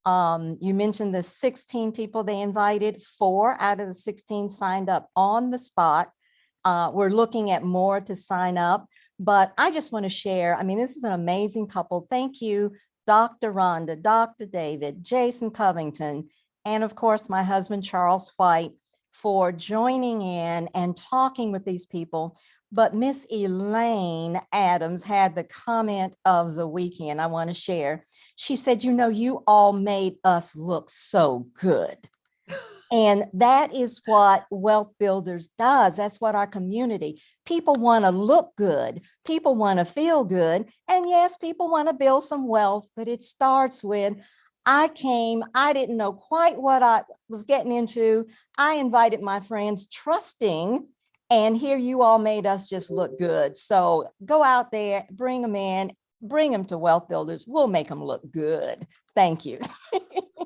S2: You mentioned the 16 people they invited. 4 out of the 16 signed up on the spot. We're looking at more to sign up, but I just want to share. I mean, this is an amazing couple. Thank you, Dr. Rhonda, Dr. David, Jason Covington, and of course, my husband, Charles White, for joining in and talking with these people. But Miss Elaine Adams had the comment of the weekend I want to share. She said, you know, you all made us look so good. And that is what Wealth Builders does. That's what our community, people want to look good. People want to feel good. And yes, people want to build some wealth, but it starts with, I didn't know quite what I was getting into. I invited my friends trusting, and here you all made us just look good. So go out there, bring them in, bring them to Wealth Builders. We'll make them look good. Thank you.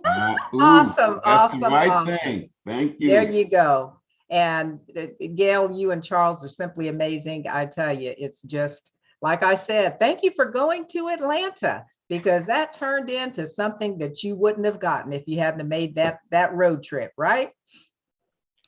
S17: Awesome.
S18: That's the right
S17: awesome.
S18: thing. Thank you.
S17: There you go. And Gail, you and Charles are simply amazing. I tell you, it's just, like I said, thank you for going to Atlanta, because that turned into something that you wouldn't have gotten if you hadn't made that road trip, right?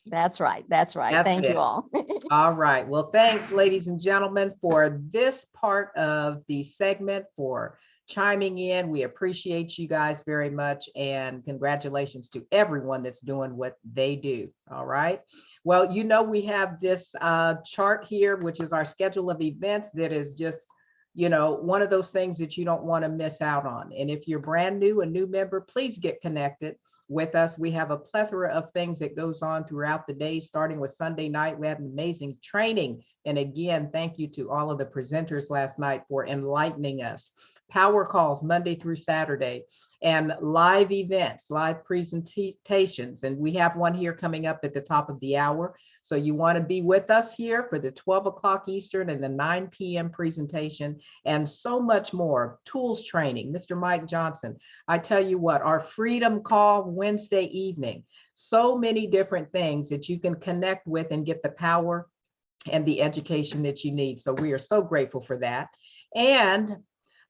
S2: That's right. That's right. Thank you all.
S17: All right. Well, thanks, ladies and gentlemen, for this part of the segment, for chiming in. We appreciate you guys very much, and congratulations to everyone that's doing what they do. All right. Well, you know, we have this chart here, which is our schedule of events that is just, you know, one of those things that you don't want to miss out on. And if you're brand new, a new member, please get connected with us. We have a plethora of things that goes on throughout the day, starting with Sunday night. We had an amazing training. And again, thank you to all of the presenters last night for enlightening us. Power calls Monday through Saturday, and live events, live presentations. And we have one here coming up at the top of the hour. So you want to be with us here for the 12 o'clock Eastern and the 9 p.m. presentation, and so much more. Tools training, Mr. Mike Johnson. I tell you what, our Freedom Call Wednesday evening, so many different things that you can connect with and get the power and the education that you need. So we are so grateful for that. And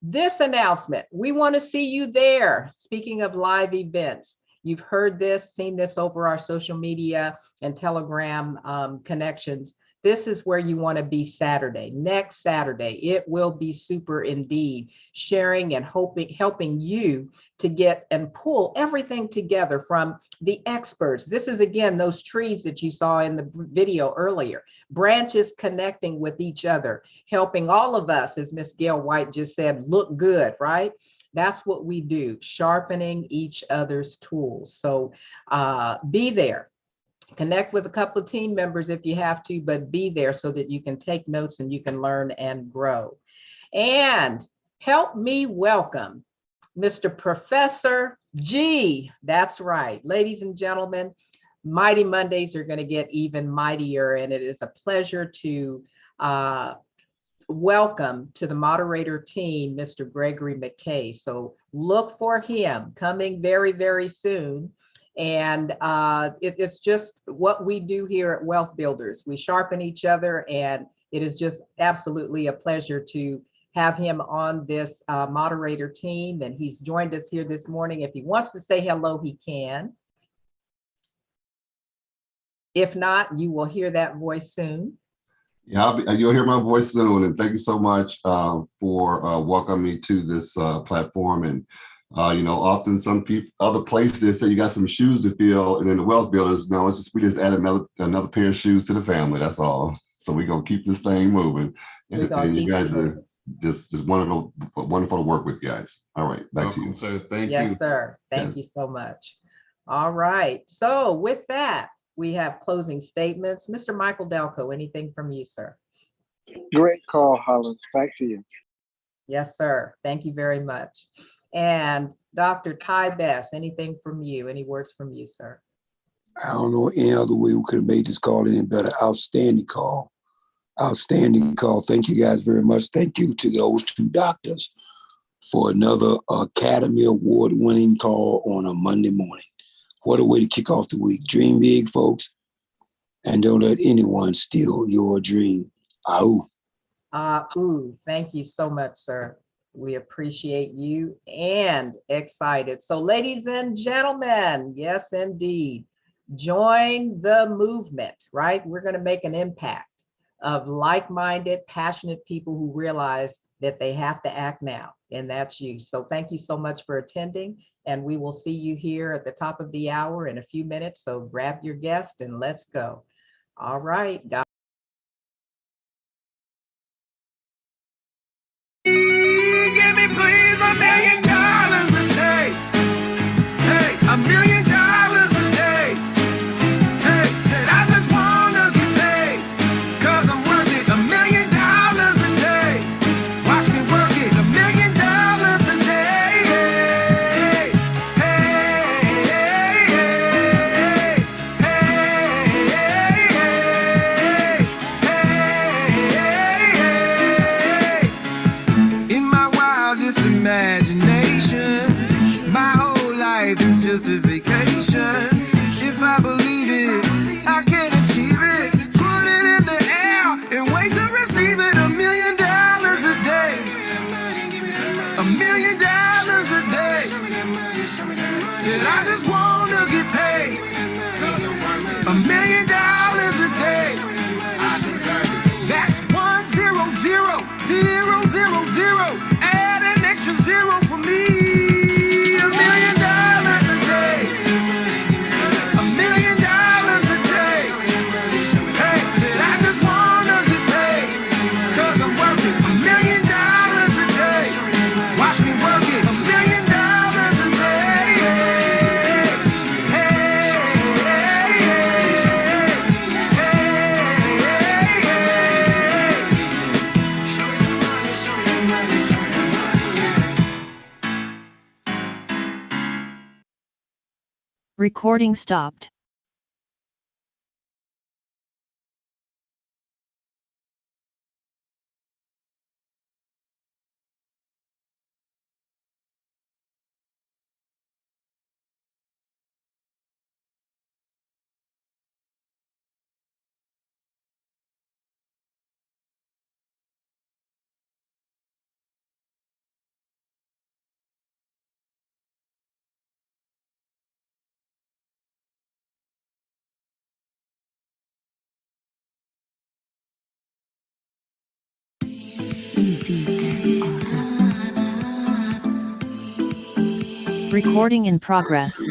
S17: this announcement, we want to see you there. Speaking of live events, you've heard this, seen this over our social media and Telegram connections. This is where you want to be Saturday, next Saturday. It will be super indeed, sharing and helping you to get and pull everything together from the experts. This is, again, those trees that you saw in the video earlier, branches connecting with each other, helping all of us, as Miss Gail White just said, look good, right? That's what we do, sharpening each other's tools. So be there. Connect with a couple of team members if you have to, but be there so that you can take notes and you can learn and grow. And help me welcome Mr. Professor G. That's right, ladies and gentlemen, Mighty Mondays are going to get even mightier, and it is a pleasure to welcome to the moderator team, Mr. Gregory McKay. So look for him coming very, very soon. And it's just what we do here at Wealth Builders. We sharpen each other, and it is just absolutely a pleasure to have him on this moderator team. And he's joined us here this morning. If he wants to say hello, he can. If not, you will hear that voice soon.
S8: Yeah, you'll hear my voice soon. And thank you so much for welcoming me to this platform. And often some people, other places say you got some shoes to fill, and then the Wealth Builders, no, it's just we just add another pair of shoes to the family. That's all. So we're gonna keep this thing moving. And you guys are just wonderful to work with, guys. All right, back to you.
S18: Sir. Thank you.
S17: Yes, sir. Thank you so much. All right. So with that, we have closing statements. Mr. Michael Delco, anything from you, sir?
S9: Great call, Hollins. Back to you.
S17: Yes, sir. Thank you very much. And Dr. Ty Bess, anything from you? Any words from you, sir?
S20: I don't know any other way we could have made this call any better. Outstanding call. Outstanding call. Thank you guys very much. Thank you to those two doctors for another Academy Award winning call on a Monday morning. What a way to kick off the week. Dream big, folks, and don't let anyone steal your dream. Ooh.
S17: Thank you so much, sir. We appreciate you and excited. So ladies and gentlemen, yes, indeed, join the movement, right? We're going to make an impact of like-minded, passionate people who realize that they have to act now, and that's you. So thank you so much for attending, and we will see you here at the top of the hour in a few minutes. So grab your guest and let's go. All right. God.
S10: Give me please $1 million a day. Hey, $1 million a day. Hey, said I just wanna get paid, 'cause I'm worth it. $1 million a day. Watch me work it. $1 million a day. Hey, hey, hey, hey, in my wildest imagination, my whole life is just a vacation. If I believe it, I can achieve it. Put it in the air and wait to receive it. $1 million a day. $1 million a day. Said I just wanna get paid. $1 million a day. That's 1 0 0 0 0 0. Add an extra zero for me. $1 million a day. $1 million a day. Hey, said I just wanna get paid, 'cause I'm working. $1 million a day. Watch me work it. $1 million a day. Hey, hey,
S12: Recording stopped. Recording in progress.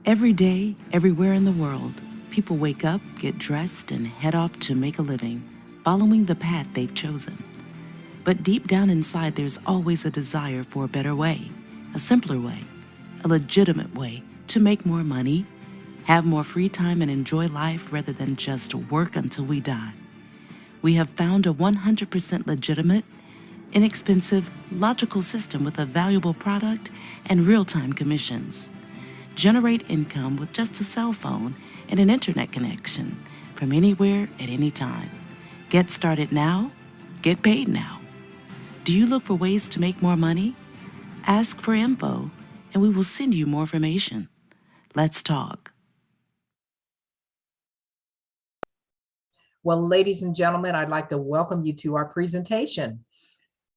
S1: Every day, everywhere in the world, people wake up, get dressed, and head off to make a living, following the path they've chosen. But deep down inside, there's always a desire for a better way, a simpler way, a legitimate way to make more money, have more free time, and enjoy life rather than just work until we die. We have found a 100% legitimate, inexpensive, logical system with a valuable product and real-time commissions. Generate income with just a cell phone and an internet connection from anywhere at any time. Get started now, get paid now. Do you look for ways to make more money? Ask for info, and we will send you more information. Let's talk.
S17: Well, ladies and gentlemen, I'd like to welcome you to our presentation,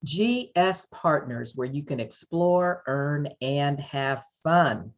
S17: GS Partners, where you can explore, earn, and have fun.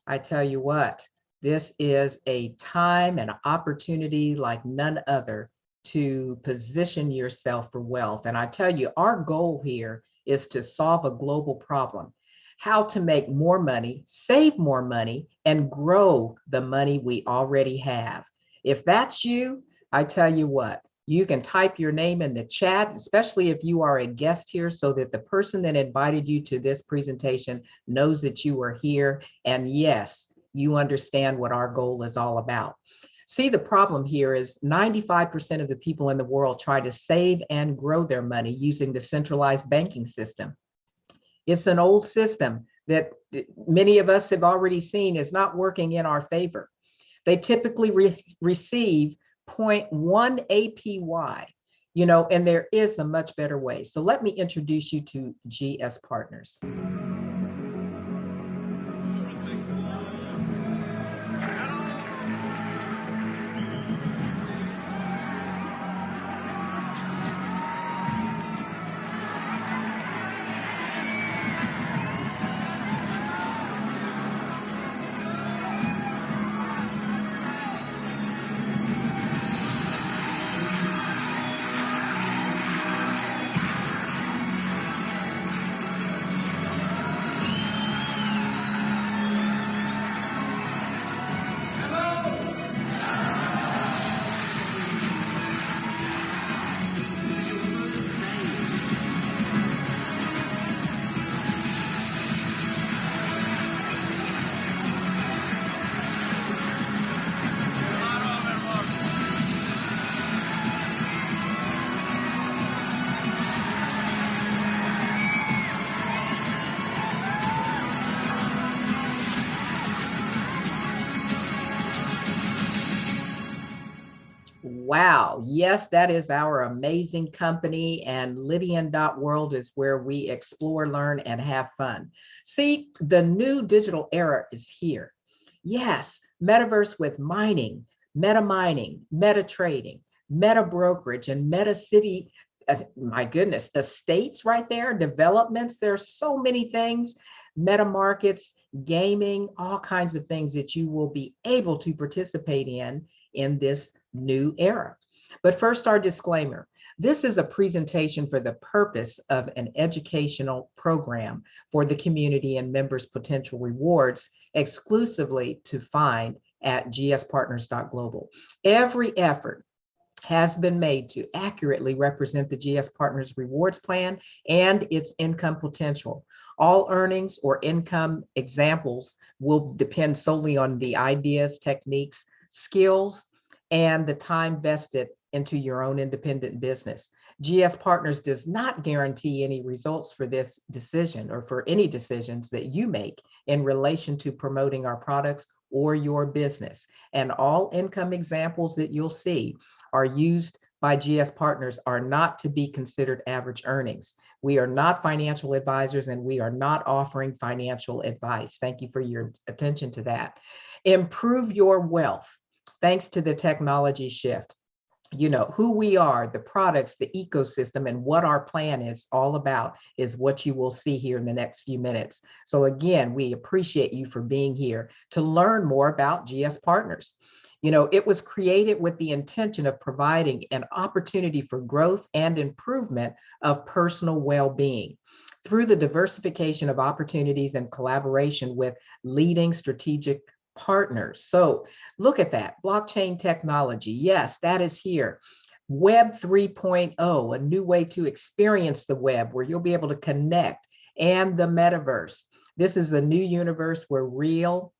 S17: I tell you what, this is a time and opportunity like none other to position yourself for wealth. And I tell you, our goal here is to solve a global problem, how to make more money, save more money, and grow the money we already have. If that's you, I tell you what, you can type your name in the chat, especially if you are a guest here, so that the person that invited you to this presentation knows that you are here. And yes, you understand what our goal is all about. See, the problem here is 95% of the people in the world try to save and grow their money using the centralized banking system. It's an old system that many of us have already seen is not working in our favor. They typically receive 0.1 APY, and there is a much better way. So let me introduce you to GS Partners. Wow. Yes, that is our amazing company, and Lydian.world is where we explore, learn, and have fun. See, the new digital era is here. Yes, metaverse with mining, meta trading, meta brokerage, and meta city, my goodness, estates right there, developments. There's so many things, meta markets, gaming, all kinds of things that you will be able to participate in this new era. But first, our disclaimer. This is a presentation for the purpose of an educational program for the community and members' potential rewards exclusively to find at gspartners.global. Every effort has been made to accurately represent the GS Partners Rewards Plan and its income potential. All earnings or income examples will depend solely on the ideas, techniques, skills, and the time vested into your own independent business. GS Partners does not guarantee any results for this decision or for any decisions that you make in relation to promoting our products or your business. And all income examples that you'll see are used by GS Partners are not to be considered average earnings. We are not financial advisors, and we are not offering financial advice. Thank you for your attention to that. Improve your wealth thanks to the technology shift. you know, who we are, the products, the ecosystem, and what our plan is all about is what you will see here in the next few minutes. So again, we appreciate you for being here to learn more about GS Partners. You know, it was created with the intention of providing an opportunity for growth and improvement of personal well-being through the diversification of opportunities and collaboration with leading strategic partners. So look at that, blockchain technology. Yes, that is here. Web 3.0, a new way to experience the web where you'll be able to connect, and the metaverse. This is a new universe where real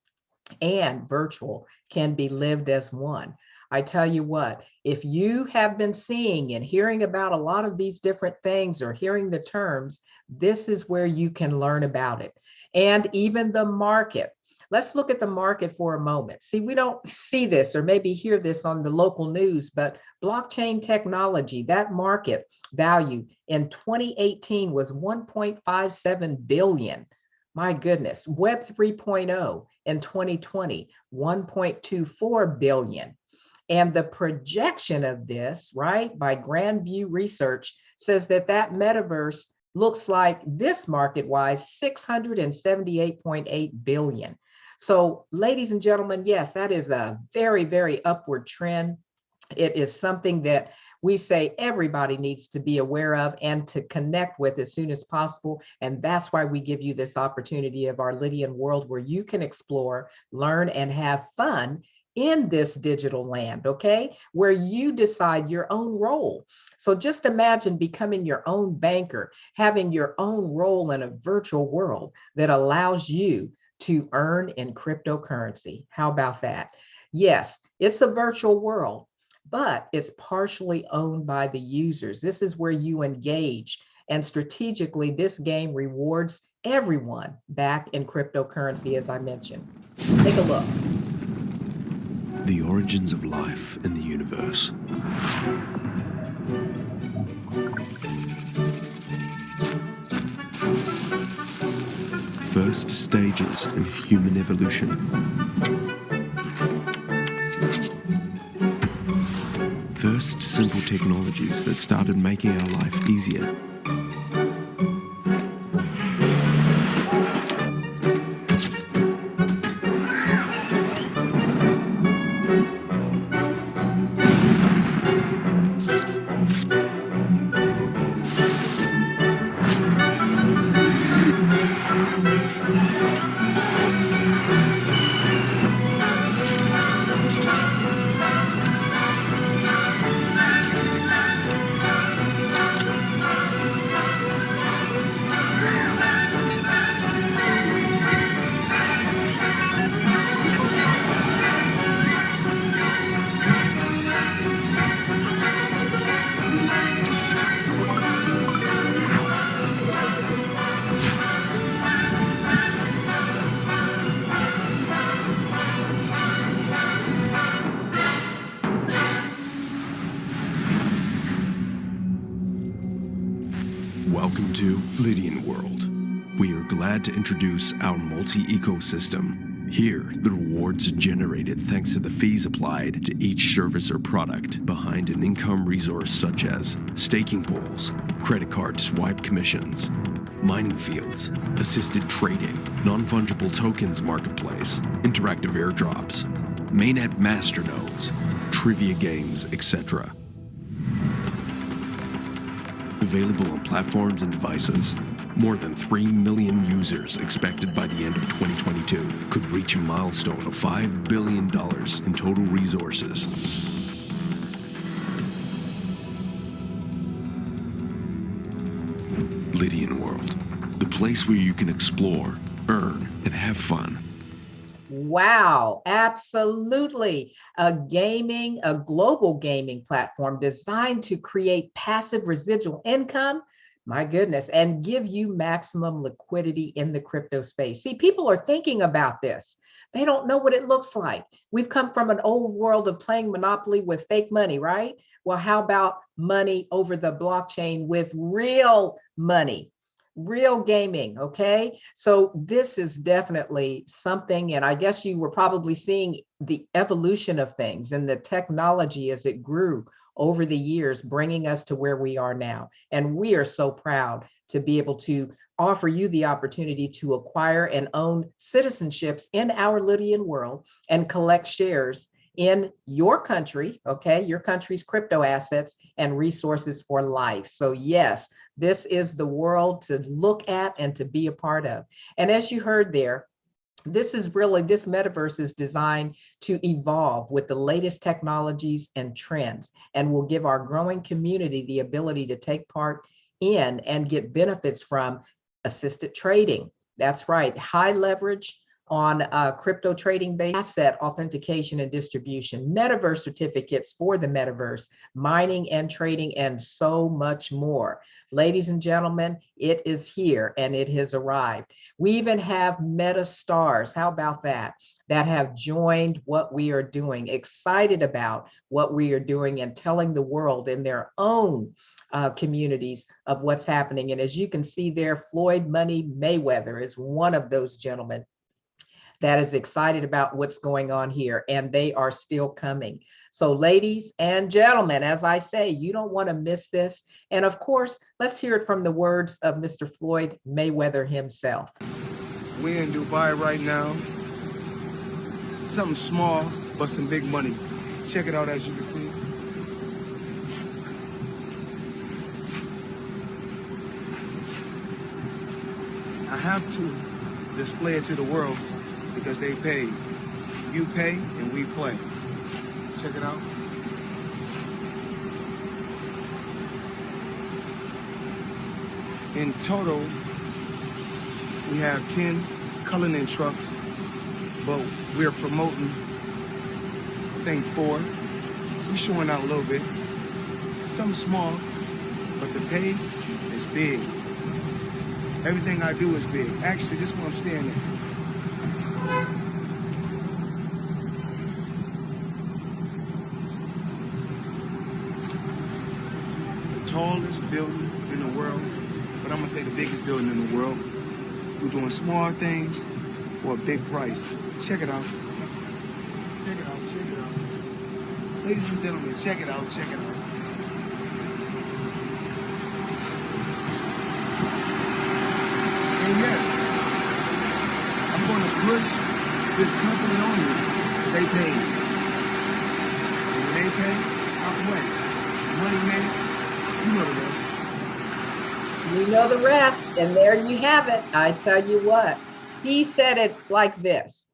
S17: and virtual can be lived as one. I tell you what, if you have been seeing and hearing about a lot of these different things or hearing the terms, this is where you can learn about it. And even the market. Let's look at the market for a moment. See, we don't see this or maybe hear this on the local news, but blockchain technology, that market value in 2018 was 1.57 billion. My goodness. Web 3.0 in 2020, 1.24 billion. And the projection of this, right, by Grand View Research says that that metaverse looks like this market-wise 678.8 billion. So ladies and gentlemen, yes, that is a very, very upward trend. It is something that we say everybody needs to be aware of and to connect with as soon as possible. And that's why we give you this opportunity of our Lydian world where you can explore, learn, and have fun in this digital land, okay? Where you decide your own role. So just imagine becoming your own banker, having your own role in a virtual world that allows you to earn in cryptocurrency. How about that? Yes, it's a virtual world, but it's partially owned by the users. This is where you engage. And strategically, this game rewards everyone back in cryptocurrency, as I mentioned. Take a look.
S11: The origins of life in the universe. First stages in human evolution. First simple technologies that started making our life easier. Welcome to Lydian World. We are glad to introduce our multi-ecosystem. Here, the rewards are generated thanks to the fees applied to each service or product behind an income resource such as staking pools, credit card swipe commissions, mining fields, assisted trading, non-fungible tokens marketplace, interactive airdrops, mainnet masternodes, trivia games, etc. Available on platforms and devices. More than 3 million users expected by the end of 2022 could reach a milestone of $5 billion in total resources. Lydian World, the place where you can explore, earn, and have fun.
S17: Wow, absolutely. A global gaming platform designed to create passive residual income, my goodness, and give you maximum liquidity in the crypto space. See, people are thinking about this. They don't know what it looks like. We've come from an old world of playing Monopoly with fake money, right? Well, how about money over the blockchain with real money? Real gaming, okay? So this is definitely something, and I guess you were probably seeing the evolution of things and the technology as it grew over the years, bringing us to where we are now. And we are so proud to be able to offer you the opportunity to acquire and own citizenships in our Lydian world and collect shares in your country, okay, your country's crypto assets and resources for life. So yes, this is the world to look at and to be a part of. And as you heard there, this metaverse is designed to evolve with the latest technologies and trends, and will give our growing community the ability to take part in and get benefits from assisted trading. That's right, high leverage on crypto trading based asset authentication and distribution, metaverse certificates for the metaverse, mining and trading, and so much more. Ladies and gentlemen, it is here and it has arrived. We even have meta stars, how about that, that have joined what we are doing, excited about what we are doing and telling the world in their own communities of what's happening. And as you can see there, Floyd Money Mayweather is one of those gentlemen that is excited about what's going on here, and they are still coming. So ladies and gentlemen, as I say, you don't want to miss this. And of course, let's hear it from the words of Mr. Floyd Mayweather himself.
S10: We're in Dubai right now. Something small, but some big money. Check it out as you can see. I have to display it to the world because they paid. You pay and we play. Check it out. In total, we have 10 Cullinan trucks, but we're promoting, I think 4. We're showing out a little bit. Some small, but the pay is big. Everything I do is big. Actually, this is where I'm standing. The tallest building in the world, but I'm gonna say the biggest building in the world. We're doing small things for a big price. Check it out. Check it out, check it out. Ladies and gentlemen, check it out, check it out. And yes, I'm going to push this company on you. They pay. And when they pay, I'll play. Money man, you know the rest.
S17: You know the rest, and there you have it. I tell you what, he said it like this.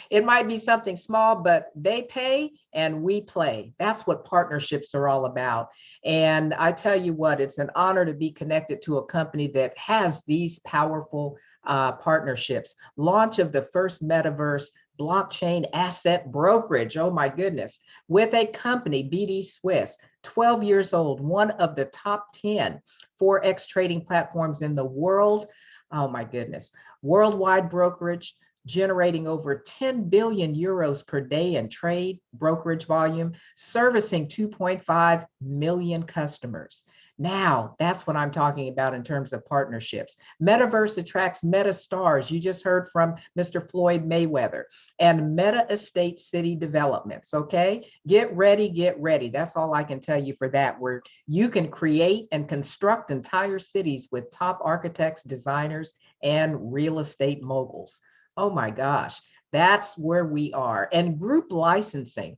S17: It might be something small, but they pay and we play. That's what partnerships are all about. And I tell you what, it's an honor to be connected to a company that has these powerful partnerships. Launch of the first metaverse blockchain asset brokerage. Oh my goodness. With a company, BD Swiss, 12 years old, one of the top 10 Forex trading platforms in the world. Oh my goodness. Worldwide brokerage, generating over 10 billion euros per day in trade brokerage volume, servicing 2.5 million customers. Now, that's what I'm talking about in terms of partnerships. Metaverse attracts meta stars. You just heard from Mr. Floyd Mayweather, and meta estate city developments, okay? Get ready, get ready. That's all I can tell you for that, where you can create and construct entire cities with top architects, designers, and real estate moguls. Oh my gosh, that's where we are. And group licensing.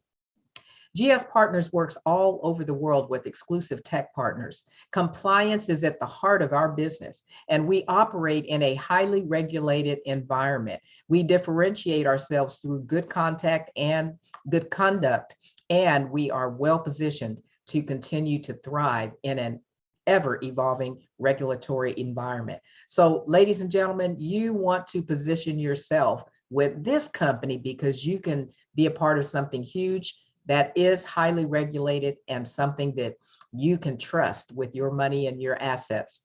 S17: GS Partners works all over the world with exclusive tech partners. Compliance is at the heart of our business, and we operate in a highly regulated environment. We differentiate ourselves through good contact and good conduct, and we are well positioned to continue to thrive in an ever-evolving regulatory environment. So, ladies and gentlemen, you want to position yourself with this company because you can be a part of something huge that is highly regulated and something that you can trust with your money and your assets.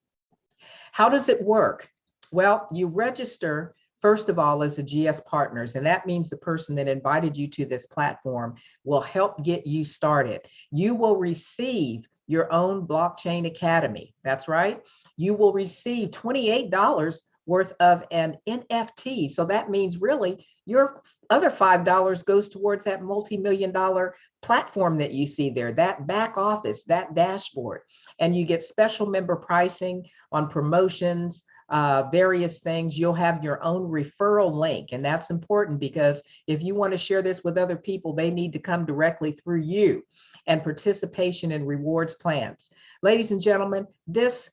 S17: How does it work? Well, you register, first of all, as a GS Partners, and that means the person that invited you to this platform will help get you started. You will receive your own blockchain academy. That's right. You will receive $28 worth of an NFT. So that means really your other $5 goes towards that multi-million-dollar platform that you see there, that back office, that dashboard. And you get special member pricing on promotions, various things. You'll have your own referral link. And that's important because if you want to share this with other people, they need to come directly through you. And participation in rewards plans. Ladies and gentlemen, this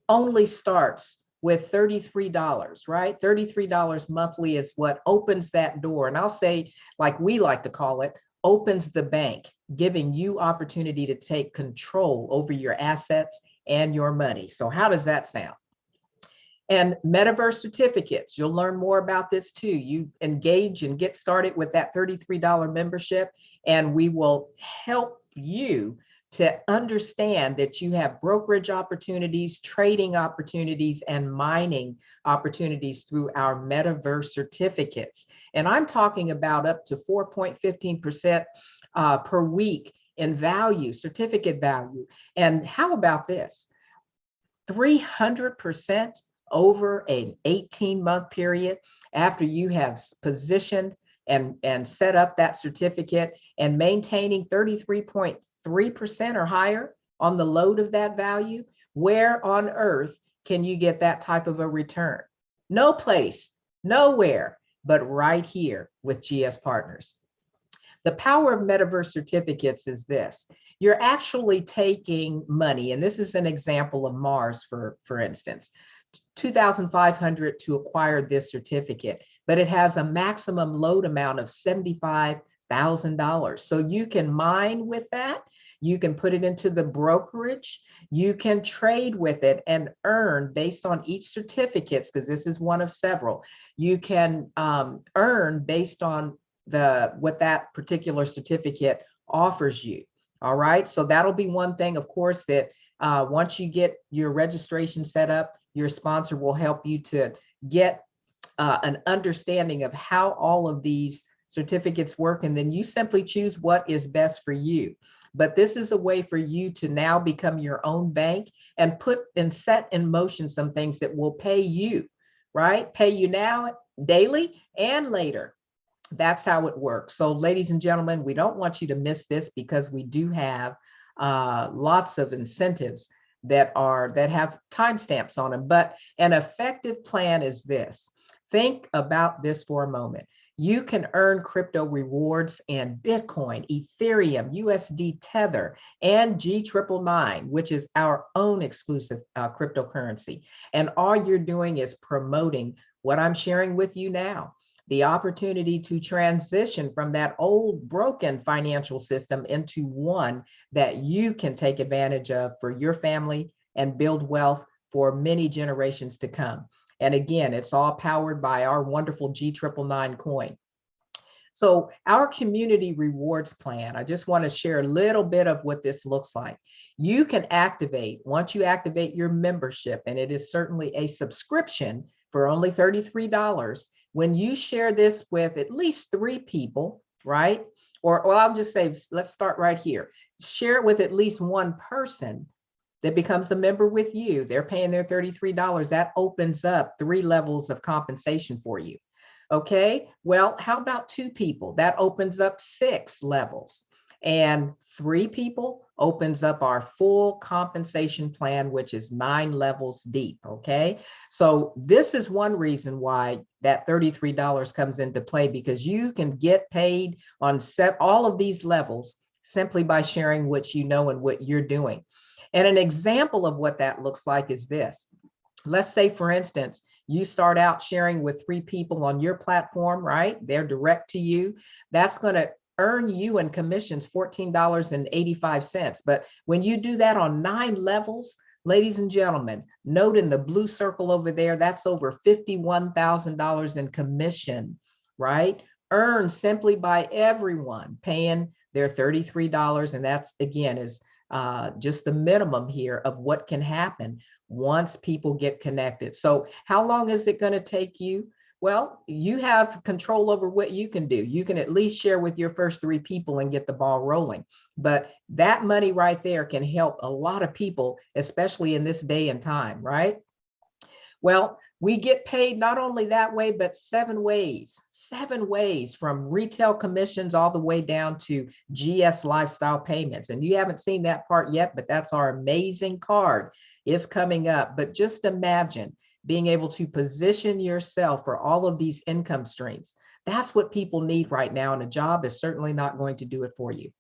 S17: only starts with $33, right? $33 monthly is what opens that door. And I'll say, like we like to call it, opens the bank, giving you opportunity to take control over your assets and your money. So how does that sound? And metaverse certificates, you'll learn more about this too. You engage and get started with that $33 membership, and we will help you to understand that you have brokerage opportunities, trading opportunities, and mining opportunities through our metaverse certificates. And I'm talking about up to 4.15% per week in value, certificate value. And how about this? 300% over an 18-month period after you have positioned and set up that certificate and maintaining 33.3% or higher on the load of that value. Where on earth can you get that type of a return? No place, nowhere, but right here with GS Partners. The power of metaverse certificates is this. You're actually taking money, and this is an example of Mars, for instance, $2,500 to acquire this certificate, but it has a maximum load amount of $75,000. So you can mine with that. You can put it into the brokerage. You can trade with it and earn based on each certificates, because this is one of several. You can earn based on what that particular certificate offers you. All right, so that'll be one thing, of course, that once you get your registration set up, your sponsor will help you to get an understanding of how all of these certificates work, and then you simply choose what is best for you. But this is a way for you to now become your own bank and put and set in motion some things that will pay you, right? Pay you now, daily, and later. That's how it works. So ladies and gentlemen, we don't want you to miss this because we do have lots of incentives that have timestamps on them. But an effective plan is this. Think about this for a moment. You can earn crypto rewards in Bitcoin, Ethereum, USD Tether, and G999, which is our own exclusive cryptocurrency. And all you're doing is promoting what I'm sharing with you now. The opportunity to transition from that old broken financial system into one that you can take advantage of for your family and build wealth for many generations to come. And again, it's all powered by our wonderful G999 coin. So our community rewards plan, I just want to share a little bit of what this looks like. You can activate, once you activate your membership, and it is certainly a subscription for only $33, when you share this with at least 3 people, right? Or well, I'll just say, let's start right here. Share it with at least one person that becomes a member with you. They're paying their $33. That opens up 3 levels of compensation for you. Okay, well, how about 2 people? That opens up 6 levels. And 3 people opens up our full compensation plan, which is 9 levels deep, okay? So this is one reason why that $33 comes into play, because you can get paid on all of these levels simply by sharing what you know and what you're doing. And an example of what that looks like is this. Let's say, for instance, you start out sharing with 3 people on your platform, right? They're direct to you. That's going to earn you in commissions $14.85. But when you do that on 9 levels, ladies and gentlemen, note in the blue circle over there, that's over $51,000 in commission, right? Earned simply by everyone paying their $33. And that's, again, is just the minimum here of what can happen once people get connected. So how long is it going to take you? Well, you have control over what you can do. You can at least share with your first 3 people and get the ball rolling. But that money right there can help a lot of people, especially in this day and time, right? Well, we get paid not only that way, but 7 ways. 7 ways, from retail commissions all the way down to GS lifestyle payments. And you haven't seen that part yet, but that's our amazing card. It's coming up. But just imagine being able to position yourself for all of these income streams. That's what people need right now, and a job is certainly not going to do it for you.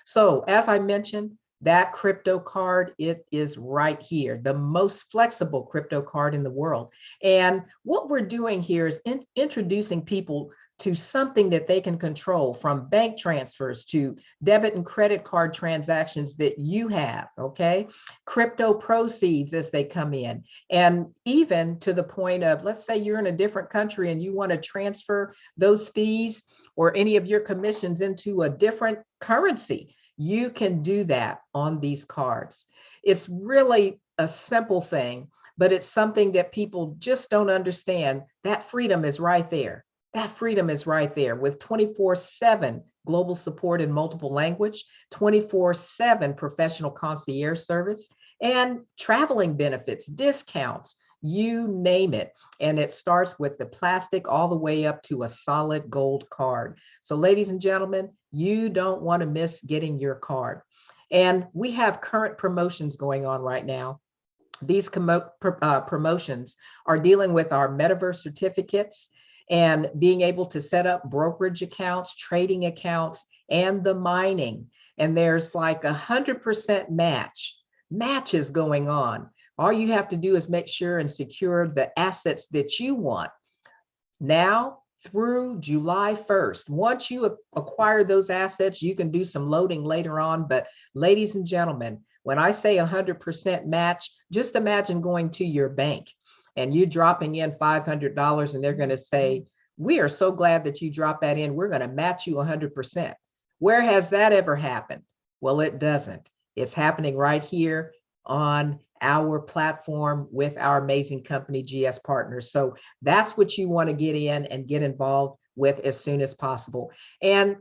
S17: So as I mentioned, that crypto card, it is right here, the most flexible crypto card in the world. And what we're doing here is introducing people to something that they can control, from bank transfers to debit and credit card transactions that you have, okay? Crypto proceeds as they come in. And even to the point of, let's say you're in a different country and you want to transfer those fees or any of your commissions into a different currency. You can do that on these cards. It's really a simple thing, but it's something that people just don't understand. That freedom is right there. That freedom is right there, with 24/7 global support in multiple language, 24/7 professional concierge service, and traveling benefits, discounts, you name it. And it starts with the plastic all the way up to a solid gold card. So ladies and gentlemen, you don't want to miss getting your card. And we have current promotions going on right now. These promotions are dealing with our metaverse certificates and being able to set up brokerage accounts, trading accounts, and the mining. And there's like 100% matches going on. All you have to do is make sure and secure the assets that you want now through July 1st. Once you acquire those assets, you can do some loading later on. But ladies and gentlemen, when I say 100% match, just imagine going to your bank and you dropping in $500, and they're going to say, we are so glad that you dropped that in. We're going to match you 100%. Where has that ever happened? Well, it doesn't. It's happening right here on our platform with our amazing company, GS Partners. So that's what you want to get in and get involved with as soon as possible. And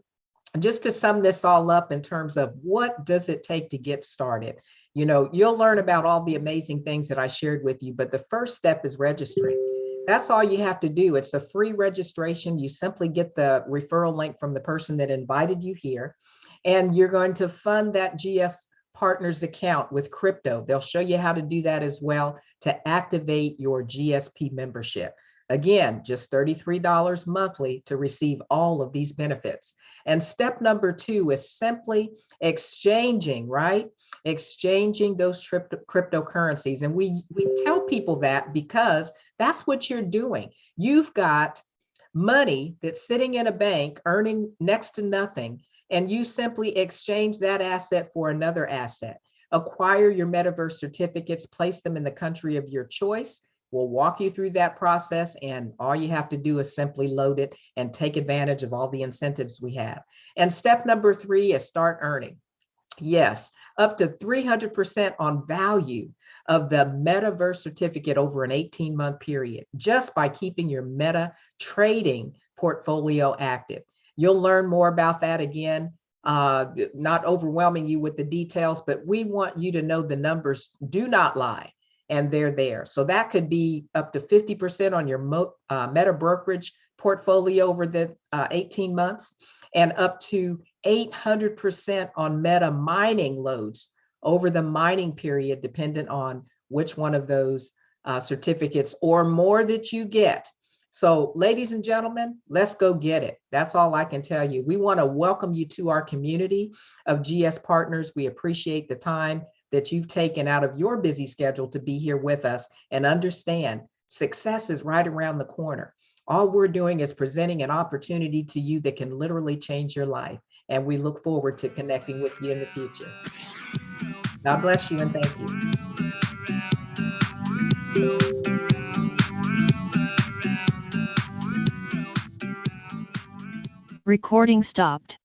S17: just to sum this all up in terms of what does it take to get started, you know, you'll learn about all the amazing things that I shared with you, but the first step is registering. That's all you have to do. It's a free registration. You simply get the referral link from the person that invited you here, and you're going to fund that GS Partners account with crypto. They'll show you how to do that as well to activate your GSP membership. Again, just $33 monthly to receive all of these benefits. And step number 2 is simply exchanging, right? Exchanging those cryptocurrencies. And we tell people that because that's what you're doing. You've got money that's sitting in a bank earning next to nothing, and you simply exchange that asset for another asset. Acquire your metaverse certificates, place them in the country of your choice. We'll walk you through that process, and all you have to do is simply load it and take advantage of all the incentives we have. And step number 3 is start earning. Yes, up to 300% on value of the metaverse certificate over an 18-month period, just by keeping your meta trading portfolio active. You'll learn more about that again, not overwhelming you with the details, but we want you to know the numbers do not lie, and they're there. So that could be up to 50% on your meta brokerage portfolio over the 18 months, and up to 800% on meta mining loads over the mining period, dependent on which one of those certificates or more that you get. So ladies and gentlemen, let's go get it. That's all I can tell you. We want to welcome you to our community of GS Partners. We appreciate the time that you've taken out of your busy schedule to be here with us, and understand success is right around the corner. All we're doing is presenting an opportunity to you that can literally change your life. And we look forward to connecting with you in the future. God bless you and thank you.
S12: Recording stopped.